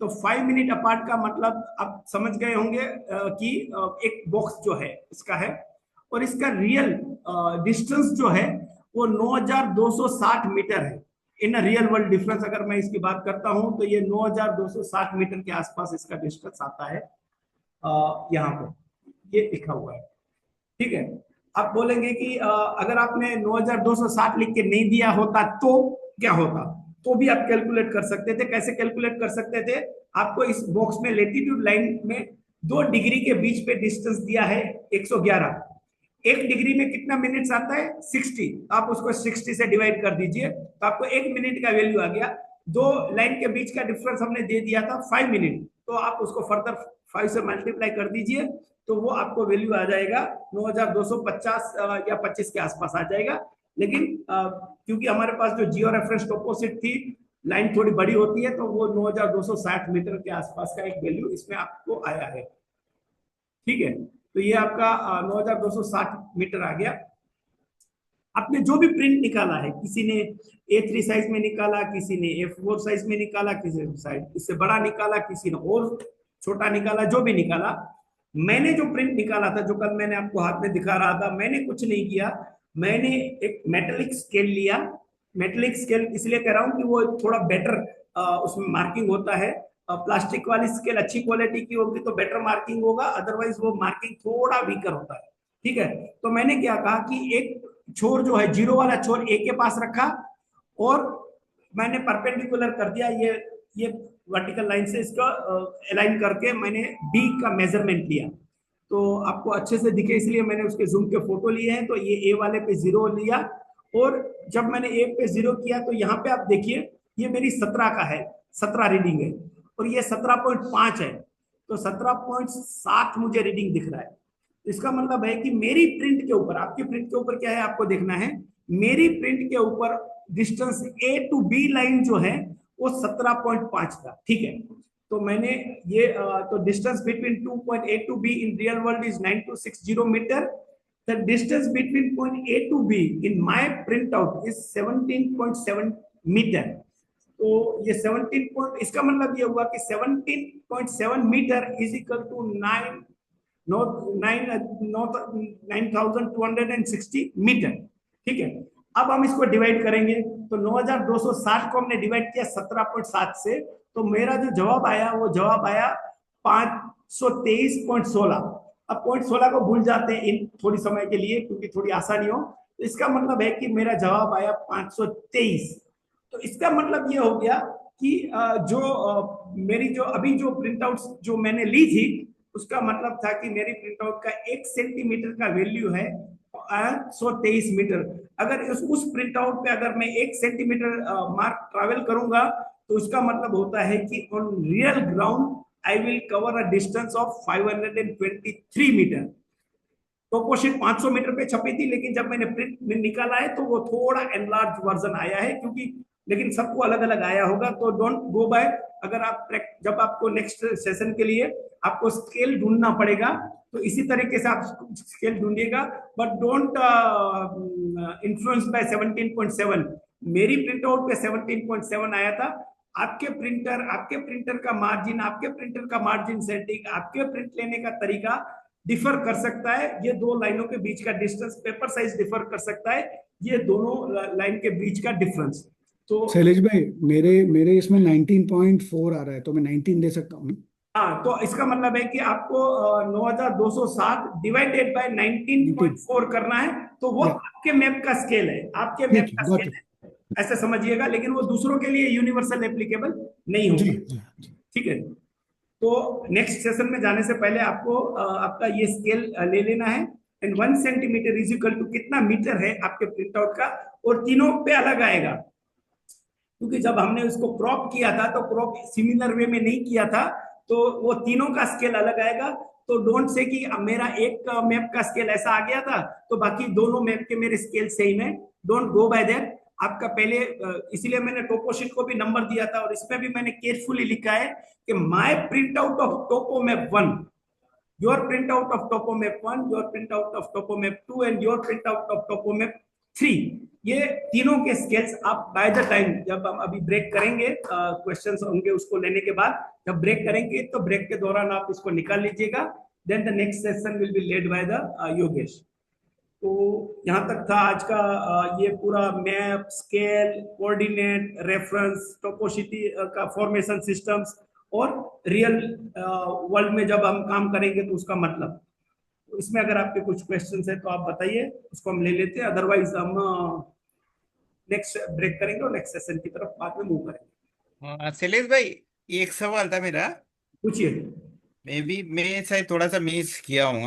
तो 5 मिनट अपार्ट का मतलब आप समझ गए होंगे कि एक बॉक्स जो है इसका है, और इसका रियल डिस्टेंस जो है वो 9260 मीटर है। इन रियल वर्ल्ड डिफरेंस अगर मैं इसकी बात करता हूं, तो ये 9260 मीटर के आसपास इसका डिस्टेंस आता है। यहाँ पे ये लिखा हुआ है, ठीक है। आप बोलेंगे कि अगर आपने 9260 लिख के नहीं दिया होता तो क्या होता, तो भी आप कैलकुलेट कर सकते थे। कैसे कैलकुलेट कर सकते थे, आपको इस बॉक्स में लेटीट्यूड लाइन में 2 डिग्री के बीच पे डिस्टेंस दिया है 111। 1 डिग्री में कितना मिनट्स आता है, 60। आप उसको 60 से डिवाइड कर दीजिए, तो आपको 1 मिनट का वैल्यू आ गया। 2 लाइन के बीच का डिफरेंस हमने दे दिया था 5 मिनट, तो आप उसको फर्दर 5 से मल्टीप्लाई कर दीजिए, तो वो आपको वैल्यू आ जाएगा 9250 या 25 के आसपास आ जाएगा। लेकिन क्योंकि हमारे पास जो जियो रेफरेंस टॉपोसिट थी, लाइन थोड़ी बड़ी होती है, तो वो 9260 मीटर के आसपास का एक वैल्यू इसमें आपको आया है, ठीक है। तो ये आपका 9260 मीटर आ गया। आपने जो भी प्रिंट निकाला है, किसी ने A3 साइज में निकाला, किसी ने A4 साइज में निकाला, किसी ने साइज इससे बड़ा निकाला, किसी ने और छोटा निकाला, जो भी निकाला, मैंने जो प्रिंट निकाला था, जो कल मैंने आपको हाथ में दिखा रहा था, मैंने कुछ नहीं किया। मैंने एक मेटेलिक स्केल लिया। मेटेलिक स्केल इसलिए कह रहा हूं कि वो थोड़ा बेटर उसमें मार्किंग होता है। प्लास्टिक वाली स्केल अच्छी क्वालिटी की होगी तो बेटर मार्किंग होगा, अदरवाइज वो मार्किंग थोड़ा वीकर होता है, ठीक है। तो मैंने क्या कहा कि एक छोर जो है, जीरो वाला छोर ए के पास रखा, और मैंने परपेंडिकुलर कर दिया ये वर्टिकल लाइन से इसका अलाइन करके मैंने बी का मेजरमेंट लिया। तो आपको अच्छे से दिखे इसलिए मैंने उसके जूम के फोटो लिए हैं। तो ये ए वाले पे 0 लिया, और जब मैंने ए पे 0 किया तो यहाँ पे आप देखिए ये मेरी 17 का है, 17 रीडिंग है, और ये 17.5 है, तो 17.7 मुझे रीडिंग दिख रहा है। इसका मतलब है कि मेरी प्रिंट के ऊपर, आपकी प्रिंट के ऊपर क्या है आपको देखना है, मेरी प्रिंट के ऊपर distance A to B line जो है वो 17.5 था, ठीक है। तो मैंने ये तो distance between 2.A to B in real world is 9260 metre. The distance between point A to B in my printout is 17.7 metre. तो ये 17 पॉइंट, इसका मतलब ये हुआ कि 17.7 metre is equal to 9260 metre, ठीक है। अब हम इसको डिवाइड करेंगे, तो 9260 को हमने डिवाइड किया 17.7 से, तो मेरा जो जवाब आया वो जवाब आया 523.16। अब 0.16 को भूल जाते हैं इन थोड़ी समय के लिए, क्योंकि थोड़ी आसानी हो। तो इसका मतलब है कि मेरा जवाब आया 523। तो इसका मतलब ये हो गया कि मेरी जो अभी जो प्रिंटआउट जो मैंने ली थी, उसका मतलब था कि मेरी प्रिंटआउट का 1 सेंटीमीटर का वैल्यू है 123 मीटर। अगर उस प्रिंटआउट पे अगर मैं 1 सेंटीमीटर मार्क ट्रैवल करूंगा, तो उसका मतलब होता है कि on real ground I will cover a distance of 523 metre. Toposheet 500 metre पे छपी थी, लेकिन जब मैंने प्रिंट में निकाला है तो वो थोड़ा एनलार्ज वर्जन आया है, क्योंकि लेकिन सबको अलग अलग आया होगा। तो डोंट गो बाय, अगर आप जब आपको नेक्स्ट सेशन के लिए आपको स्केल ढूंढना पड़ेगा तो इसी तरीके से आप स्केल ढूंढिएगा, बट डोंट इन्फ्लुएंस बाय 17.7। मेरी प्रिंट आउट पे 17.7 आया था। आपके प्रिंटर का मार्जिन, आपके प्रिंटर का मार्जिन सेटिंग, आपके प्रिंट लेने का तरीका डिफर कर सकता है। ये दो लाइनों के बीच का डिस्टेंस, पेपर साइज डिफर कर सकता है, ये दोनों लाइन के बीच का डिफरेंस। तो शैलेश भाई, मेरे इसमें 19.4 आ रहा है, तो मैं 19 दे सकता हूँ? हाँ, तो इसका मतलब है कि आपको 9207 डिवाइडेड बाय 19.4 करना है, तो वो आपके मैप का स्केल है, आपके मैप का स्केल है, ऐसे समझिएगा। लेकिन वो दूसरों के लिए यूनिवर्सल एप्लीकेबल नहीं होगा, ठीक है। तो नेक्स्ट सेशन में जाने से पहले आपको आपका ये स्केल ले लेना है। And 1 centimetre is equal to कितना मीटर है आपके प्रिंट आउट का, और तीनों पे अलग आएगा, क्योंकि जब हमने उसको क्रॉप किया था तो क्रॉप सिमिलर वे में नहीं किया था, तो वो तीनों का स्केल अलग आएगा। तो डोंट से कि मेरा एक मैप का स्केल ऐसा आ गया था तो बाकी दोनों मैप के मेरे स्केल सेम है, डोंट गो बाय दैट। आपका पहले इसीलिए मैंने टोपोशीट को भी नंबर दिया था, और इसमें भी मैंने केयरफुली लिखा है कि my print out of topo map 1, your print out of topo map 1, your print out of topo map 2 and your print out of topo map 3। ये तीनों के स्केल्स आप बाय द टाइम, जब हम अभी ब्रेक करेंगे, क्वेश्चंस होंगे उसको लेने के बाद, जब ब्रेक करेंगे तो ब्रेक के दौरान आप इसको निकाल लीजिएगा। Then the next session will be led by the Yogesh. तो यहाँ तक था आज का ये पूरा मैप, स्केल, कोऑर्डिनेट, रेफरेंस, टोपोसिटी का फॉर्मेशन सिस्टम्स, और रियल वर्ल्ड में जब हम काम करेंगे तो उसका मतलब। तो इसमें अगर आपके कुछ क्वेश्चंस है तो आप बताइए, उसको हम ले लेते हैं, अदरवाइज हम नेक्स्ट ब्रेक करेंगे और नेक्स्ट सेशन की तरफ बाद में मूव करेंगे। शैलेश भाई, एक सवाल था मेरा। पूछिए। मैं शायद थोड़ा सा मिस किया हूँ,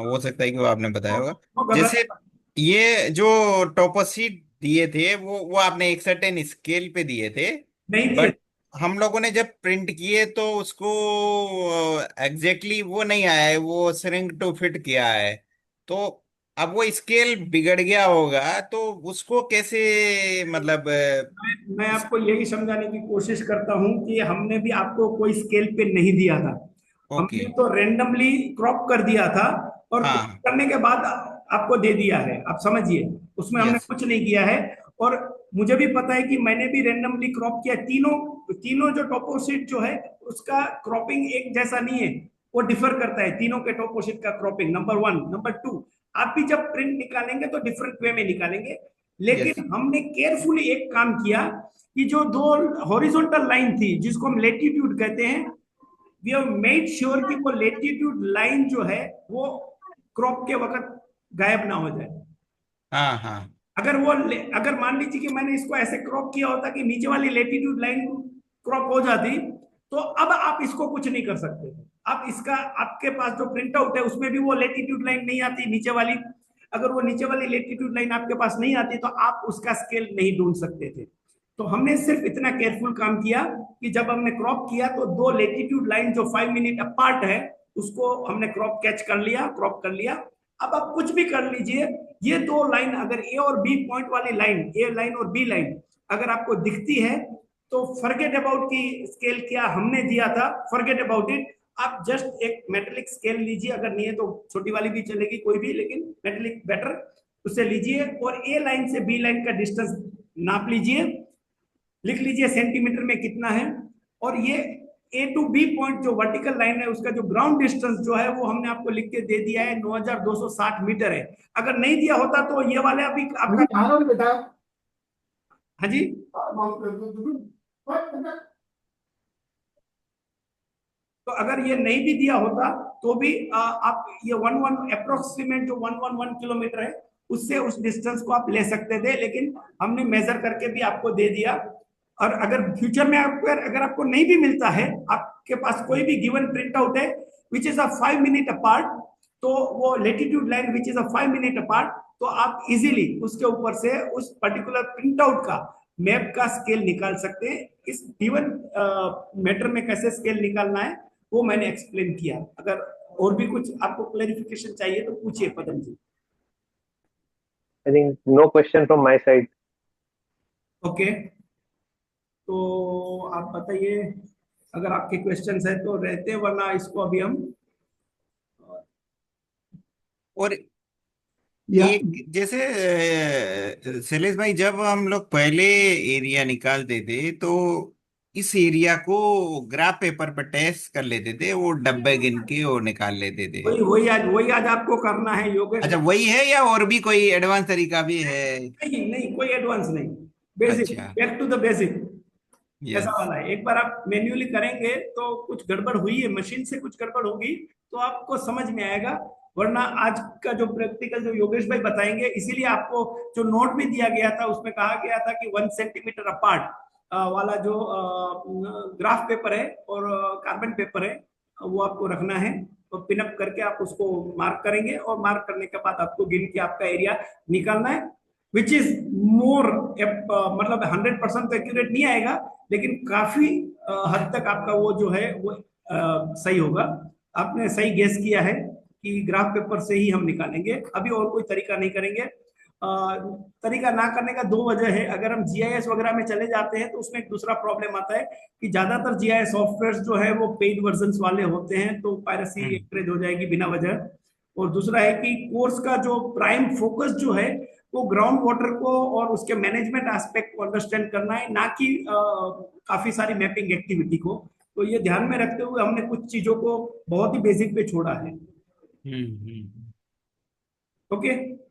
हो सकता है कि वो आपने बताया होगा। गलत जैसे ये जो टॉपोशीट दिए थे वो आपने एक सर्टेन स्केल पे दिए थे, नहीं दिए। बट हम लोगों ने जब प्रिंट किए तो उसको एग्जैक्टली वो नहीं आया है, वो श्रिंक टू फिट किया है। तो अब वो स्केल बिगड़ गया होगा, तो उसको कैसे, मतलब मैं आपको यही समझाने की कोशिश करता हूं कि हमने भी आपको कोई स्केल पे नहीं दिया था, ओके। हमने तो रेंडमली क्रॉप कर दिया था, और क्रॉप हाँ। करने के बाद आपको दे दिया है, आप समझिए, उसमें हमने यस। कुछ नहीं किया है। और मुझे भी पता है कि मैंने भी रेंडमली क्रॉप किया। तीनों जो टोपोशीट जो है उसका क्रॉपिंग एक जैसा नहीं है, वो डिफर करता है तीनों के टोपोशीट का क्रॉपिंग, नंबर 1। नंबर 2, आप भी जब प्रिंट निकालेंगे तो डिफरेंट वे में निकालेंगे। लेकिन यस। हमने केयरफुली एक काम किया कि जो दो हॉरिजॉन्टल लाइन थी जिसको हम लेटीट्यूड कहते हैं, वी हैव मेड श्योर कि वो लेटीट्यूड लाइन जो है वो क्रॉप के वक्त गायब ना हो जाए। हाँ हाँ। अगर मान लीजिए कि मैंने इसको ऐसे क्रॉप किया होता कि नीचे वाली लेटीट्यूड लाइन क्रॉप हो जाती, तो अब आप इसको कुछ नहीं कर सकते। आप इसका, आपके पास जो प्रिंट आउट है उसमें भी वो लेटीट्यूड लाइन नहीं आती नीचे वाली। अगर वो नीचे वाली लेटीट्यूड लाइन आपके पास नहीं आती तो आप उसका स्केल नहीं ढूंढ सकते थे। तो हमने सिर्फ इतना केयरफुल काम किया कि जब हमने क्रॉप किया तो दो लेटीट्यूड लाइन जो 5 मिनट अपार्ट है उसको हमने क्रॉप कर लिया। अब आप कुछ भी कर लीजिए, ये दो लाइन अगर ए और बी पॉइंट वाली लाइन, ए लाइन और बी लाइन अगर आपको दिखती है तो फॉरगेट अबाउट की स्केल क्या हमने दिया था, फॉरगेट अबाउट इट। आप जस्ट एक मेटेलिक स्केल लीजिए, अगर नहीं है तो छोटी वाली भी चलेगी, कोई भी, लेकिन मेटेलिक बेटर, उससे लीजिए और ए लाइन से बी लाइन का डिस्टेंस नाप लीजिए, लिख लीजिए सेंटीमीटर में कितना है। और ये ए टू बी पॉइंट जो वर्टिकल लाइन है उसका जो ग्राउंड डिस्टेंस जो है वो हमने आपको लिख के दे दिया है, 9260 मीटर है। अगर नहीं दिया होता तो ये वाले अभी आपका, बेटा। हाँ जी, तो अगर ये नहीं भी दिया होता तो भी आप ये 11 अप्रोक्सीमेट जो 111 किलोमीटर है उससे उस डिस्टेंस को आप ले सकते थे, लेकिन हमने मेजर करके भी आपको दे दिया। और अगर फ्यूचर में अगर आपको नहीं भी मिलता है, आपके पास कोई भी गिवन प्रिंट आउट है which is a 5 minute apart, तो वो latitude line which is a 5 minute apart, तो आप इजीली उसके ऊपर से उस पर्टिकुलर प्रिंट आउट का मैप का स्केल निकाल सकते हैं। इस गिवन मैटर में कैसे स्केल निकालना है वो मैंने एक्सप्लेन किया। अगर और भी कुछ आपको क्लैरिफिकेशन चाहिए तो पूछिए पदम जी। I think no question from my side. Okay, तो आप बताइए अगर आपके क्वेश्चंस है तो रहते हैं, वरना इसको अभी हम और या एक जैसे शैलेश भाई, जब हम लोग पहले एरिया निकालते थे तो इस एरिया को ग्राफ पेपर पर टेस्ट कर लेते थे, वो डब्बे गिन के वो निकाल लेते थे। वही आज आपको करना है योगेश। अच्छा, वही है या और भी कोई एडवांस तरीका भी है? नहीं नहीं, कोई एडवांस नहीं, बेसिक, अच्छा। बैक टू द बेसिक ऐसा यस। वाला है। एक बार आप मैन्युअली करेंगे तो कुछ गड़बड़ हुई है, मशीन से कुछ गड़बड़ होगी तो आपको समझ में आएगा, वरना आज का जो प्रैक्टिकल जो योगेश भाई बताएंगे, इसीलिए आपको जो नोट भी दिया गया था उसमें कहा गया था कि 1 सेंटीमीटर अपार्ट वाला जो ग्राफ पेपर है और कार्बन पेपर है वो आपको रखना है, तो पिनअप करके आप उसको मार्क करेंगे और मार्क करने के बाद आपको गिन के आपका एरिया निकालना है, विच इज मोर, मतलब 100% तो एक्यूरेट नहीं आएगा, लेकिन काफी हद तक आपका वो जो है वो सही होगा। आपने सही गेस किया है कि ग्राफ पेपर से ही हम निकालेंगे, अभी और कोई तरीका नहीं करेंगे। तरीका ना करने का दो वजह है। अगर हम जीआईएस वगैरह में चले जाते हैं तो उसमें एक दूसरा प्रॉब्लम आता है कि ज्यादातर जीआईएस सॉफ्टवेयर जो है वो पेड वर्जन वाले होते हैं, तो पायरेसी एंकरेज हो जाएगी बिना वजह। और दूसरा है कि कोर्स का जो प्राइम फोकस जो है वो ग्राउंड वाटर को और उसके मैनेजमेंट एस्पेक्ट को अंडरस्टैंड करना है, ना कि काफी सारी मैपिंग एक्टिविटी को। तो ये ध्यान में रखते हुए हमने कुछ चीजों को बहुत ही बेसिक पे छोड़ा है। ओके।